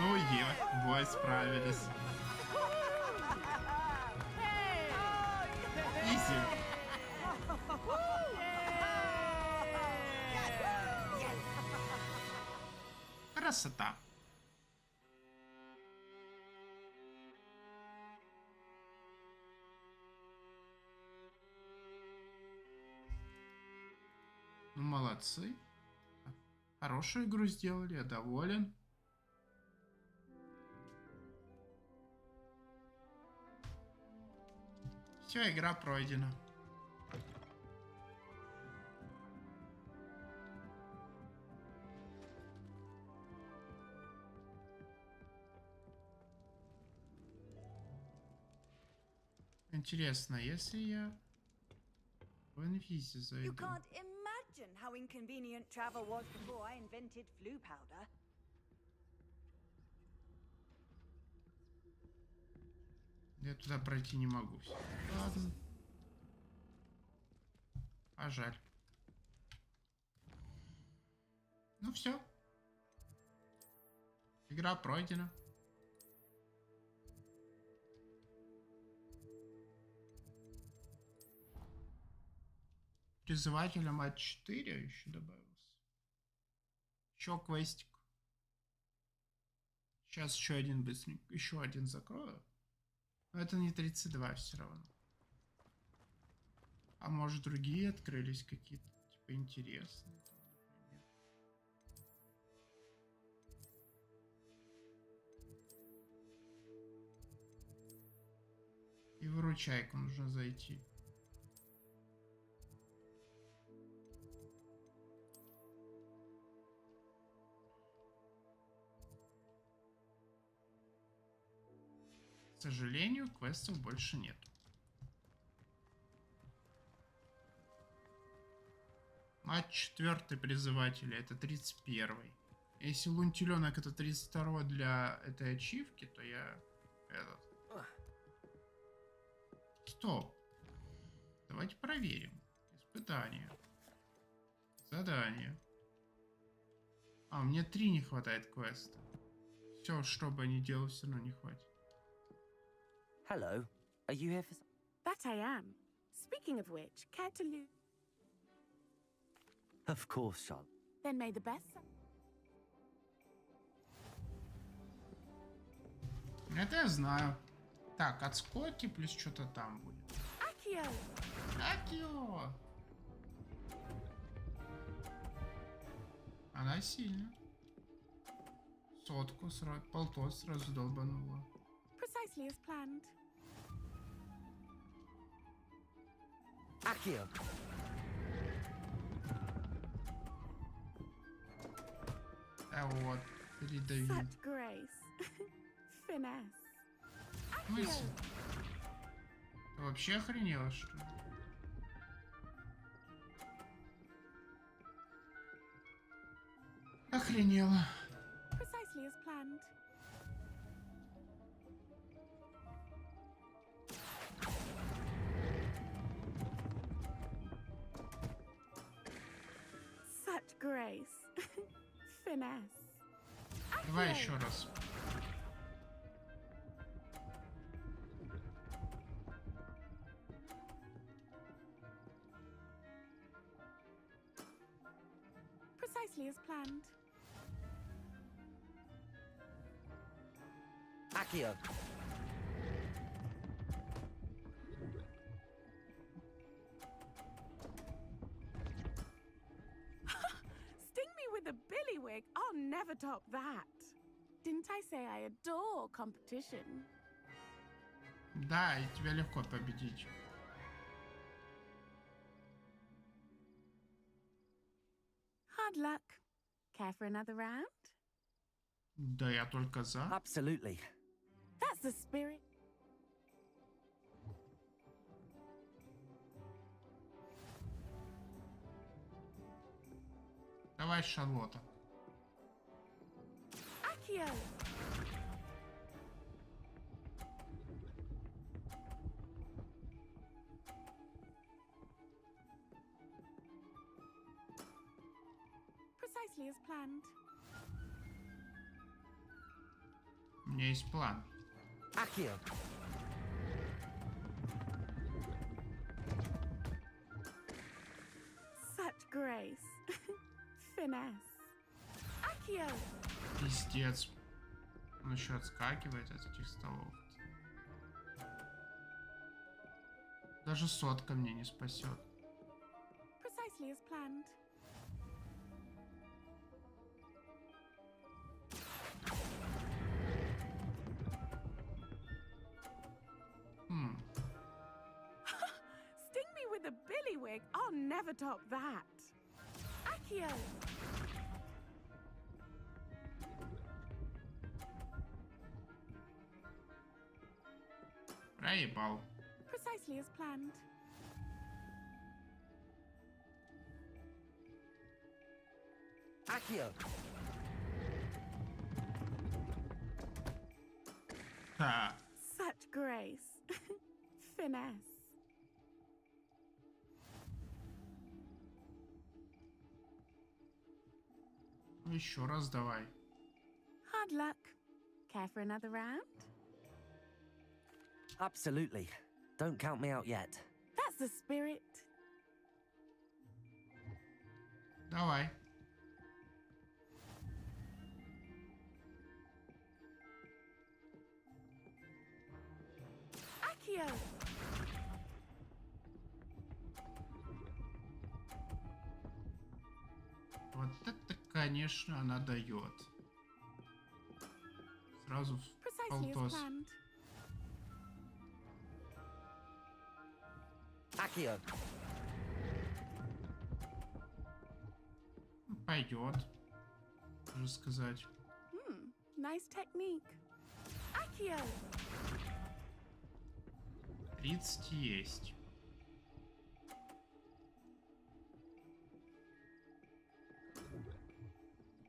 Ну бой справились. Изи. Красота. Ну, молодцы. Хорошую игру сделали, я доволен. Все, игра пройдена. Интересно, если я в инвизе You зайду. can't imagine how inconvenient travel was before I invented flu powder. Я туда пройти не могу. Ладно. А жаль. Ну все. Игра пройдена. Призывателя мать 4 еще добавился. Еще квестик. Сейчас еще один быстренько. Еще один закрою. Но это не 32 все равно. А может другие открылись какие-то, типа, интересные. Например. И в ручайку нужно зайти. К сожалению, квестов больше нет. Мать 4 призывателя, это 31. Если лунтеленок это 32 для этой ачивки, то я этот... Стоп. Давайте проверим. Испытание. Задание. А, мне 3 не хватает квеста. Все, что бы ни делал, все равно не хватит. Hello, are you here for... That I am. Speaking of which, care to lose? Of course, Charlotte. Then may the best... Это я знаю. Так, отскоки плюс что-то там будет. Акио! Акио! Она сильна. Сотку сразу, полтос сразу долбанула. Precisely as planned. Accio! А вот, передавил. Such grace. Finesse. В смысле? Ты вообще охренела, что ли? Охренела. Precisely as planned. Such grace. Finesse. Давай еще раз. Precisely as planned. Accio! Sting me with a billywig. I'll never top that. Didn't I say I adore competition? Да, и тебя легко победить. Hard luck. Care for another round? Да, я только за. Absolutely. That's the spirit. Давай, Шарлотта. Accio! Precisely as planned. У меня есть план. Accio! Such grace. Finesse. Accio! Пиздец. Он еще отскакивает от этих столов. Даже сотка мне не спасет. Precisely as planned. Sting me with a billywig. I'll never top that. Accio! Проебал. Precisely as planned. Accio! Ха. Such grace. finesse. Еще раз давай. Hard luck. Care for another round? Absolutely. Don't count me out yet. That's the spirit. Давай. Accio. Вот это, конечно, она дает. Сразу в Precisely as полтос. planned. Accio. Пойдет. Можно сказать. Nice technique. Accio. 30 есть.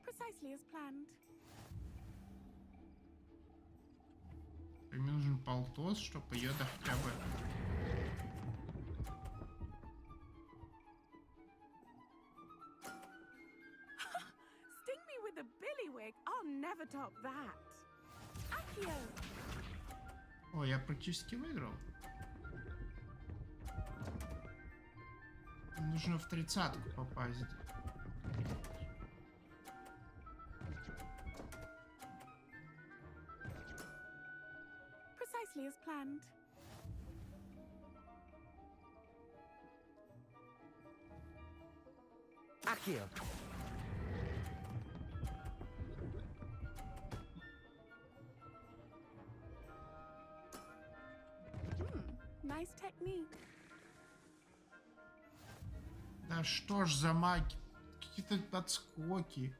Precisely as planned. Мне нужен полтос, чтобы ее до хотя бы... Sting me with a billywig. I'll never top that. Accio. О, я практически выиграл. Нужно в 30-ку попасть. Precisely as planned. Accio. Nice technique. Да что ж за маги? Какие-то отскоки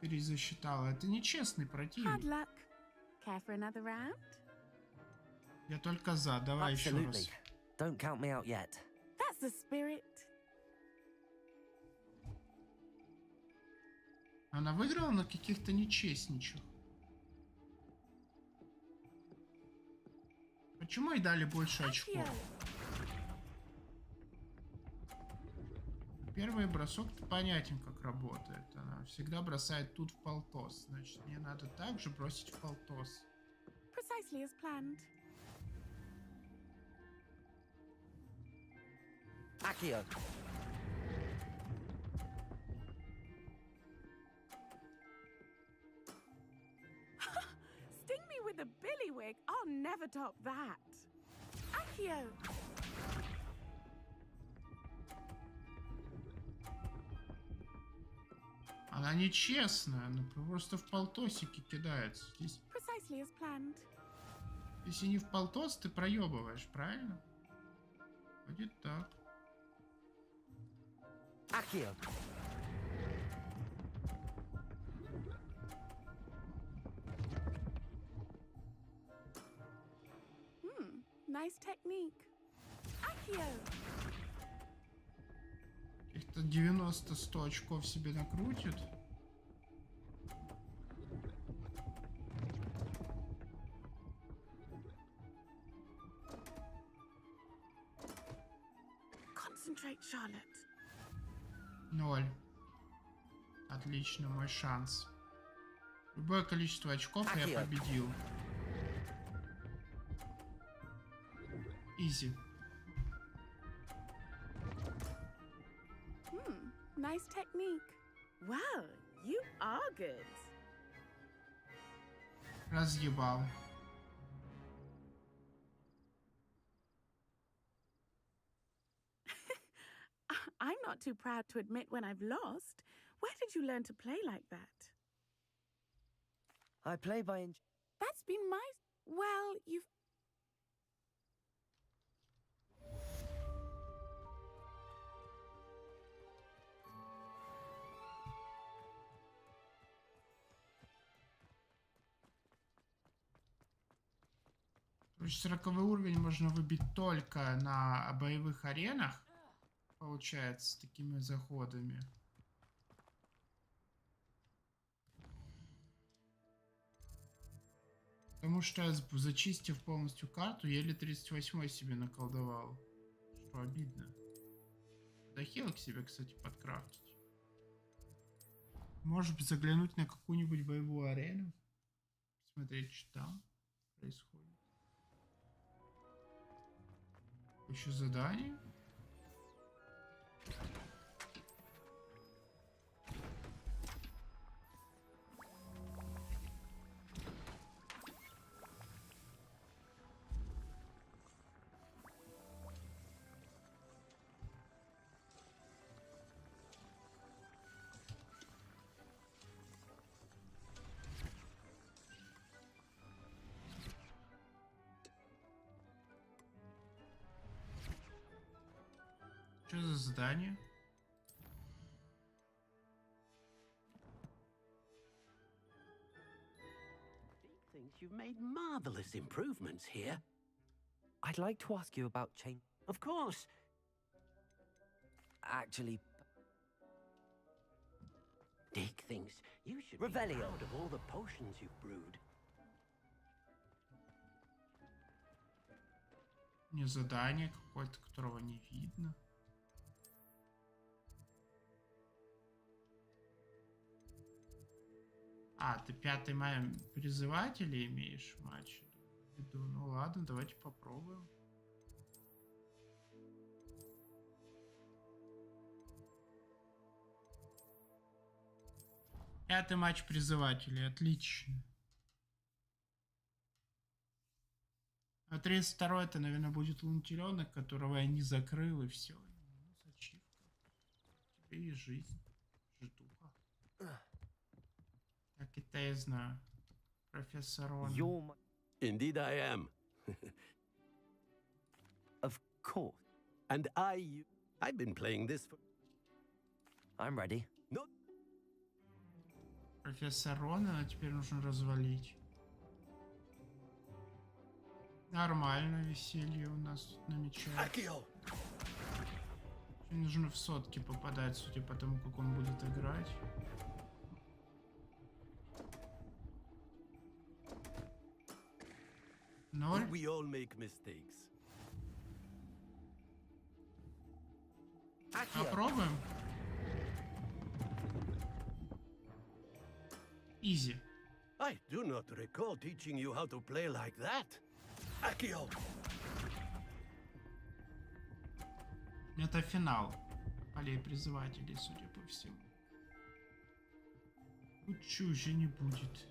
перезасчитала. Это нечестный Hard противник. luck. Care for another round? Я только за. Давай еще Absolutely. раз. Don't count me out yet. That's the spirit. Она выиграла на каких-то нечестничах. Почему ей дали больше очков? Первый бросок понятен, как работает. Она всегда бросает тут в полтос. Значит, мне надо также бросить в полтос. Precisely as planned. Accio. Sting me with a billywig. I'll never top that. Accio. Она нечестная. Она просто в полтосики кидается. Здесь, Precisely as planned. если не в полтос, ты проебываешь, правильно? Будет так. Accio. Nice technique. Accio. Каких-то 90-100 очков себе накрутит. Concentrate, Charlotte. 0. Отлично, мой шанс. Любое количество очков, и я победил. Изи. Nice technique. Well, you are good. Разъебал. I'm not too proud to admit when I've lost. Where did you learn to play like that? I play by... That's been my... Well, you've... Короче, 40-й уровень можно выбить только на боевых аренах. Получается, с такими заходами. Потому что я, зачистив полностью карту, еле 38 себе наколдовал. Что обидно. Дохилок себе, кстати, подкрафтить. Может быть, заглянуть на какую-нибудь боевую арену. Смотреть, что там происходит. Еще задание. Что за задание? Thinks you've made marvelous improvements here. I'd like to ask you about change. Of course. Actually, Dick thinks you should Revelio. be proud of all the potions you've brewed. Мне задание какое-то, которого не видно. А, ты 5-й мая призывателей имеешь в матче? В виду? Ну ладно, давайте попробуем. Пятый матч призывателей, отлично. А 32-й это, наверное, будет лунтеленок, которого я не закрыл, и все. Ну, ачивка. Тебе и жизнь. Житуха. Так это я знаю. Профессор Рон. Indeed I am. Of course. And I've been playing this for... I'm ready. No. Профессор Рона, а теперь нужно развалить. Нормально, веселье у нас тут намечается. Нужно в сотки попадать, судя по тому, как он будет играть. Ноль. We all make mistakes. Попробуем. Изи. I do not recall teaching you how to play like that. Akio. Это финал полей призывателей, судя по всему. Лучше уже не будет.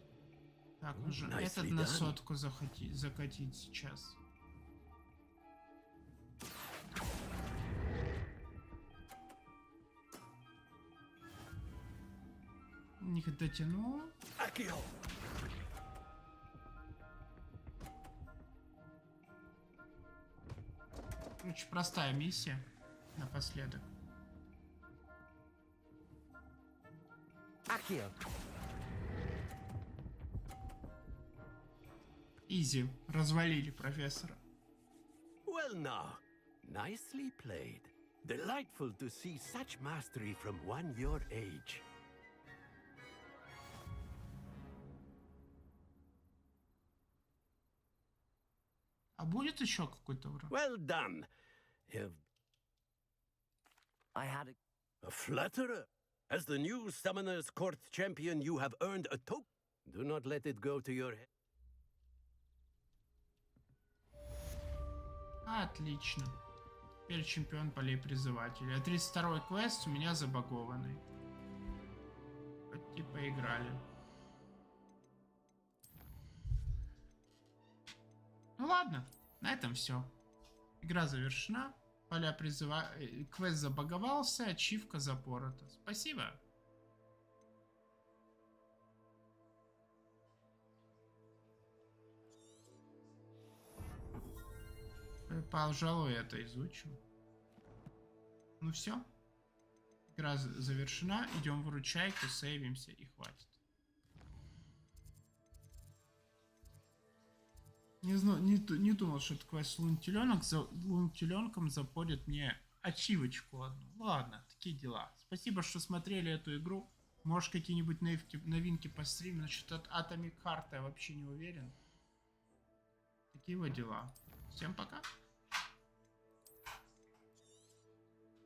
Так, нужно этот на сотку закатить сейчас. Не дотянул. Короче, простая миссия напоследок. Акио. Изи. Развалили профессора. Well now, nicely played. Delightful to see such mastery from one your age. А будет еще какой-то враг? Well done. I had a flutterer. As the new Summoner's Court champion, you have earned a token. Do not let it go to your head. Отлично. Теперь чемпион полей призывателей. А 32-й квест у меня забагованный. Хоть и поиграли. Ну ладно, на этом все. Игра завершена. Поля квест забаговался, ачивка запорота. Спасибо. Пожалуй, это изучим. Ну все. Игра завершена. Идем в ручайку, сейвимся и хватит. Не думал, что это квест лунтеленок. За лунтеленком запорит мне ачивочку одну. Ладно, такие дела. Спасибо, что смотрели эту игру. Может, какие-нибудь новинки по стриму. Насчет Atomic Heart я вообще не уверен. Такие вот дела. Всем пока.